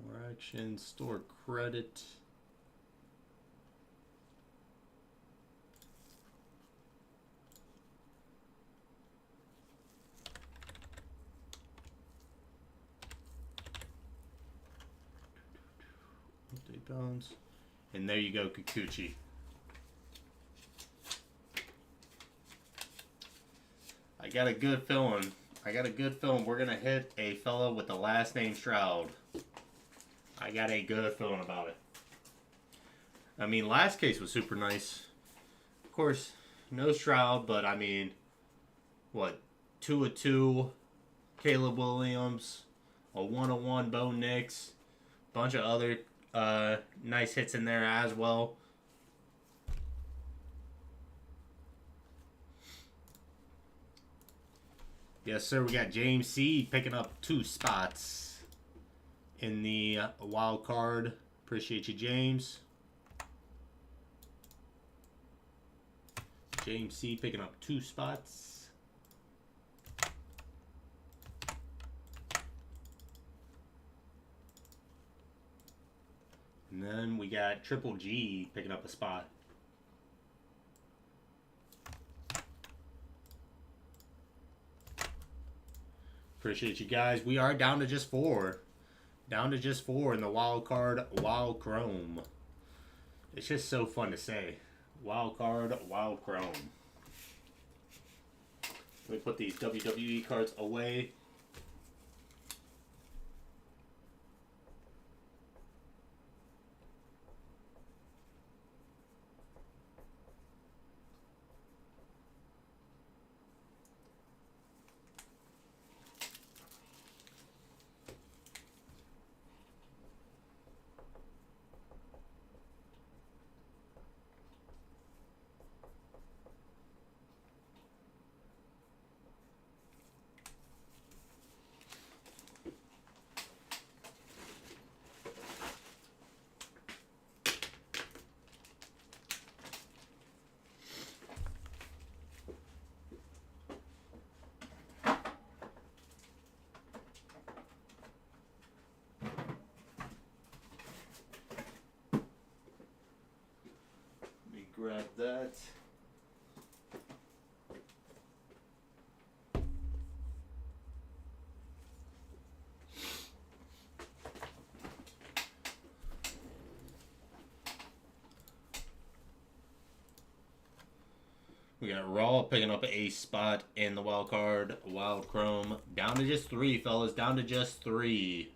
S1: More action, store credit. Update balance. And there you go, Kikuchi. I got a good feeling we're going to hit a fella with the last name Stroud. I got a good feeling about it. I mean, last case was super nice. Of course, no Stroud, but I mean, what? 2 of 2, Caleb Williams, a 1 of 1, Bo Nix, bunch of other nice hits in there as well. Yes, sir. We got James C. picking up 2 spots in the wild card. Appreciate you, James. James C. picking up 2 spots. And then we got Triple G picking up a spot. Appreciate you guys. We are down to just 4. Down to just 4 in the wild card, wild chrome. It's just so fun to say. Wild card, wild chrome. Let me put these WWE cards away. grab that. We got Raw picking up a spot in the wild card. Wild Chrome down to just 3, fellas. Down to just 3.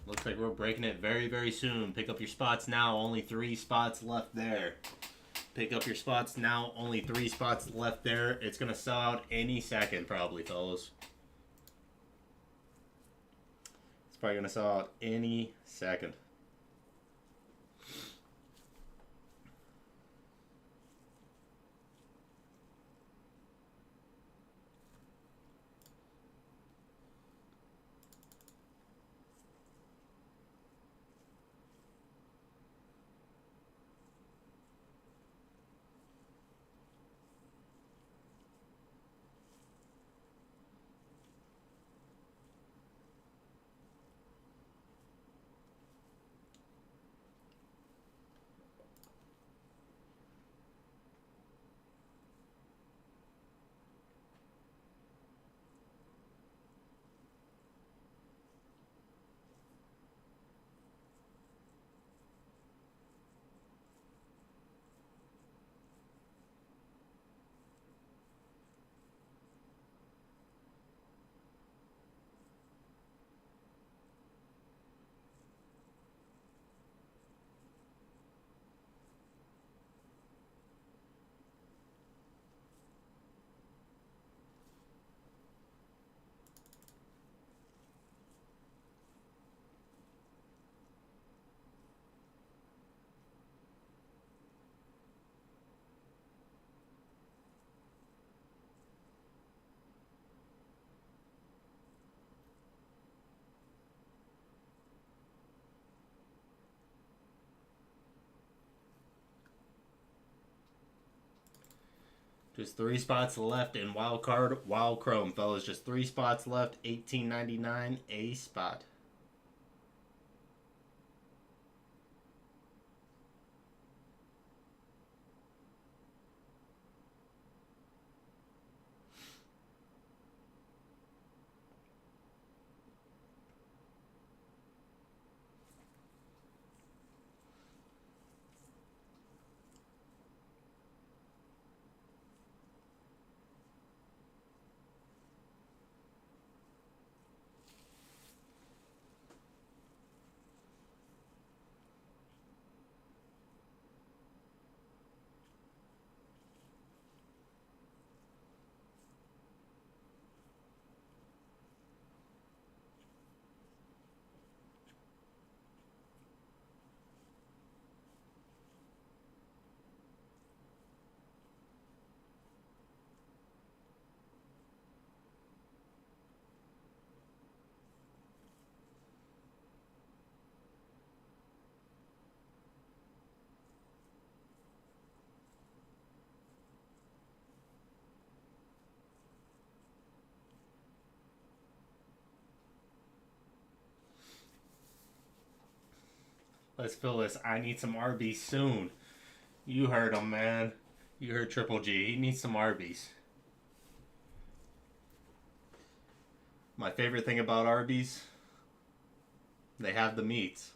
S1: Looks like we're breaking it very, very soon. Pick up your spots now. Only 3 spots left there. Pick up your spots now. Only 3 spots left there. It's going to sell out any second, probably, fellas. It's probably going to sell out any second. Just 3 spots left in Wild Card, Wild Chrome, fellas. Just 3 spots left. $18.99 a spot. Let's fill this. I need some Arby's soon. You heard him, man. You heard Triple G. He needs some Arby's. My favorite thing about Arby's, they have the meats.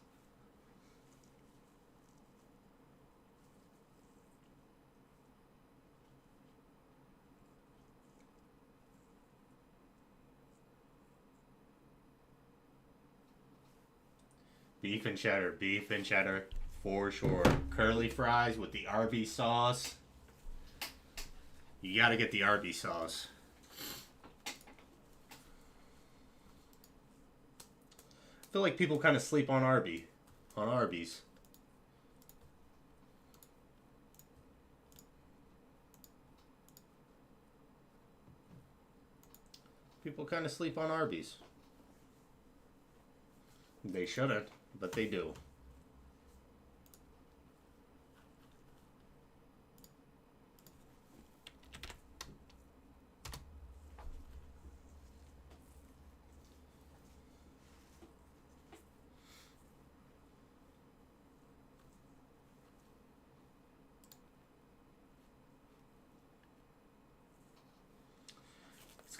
S1: Beef and cheddar, for sure. Curly fries with the Arby's sauce. You gotta get the Arby's sauce. I feel like people kind of sleep on Arby's. People kind of sleep on Arby's. They shouldn't, but they do.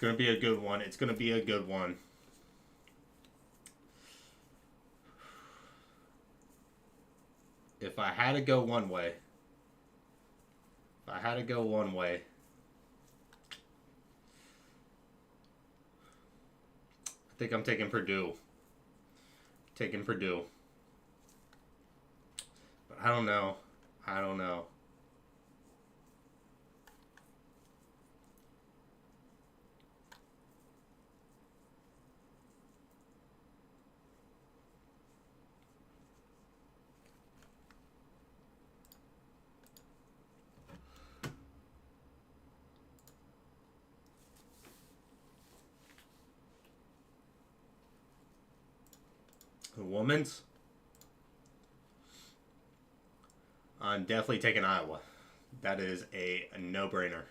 S1: gonna be a good one. It's gonna be a good one. If I had to go one way, I think I'm taking Purdue. But I don't know. The women's? I'm definitely taking Iowa. That is a no-brainer.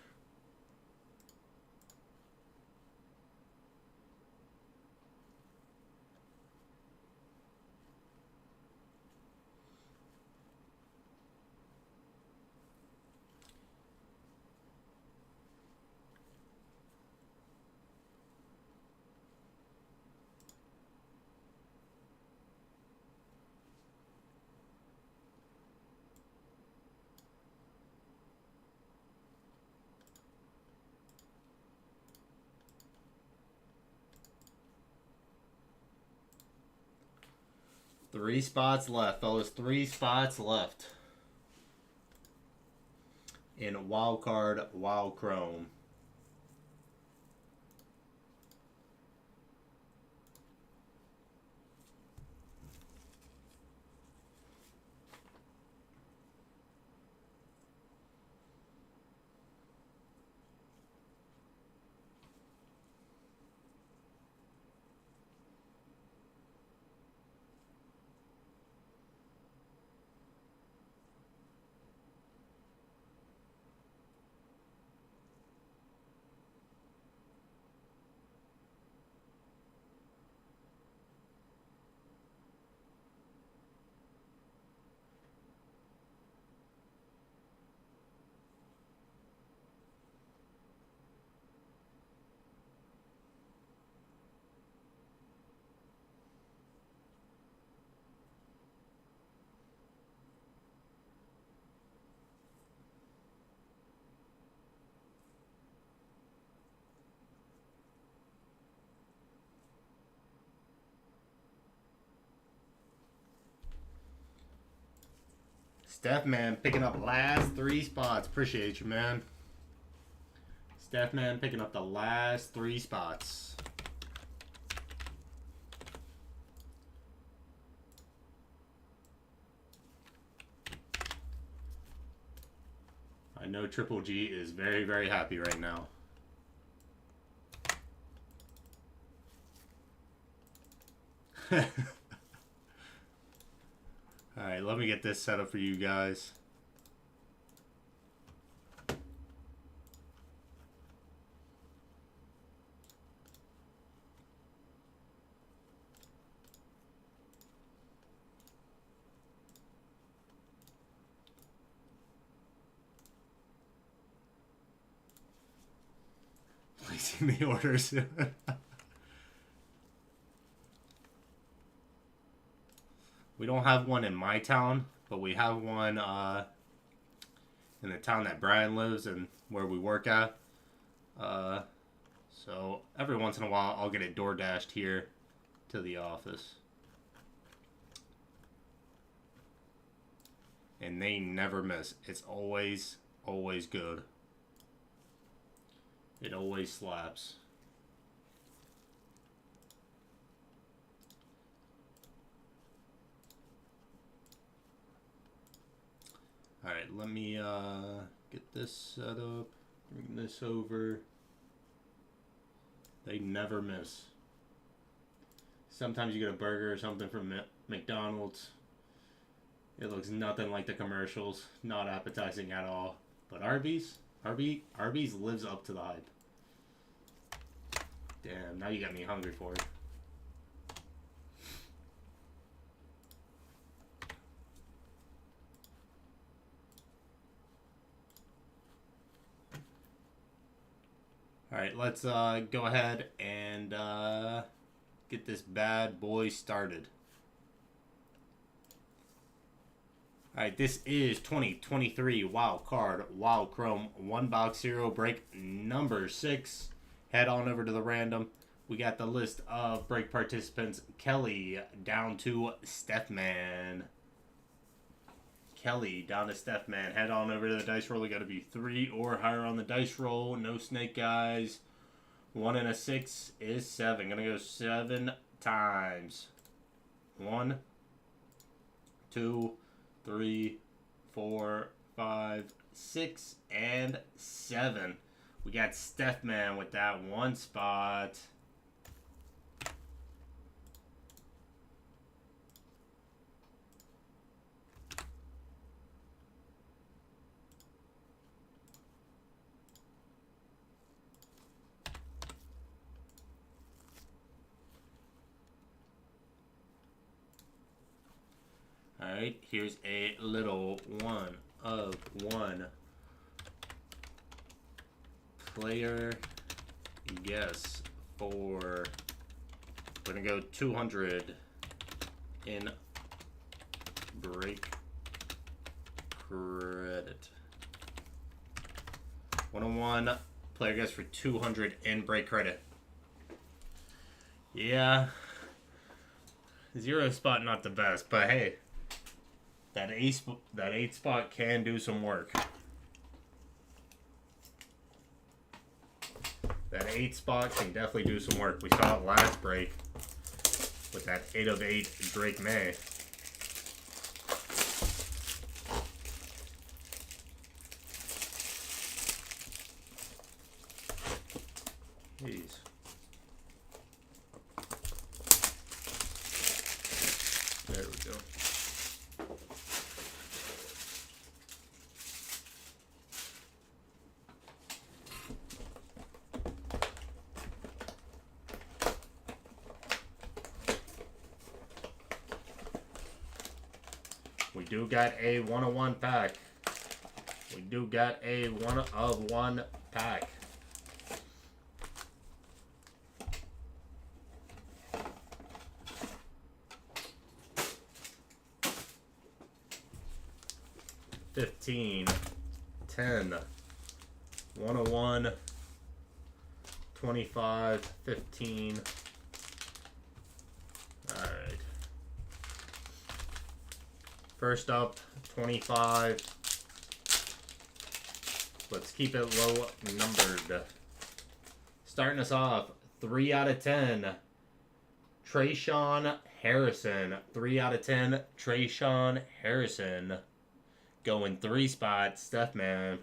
S1: Three spots left, fellas. 3 spots left. In Wild Card, Wild Chrome. Steph, man, picking up last 3 spots. Appreciate you, man. Steph, man, picking up the last 3 spots. I know Triple G is very, very happy right now. Alright, let me get this set up for you guys. Placing the orders. We don't have one in my town, but we have one in the town that Brian lives and where we work at. So every once in a while, I'll get it door dashed here to the office. And they never miss. It's always, always good. It always slaps. Alright, let me get this set up. Bring this over. They never miss. Sometimes you get a burger or something from McDonald's. It looks nothing like the commercials. Not appetizing at all. But Arby's lives up to the hype. Damn, now you got me hungry for it. All right, let's go ahead and get this bad boy started. All right, this is 2023 Wild Card Wild Chrome 1-box serial break number 6. Head on over to the random. We got the list of break participants. Kelly down to Stephman. Kelly down to Stephman. Head on over to the dice roll. We got to be 3 or higher on the dice roll. No snake, guys. 1 and a 6 is 7. Gonna go 7 times. 1, 2, 3, 4, 5, 6, and 7. We got Stephman with that 1 spot. Alright, here's a little 1 of 1 player guess for, we're going to go 200 in break credit. 101 player guess for 200 in break credit. Yeah, 0 spot not the best, but hey. That 8 spot can do some work. That 8 spot can definitely do some work. We saw it last break with that 8 of 8 Drake May. Jeez. There we go. We do got a 1-of-1 pack. We do got a 1-of-1 pack. $15, $10, 1-of-1, $25, $15. All right. First up, 25. Let's keep it low numbered. Starting us off, 3 out of 10. Trayshawn Harrison. 3 out of 10. Trayshawn Harrison. Going 3 spots. Stephman.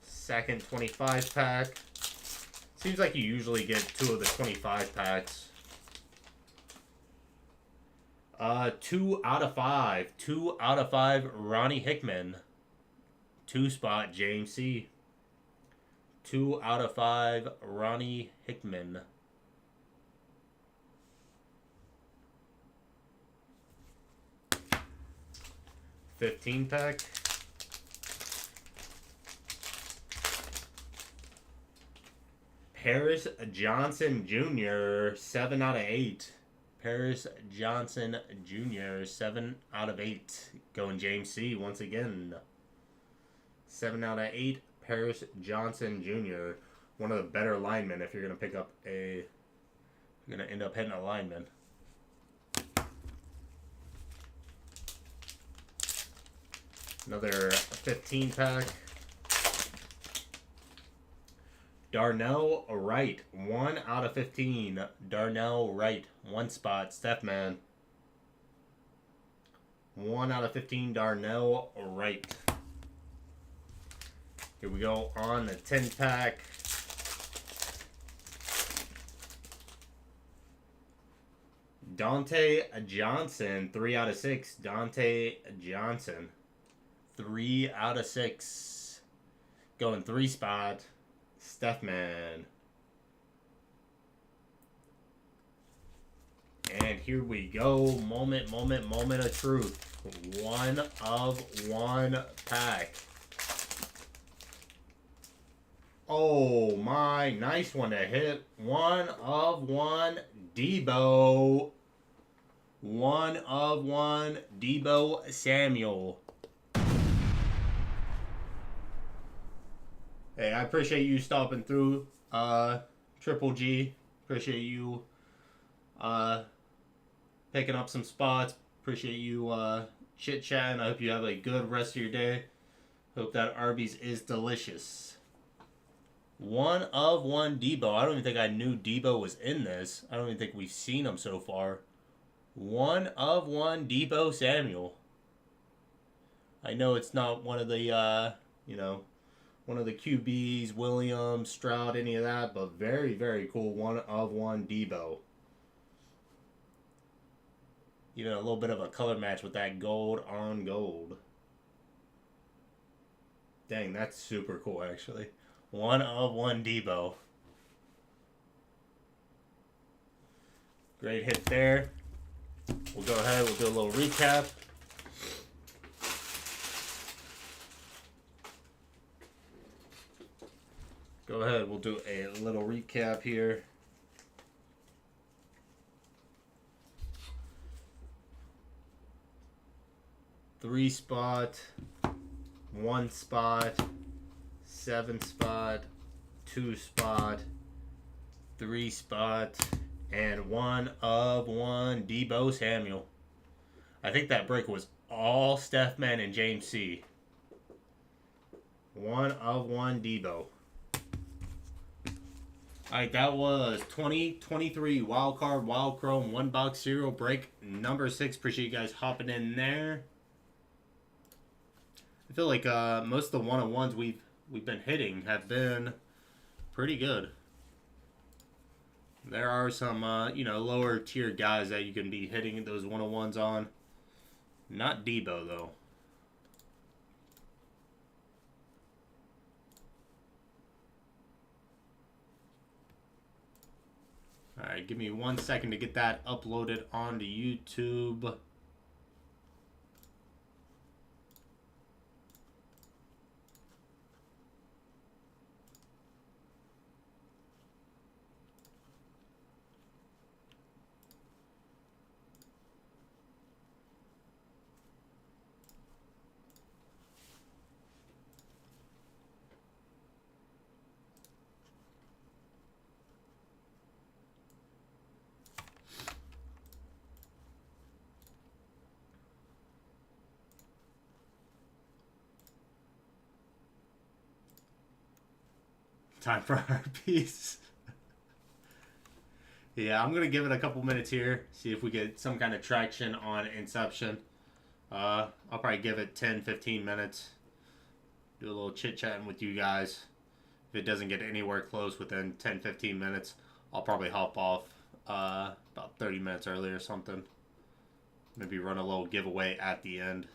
S1: Second 25 pack. Seems like you usually get 2 of the 25 packs. 2 out of 5. 2 out of 5, Ronnie Hickman. 2 spot, James C. 2 out of 5, Ronnie Hickman. $15 pack. Paris Johnson Jr., 7 out of 8. Paris Johnson Jr., 7 out of 8. Going James C. once again. 7 out of 8. Paris Johnson Jr., one of the better linemen if you're going to pick up a... You're going to end up hitting a lineman. Another 15 pack. Darnell Wright, 1 out of 15. Darnell Wright, 1 spot. Stephman. 1 out of 15. Darnell Wright. Here we go on the 10 pack. Dante Johnson, 3 out of 6. Dante Johnson. 3 out of 6. Going 3 spot. Stephman. And here we go. Moment of truth. 1 of 1 pack. Oh my, nice one to hit. 1/1 Debo. 1/1 Debo Samuel. Hey, I appreciate you stopping through. Triple G. Appreciate you picking up some spots. Appreciate you chit chatting. I hope you have a good rest of your day. Hope that Arby's is delicious. 1/1 Debo. I don't even think I knew Debo was in this. I don't even think we've seen him so far. 1/1 Debo Samuel. I know it's not one of the one of the QBs, Williams, Stroud, any of that, but very, very cool 1/1 Debo. Even a little bit of a color match with that gold on gold. Dang, that's super cool, actually. 1/1 Debo. Great hit there. We'll go ahead, we'll do a little recap. Go ahead, we'll do a little recap here. Three spot, one spot, 7 spot, 2 spot, 3 spot, and 1/1 Debo Samuel. I think that break was all Steph Man and James C. 1/1 Debo. Alright, that was 2023 Wild Card Wild Chrome 1 box cereal break number 6. Appreciate you guys hopping in there. I feel like most of the 1/1s we've been hitting have been pretty good. There are some lower tier guys that you can be hitting those 1/1s on. Not Debo though. Alright, give me 1 second to get that uploaded onto YouTube. Time for our piece. Yeah, I'm gonna give it a couple minutes here, see if we get some kind of traction on Inception. I'll probably give it 10-15 minutes. Do a little chit-chatting with you guys. If it doesn't get anywhere close within 10-15 minutes, I'll probably hop off about 30 minutes early or something. Maybe run a little giveaway at the end.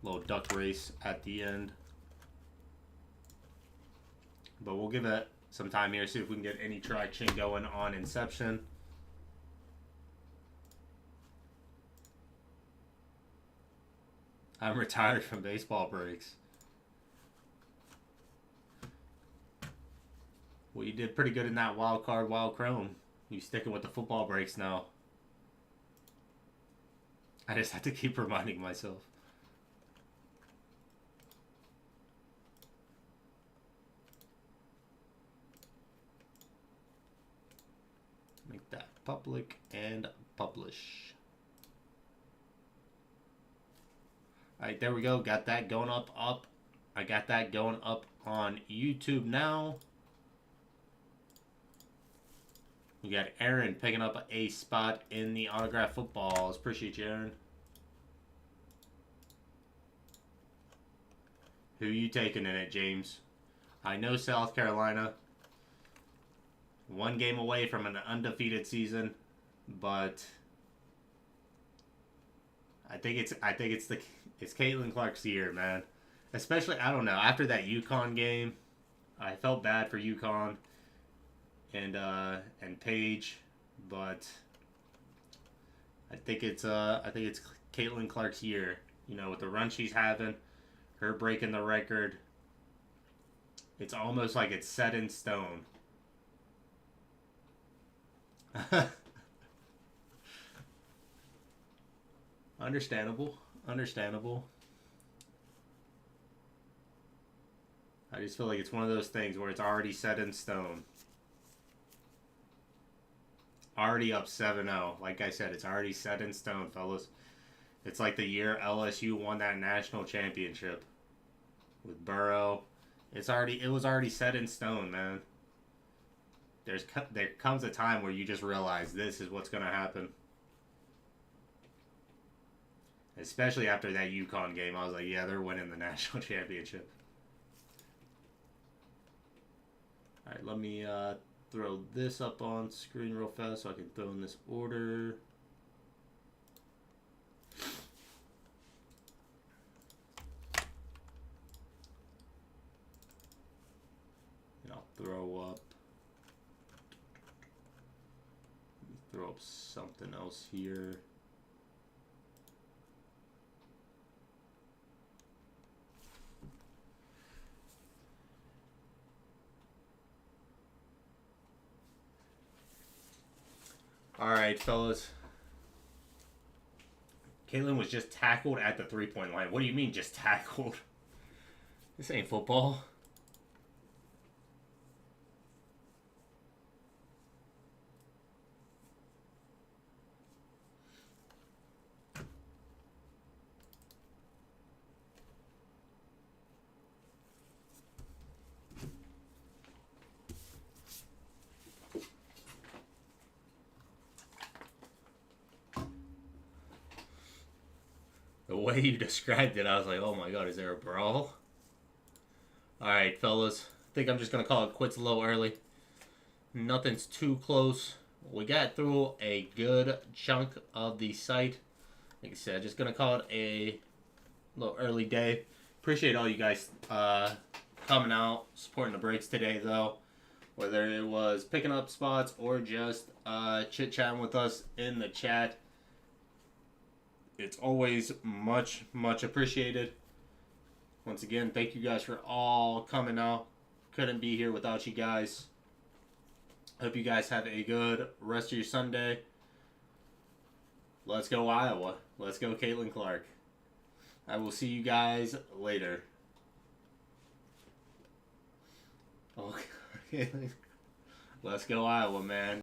S1: Little duck race at the end. But we'll give it some time here, see if we can get any traction going on Inception. I'm retired from baseball breaks. Well, you did pretty good in that wild card, wild chrome. You sticking with the football breaks now. I just have to keep reminding myself. Make that public and publish. Alright, there we go. Got that going up. I got that going up on YouTube now. We got Aaron picking up a spot in the autograph footballs. Appreciate you, Aaron. Who you taking in it, James? I know South Carolina. 1 game away from an undefeated season, but I think it's Caitlin Clark's year, man. Especially, I don't know, after that UConn game, I felt bad for UConn and Paige, but I think it's Caitlin Clark's year. You know, with the run she's having, Her breaking the record. It's almost like it's set in stone. Understandable. Understandable. I just feel like it's one of those things where it's already set in stone. Already up 7-0. Like I said, it's already set in stone, fellas. It's like the year LSU won that national championship with Burrow. It was already set in stone, man. There comes a time where you just realize this is what's going to happen. Especially after that UConn game, I was like, yeah, they're winning the national championship. All right, let me throw this up on screen real fast so I can throw in this order. And I'll throw up something else here. All right, fellas. Caitlin was just tackled at the 3-point line. What do you mean just tackled? This ain't football. The way you described it, I was like, oh my god, is there a brawl? Alright, fellas. I think I'm just going to call it quits a little early. Nothing's too close. We got through a good chunk of the site. Like I said, just going to call it a little early day. Appreciate all you guys coming out, supporting the breaks today, though. Whether it was picking up spots or just chit-chatting with us in the chat. It's always much, much appreciated. Once again, thank you guys for all coming out. Couldn't be here without you guys. Hope you guys have a good rest of your Sunday. Let's go Iowa. Let's go Caitlin Clark. I will see you guys later. Okay. Let's go Iowa, man.